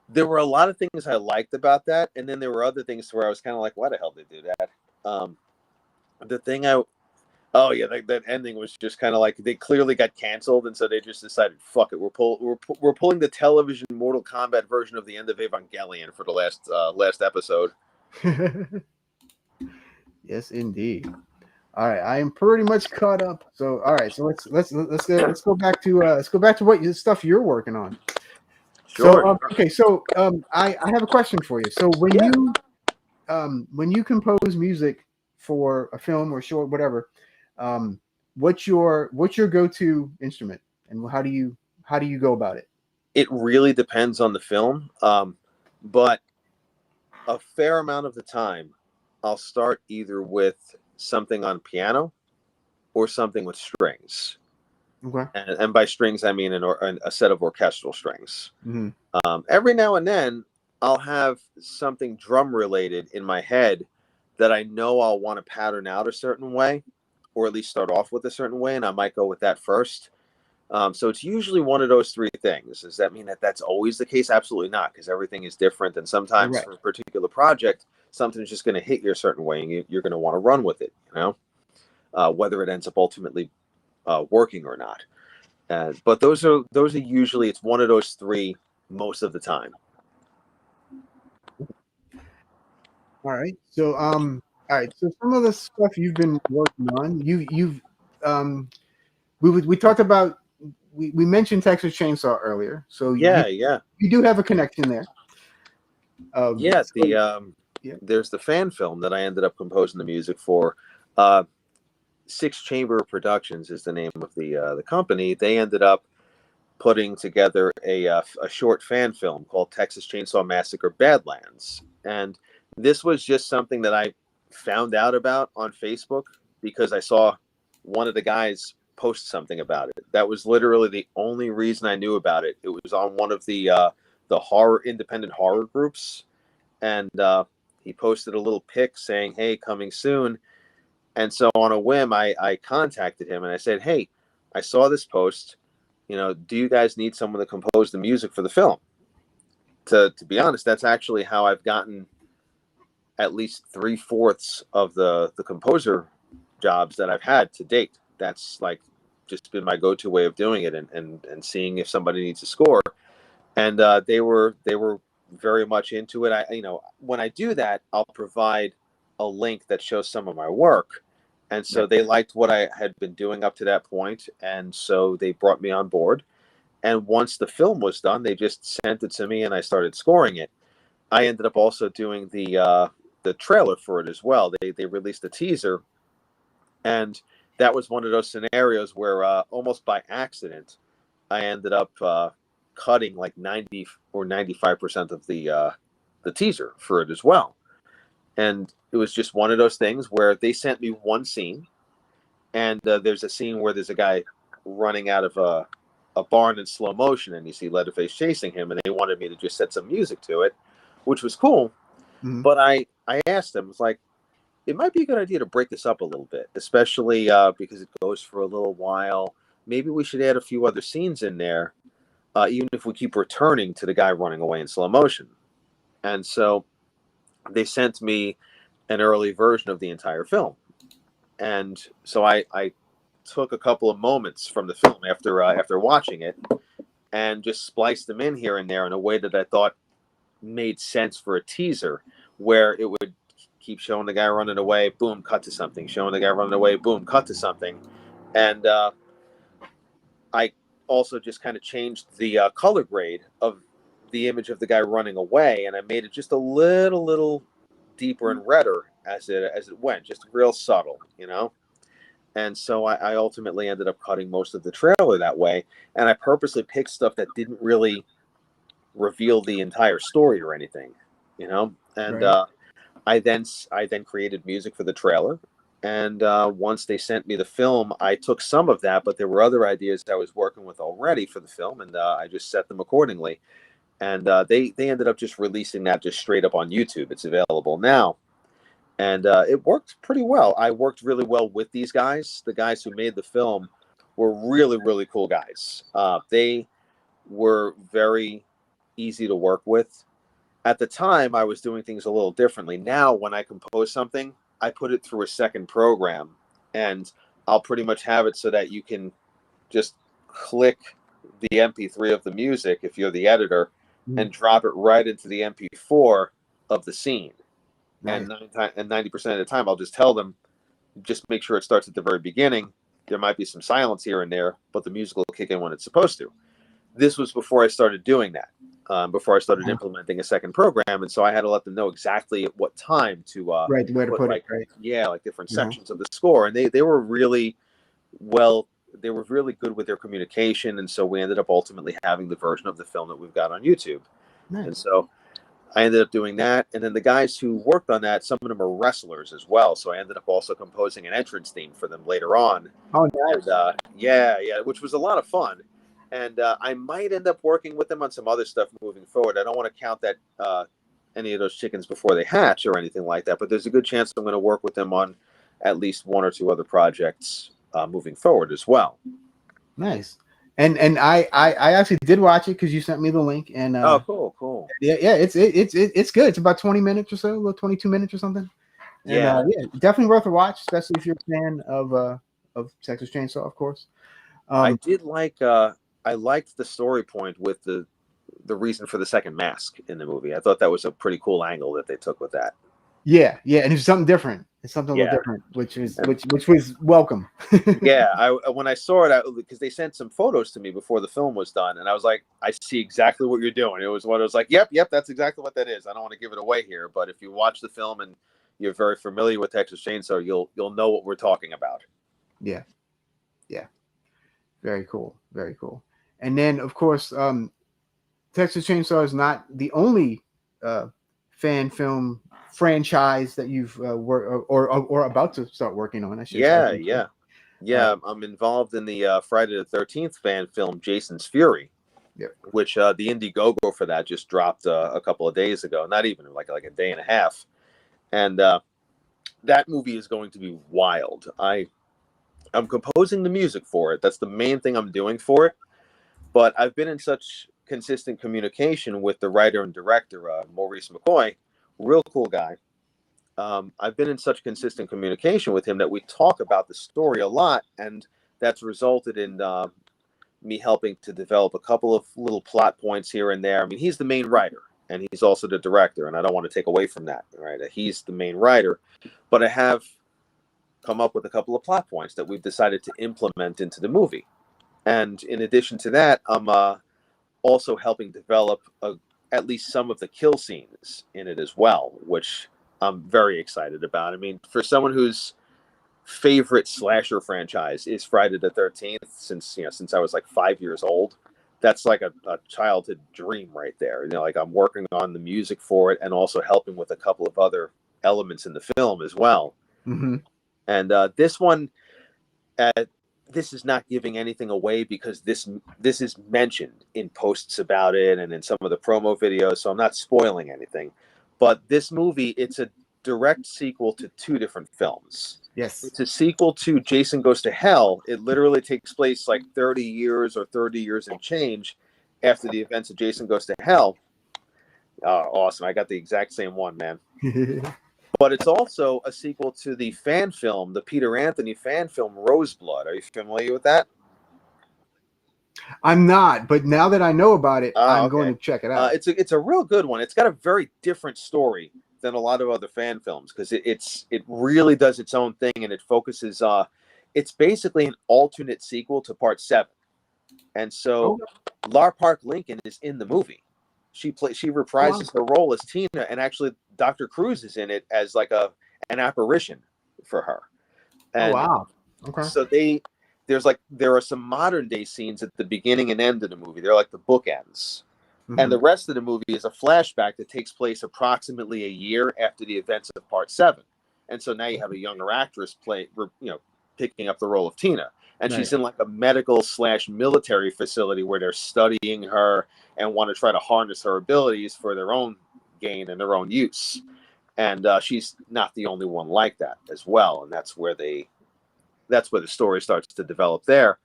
There were a lot of things I liked about that, and then there were other things where I was kind of like, why the hell did they do that? The thing that ending was just kind of like they clearly got canceled, and so they just decided, fuck it, we're pulling the television Mortal Kombat version of the end of Evangelion for the last episode. Yes, indeed. All right, I am pretty much caught up. So, all right, so let's go back to what stuff you're working on. Sure. So, I have a question for you. So when you compose music for a film or short, whatever, what's your go-to instrument, and how do you go about it? It really depends on the film, but a fair amount of the time, I'll start either with something on piano or something with strings. Okay. And by strings, I mean a set of orchestral strings. Mm-hmm. Every now and then, I'll have something drum related in my head that I know I'll want to pattern out a certain way, or at least start off with a certain way, and I might go with that first. So it's usually one of those three things. Does that mean that that's always the case? Absolutely not, because everything is different. And sometimes Right. for a particular project, something's just going to hit you a certain way, and you're going to want to run with it, whether it ends up ultimately working or not. But those are usually, it's one of those three most of the time. All right. So all right. So some of the stuff you've been working on, you've we talked about we mentioned Texas Chainsaw earlier. So Yeah. you do have a connection there. Yeah, So, yeah. there's the fan film that I ended up composing the music for. Six Chamber Productions is the name of the company. They ended up putting together a short fan film called Texas Chainsaw Massacre Badlands, and this was just something that I found out about on Facebook because I saw one of the guys post something about it. That was literally the only reason I knew about it. It was on one of the independent horror groups, and he posted a little pic saying, "Hey, coming soon." And so on a whim, I contacted him and I said, "Hey, I saw this post. Do you guys need someone to compose the music for the film?" To be honest, that's actually how I've gotten at least 3/4 of the composer jobs that I've had to date. That's like just been my go-to way of doing it, and seeing if somebody needs a score. And they were very much into it. When I do that, I'll provide a link that shows some of my work. And so Right. they liked what I had been doing up to that point, and so they brought me on board. And once the film was done, they just sent it to me, and I started scoring it. I ended up also doing the trailer for it as well. They released a teaser, and that was one of those scenarios where almost by accident, I ended up cutting like 90 or 95% of the teaser for it as well. And it was just one of those things where they sent me one scene, and there's a scene where there's a guy running out of a barn in slow motion, and you see Leatherface chasing him, and they wanted me to just set some music to it, which was cool. Mm-hmm. But I asked them, it's like, it might be a good idea to break this up a little bit, especially because it goes for a little while. Maybe we should add a few other scenes in there, even if we keep returning to the guy running away in slow motion. And so they sent me an early version of the entire film. And so I took a couple of moments from the film after watching it and just spliced them in here and there in a way that I thought made sense for a teaser, where it would keep showing the guy running away, boom, cut to something, showing the guy running away, boom, cut to something. And I also just kind of changed the color grade of the image of the guy running away, and I made it just a little deeper and redder as it went, just real subtle. And so I ultimately ended up cutting most of the trailer that way, and I purposely picked stuff that didn't really reveal the entire story or anything. And Right. I then created music for the trailer, and once they sent me the film, I took some of that, but there were other ideas I was working with already for the film, and I just set them accordingly. And they ended up just releasing that just straight up on YouTube. It's available now, and it worked pretty well. I worked really well with these guys. The guys who made the film were really cool guys. They were very easy to work with. At the time, I was doing things a little differently. Now, when I compose something, I put it through a second program, and I'll pretty much have it so that you can just click the MP3 of the music if you're the editor, Mm-hmm. and drop it right into the MP4 of the scene. Nice. And 90% of the time, I'll just tell them, just make sure it starts at the very beginning. There might be some silence here and there, but the music will kick in when it's supposed to. This was before I started doing that, before I started implementing a second program, and so I had to let them know exactly at what time to Right. Where to put put it. Right. like different sections of the score, and they were really well. They were really good with their communication, and so we ended up ultimately having the version of the film that we've got on YouTube. Nice. And so I ended up doing that, and then the guys who worked on that, some of them are wrestlers as well, so I ended up also composing an entrance theme for them later on. Oh, nice. And which was a lot of fun. And I might end up working with them on some other stuff moving forward. I don't want to count that any of those chickens before they hatch or anything like that, but there's a good chance I'm going to work with them on at least one or two other projects moving forward as well. Nice. And I actually did watch it because you sent me the link. And Oh, cool. yeah, it's good. It's about 20 minutes or so, 22 minutes or something. And Yeah. yeah, definitely worth a watch, especially if you're a fan of Texas Chainsaw, of course. I did like I liked the story point with the reason for the second mask in the movie. I thought that was a pretty cool angle that they took with that. Yeah, and it's something different. It's something a little different, which was welcome. Yeah, when I saw it, because they sent some photos to me before the film was done, and I was like, I see exactly what you're doing. It was what I was like, yep, that's exactly what that is. I don't want to give it away here, but if you watch the film and you're very familiar with Texas Chainsaw, you'll know what we're talking about. Yeah. Very cool. Very cool. And then, of course, Texas Chainsaw is not the only fan film franchise that you've worked or about to start working on. I should say. Yeah. I'm involved in the Friday the 13th fan film Jason's Fury, which the Indiegogo for that just dropped a couple of days ago. Not even like a day and a half, and that movie is going to be wild. I'm composing the music for it. That's the main thing I'm doing for it. But I've been in such consistent communication with the writer and director, Maurice McCoy, real cool guy. I've been in such consistent communication with him that we talk about the story a lot, and that's resulted in me helping to develop a couple of little plot points here and there. I mean, he's the main writer, and he's also the director, and I don't want to take away from that, right? He's the main writer, but I have come up with a couple of plot points that we've decided to implement into the movie. And in addition to that, I'm also helping develop at least some of the kill scenes in it as well, which I'm very excited about. I mean, for someone whose favorite slasher franchise is Friday the 13th, since I was like 5 years old, that's like a childhood dream right there. Like I'm working on the music for it and also helping with a couple of other elements in the film as well. Mm-hmm. And this one, this is not giving anything away because this is mentioned in posts about it and in some of the promo videos, so I'm not spoiling anything. But this movie, it's a direct sequel to two different films. Yes. It's a sequel to Jason Goes to Hell. It literally takes place like 30 years or 30 years and change after the events of Jason Goes to Hell. Awesome. I got the exact same one, man. But it's also a sequel to the fan film, the Peter Anthony fan film, Roseblood. Are you familiar with that? I'm not, but now that I know about it, I'm going to check it out. It's a real good one. It's got a very different story than a lot of other fan films because it really does its own thing, and it focuses. It's basically an alternate sequel to Part 7, and so Lar Park Lincoln is in the movie. She reprises her role as Tina, and actually Dr. Cruz is in it as like an apparition for her. And okay. So there are some modern day scenes at the beginning and end of the movie. They're like the bookends. Mm-hmm. And the rest of the movie is a flashback that takes place approximately a year after the events of Part 7. And so now you have a younger actress picking up the role of Tina. And she's in like a medical/military facility where they're studying her and want to try to harness her abilities for their own gain and their own use. And she's not the only one like that as well. And that's where the story starts to develop there.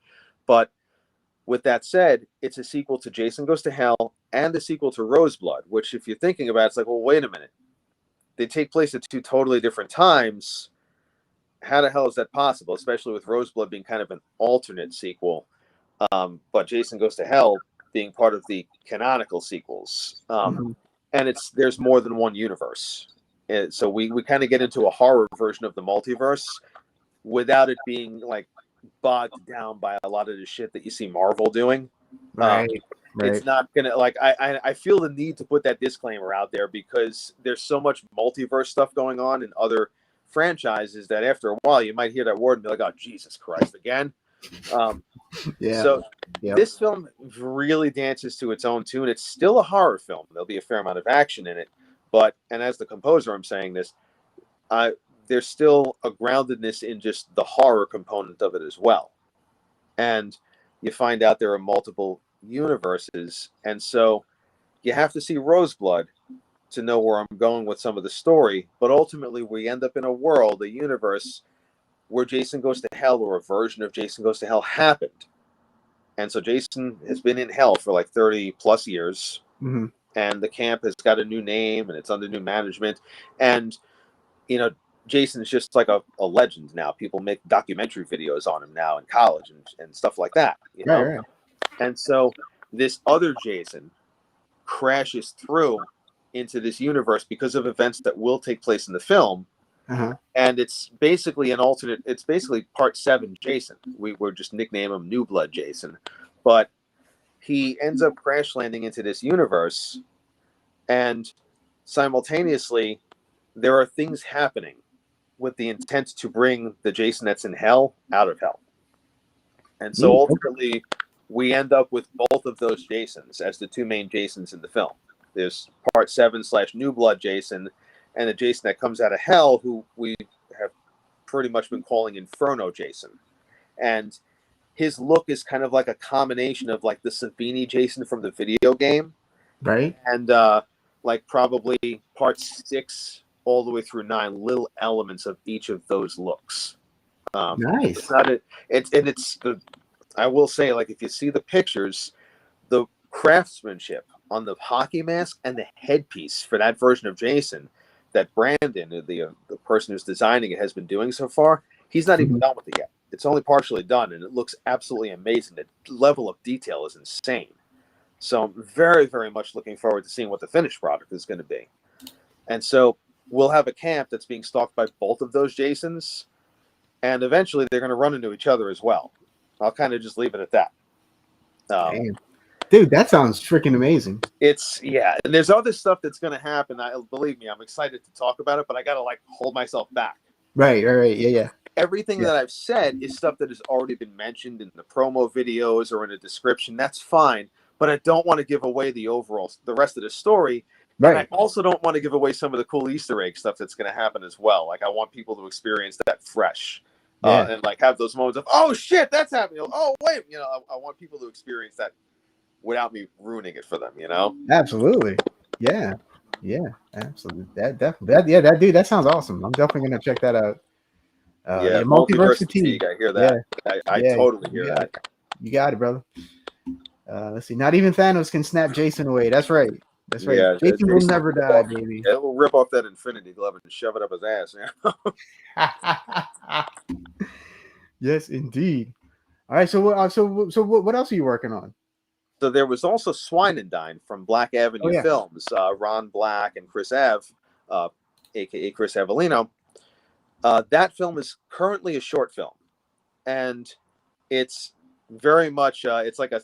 But with that said, it's a sequel to Jason Goes to Hell and a sequel to Roseblood, which if you're thinking about it, it's like, well, wait a minute. They take place at two totally different times. How the hell is that possible? Especially with Roseblood being kind of an alternate sequel, but Jason Goes to Hell being part of the canonical sequels. And there's more than one universe. And so we kind of get into a horror version of the multiverse without it being like bogged down by a lot of the shit that you see Marvel doing. Right. It's not gonna like I feel the need to put that disclaimer out there because there's so much multiverse stuff going on in other franchises that after a while you might hear that word and be like, oh, Jesus Christ, again. So this film really dances to its own tune. It's still a horror film. There'll be a fair amount of action in it, and as the composer, I'm saying this, there's still a groundedness in just the horror component of it as well. And you find out there are multiple universes, and so you have to see Roseblood to know where I'm going with some of the story, but ultimately we end up in a world, a universe where Jason Goes to Hell, or a version of Jason Goes to Hell, happened. And so Jason has been in hell for like 30 plus years. Mm-hmm. And the camp has got a new name and it's under new management. And, you know, Jason's just like a legend now. People make documentary videos on him now in college and stuff like that, you know? Right. And so this other Jason crashes through into this universe because of events that will take place in the film. Uh-huh. And it's basically an alternate. It's basically part 7 Jason. We were just nickname him New Blood Jason, but he ends up crash landing into this universe, and simultaneously there are things happening with the intent to bring the Jason that's in hell out of hell. And so ultimately we end up with both of those Jasons as the 2 main Jasons in the film. There's part 7 / New Blood Jason, and a Jason that comes out of hell, who we have pretty much been calling Inferno Jason. And his look is kind of like a combination of like the Savini Jason from the video game, Right. and like probably part 6 all the way through 9, little elements of each of those looks. Nice. It's not it's the, I will say, like, if you see the pictures, the craftsmanship on the hockey mask and the headpiece for that version of Jason that Brandon, the person who's designing it, has been doing so far, he's not even done with it yet. It's only partially done, and it looks absolutely amazing. The level of detail is insane. So I'm very, very much looking forward to seeing what the finished product is going to be. And so we'll have a camp that's being stalked by both of those Jasons, and eventually they're going to run into each other as well. I'll kind of just leave it at that. Damn. Dude, that sounds freaking amazing. Yeah, and there's other stuff that's going to happen. Believe me, I'm excited to talk about it, but I got to like hold myself back. Right. Yeah. Everything that I've said is stuff that has already been mentioned in the promo videos or in a description. That's fine, but I don't want to give away the rest of the story. Right. And I also don't want to give away some of the cool Easter egg stuff that's going to happen as well. Like, I want people to experience that fresh. And like have those moments of, oh shit, that's happening. Oh wait, I want people to experience that without me ruining it for them, Absolutely. Yeah, absolutely. That definitely. That dude, that sounds awesome. I'm definitely gonna check that out. Multiverse fatigue. I hear that. I totally hear that. You got it, brother. Let's see. Not even Thanos can snap Jason away. That's right. Yeah, Jason will never die, baby. Yeah, we'll rip off that Infinity Glove and shove it up his ass. Yes, indeed. All right. So what else are you working on? So there was also Swinendine from Black Avenue Films, Ron Black and Chris Ave, aka Chris Avellino. That film is currently a short film, and it's very much it's like a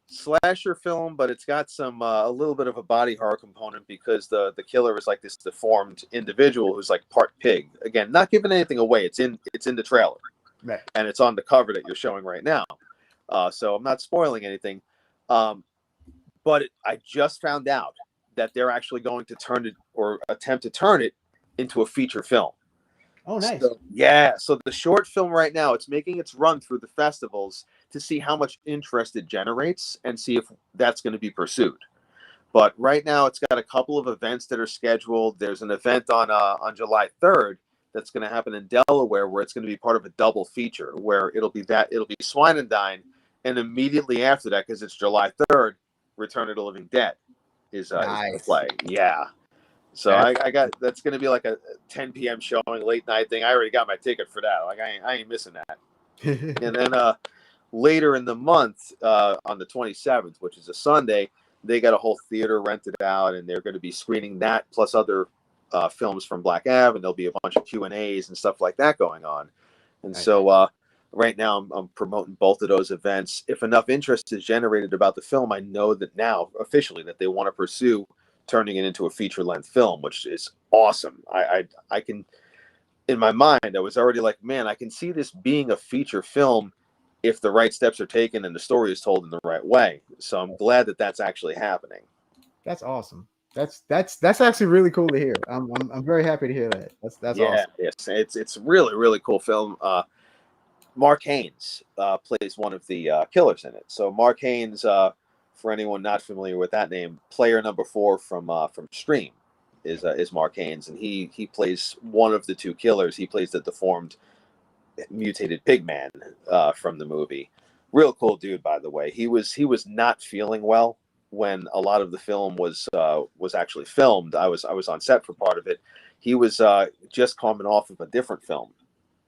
slasher film, but it's got some a little bit of a body horror component because the killer is like this deformed individual who's like part pig. Again, not giving anything away. It's in the trailer, right? And it's on the cover that you're showing right now. So I'm not spoiling anything. But I just found out that they're actually going to turn it, or attempt to turn it, into a feature film. Oh, nice. So the short film right now, it's making its run through the festivals to see how much interest it generates and see if that's going to be pursued. But right now, it's got a couple of events that are scheduled. There's an event on July 3rd that's going to happen in Delaware, where it's going to be part of a double feature, where it'll be Swinendine, and immediately after that, because it's July 3rd, Return of the Living Dead is going to play. Yeah. So I got, that's going to be like a 10 p.m. showing, late night thing. I already got my ticket for that. Like, I ain't missing that. And then later in the month, on the 27th, which is a Sunday, they got a whole theater rented out, and they're going to be screening that plus other films from Black Ave, and there'll be a bunch of Q&As and stuff like that going on. And so right now I'm promoting both of those events. If enough interest is generated about the film, I know that now officially that they want to pursue turning it into a feature-length film, which is awesome. I can, in my mind, I was already like, man, I can see this being a feature film if the right steps are taken and the story is told in the right way. So I'm glad that that's actually happening. That's awesome. That's actually really cool to hear. I'm very happy to hear that. That's awesome. Yes, it's really, really cool film. Mark Haynes plays one of the killers in it. So Mark Haynes for anyone not familiar with that name, player number 4 from Stream is Mark Haynes, and he plays one of the 2 killers. He plays the deformed, mutated pigman from the movie. Real cool dude, by the way. He was not feeling well when a lot of the film was actually filmed. I was on set for part of it. He was just coming off of a different film,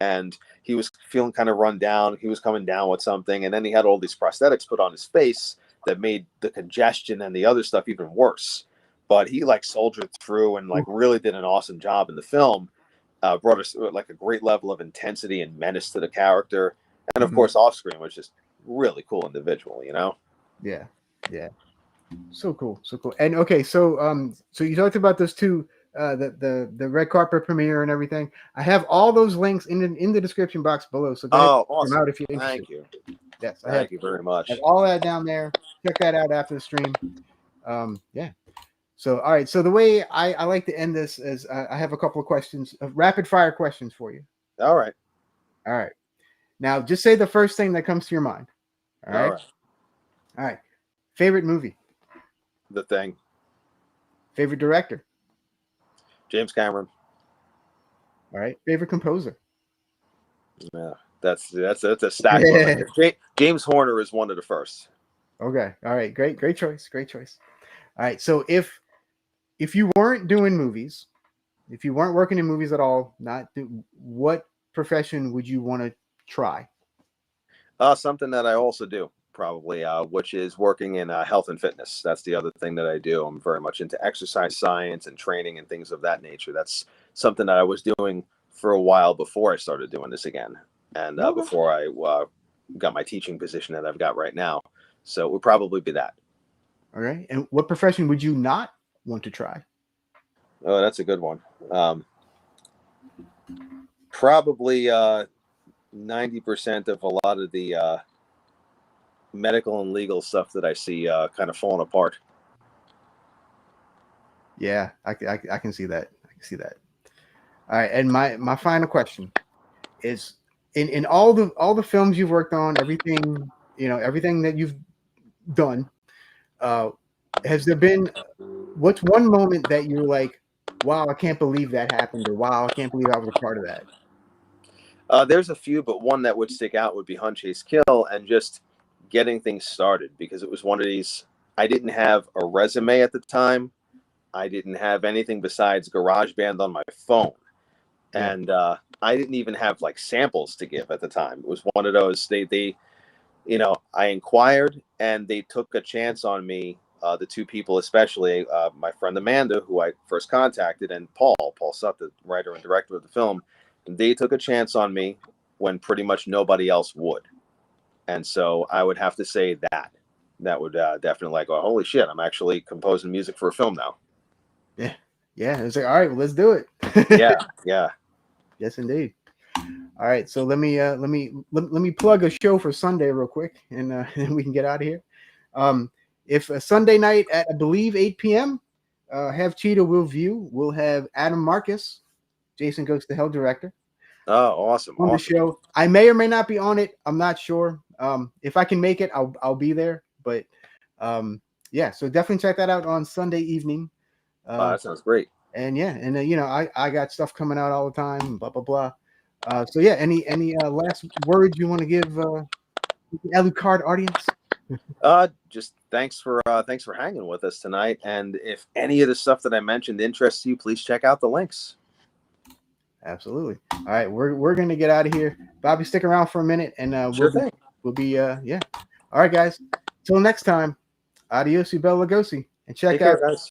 and he was feeling kind of run down. He was coming down with something, and then he had all these prosthetics put on his face that made the congestion and the other stuff even worse. But he like soldiered through and like really did an awesome job in the film. Brought us like a great level of intensity and menace to the character, and of course off screen was just really cool individual, you know. Yeah, so cool. And okay, so so you talked about those 2, the red carpet premiere and everything. I have all those links in the description box below, so go ahead and check them out if you're interested. Thank you. Yes, Thank you very much. I have all that down there. Check that out after the stream. Yeah. So, all right. So the way I like to end this is I have a couple of questions, rapid fire questions for you. All right. Now, just say the first thing that comes to your mind. All right. Favorite movie? The Thing. Favorite director? James Cameron. All right. Favorite composer? Yeah, that's a stack. James Horner is one of the first. Okay. All right. Great choice. All right. So if you weren't doing movies, if you weren't working in movies at all, what profession would you want to try? Something that I also do probably, which is working in health and fitness. That's the other thing that I do. I'm very much into exercise science and training and things of that nature. That's something that I was doing for a while before I started doing this again, and before I got my teaching position that I've got right now. So it would probably be that. All right. And what profession would you not want to try? Oh, that's a good one. Probably 90% of a lot of the medical and legal stuff that I see kind of falling apart. Yeah, I can see that. All right. And my final question is, in all the films you've worked on, everything that you've done, has there been, what's one moment that you're like, wow, I can't believe that happened, or wow, I can't believe I was a part of that? There's a few, but one that would stick out would be Hunt, Chase, Kill, and just getting things started, because it was one of these, I didn't have a resume at the time. I didn't have anything besides GarageBand on my phone. Yeah. And I didn't even have like samples to give at the time. It was one of those, they I inquired and they took a chance on me. The 2 people, especially my friend Amanda, who I first contacted, and Paul Sutt, the writer and director of the film, they took a chance on me when pretty much nobody else would. And so I would have to say that would definitely like, oh, holy shit, I'm actually composing music for a film now. Yeah. It's like, all right, well, let's do it. Yeah. Yes, indeed. All right, so let me plug a show for Sunday real quick, and we can get out of here. If Sunday night at, I believe, 8 p.m., Have Cheetah will view. We'll have Adam Marcus, Jason Goes to Hell director. Oh, awesome! On the show, I may or may not be on it. I'm not sure. If I can make it, I'll be there. But yeah, so definitely check that out on Sunday evening. That sounds great. And yeah, and I got stuff coming out all the time. Blah blah blah. So yeah, any last words you want to give the Lucard audience? Just thanks for hanging with us tonight. And if any of the stuff that I mentioned interests you, please check out the links. Absolutely. All right, we're gonna get out of here. Bobby, stick around for a minute, and we'll be yeah. All right, guys. Till next time. Adios, you Bella Lugosi, and check out. Guys.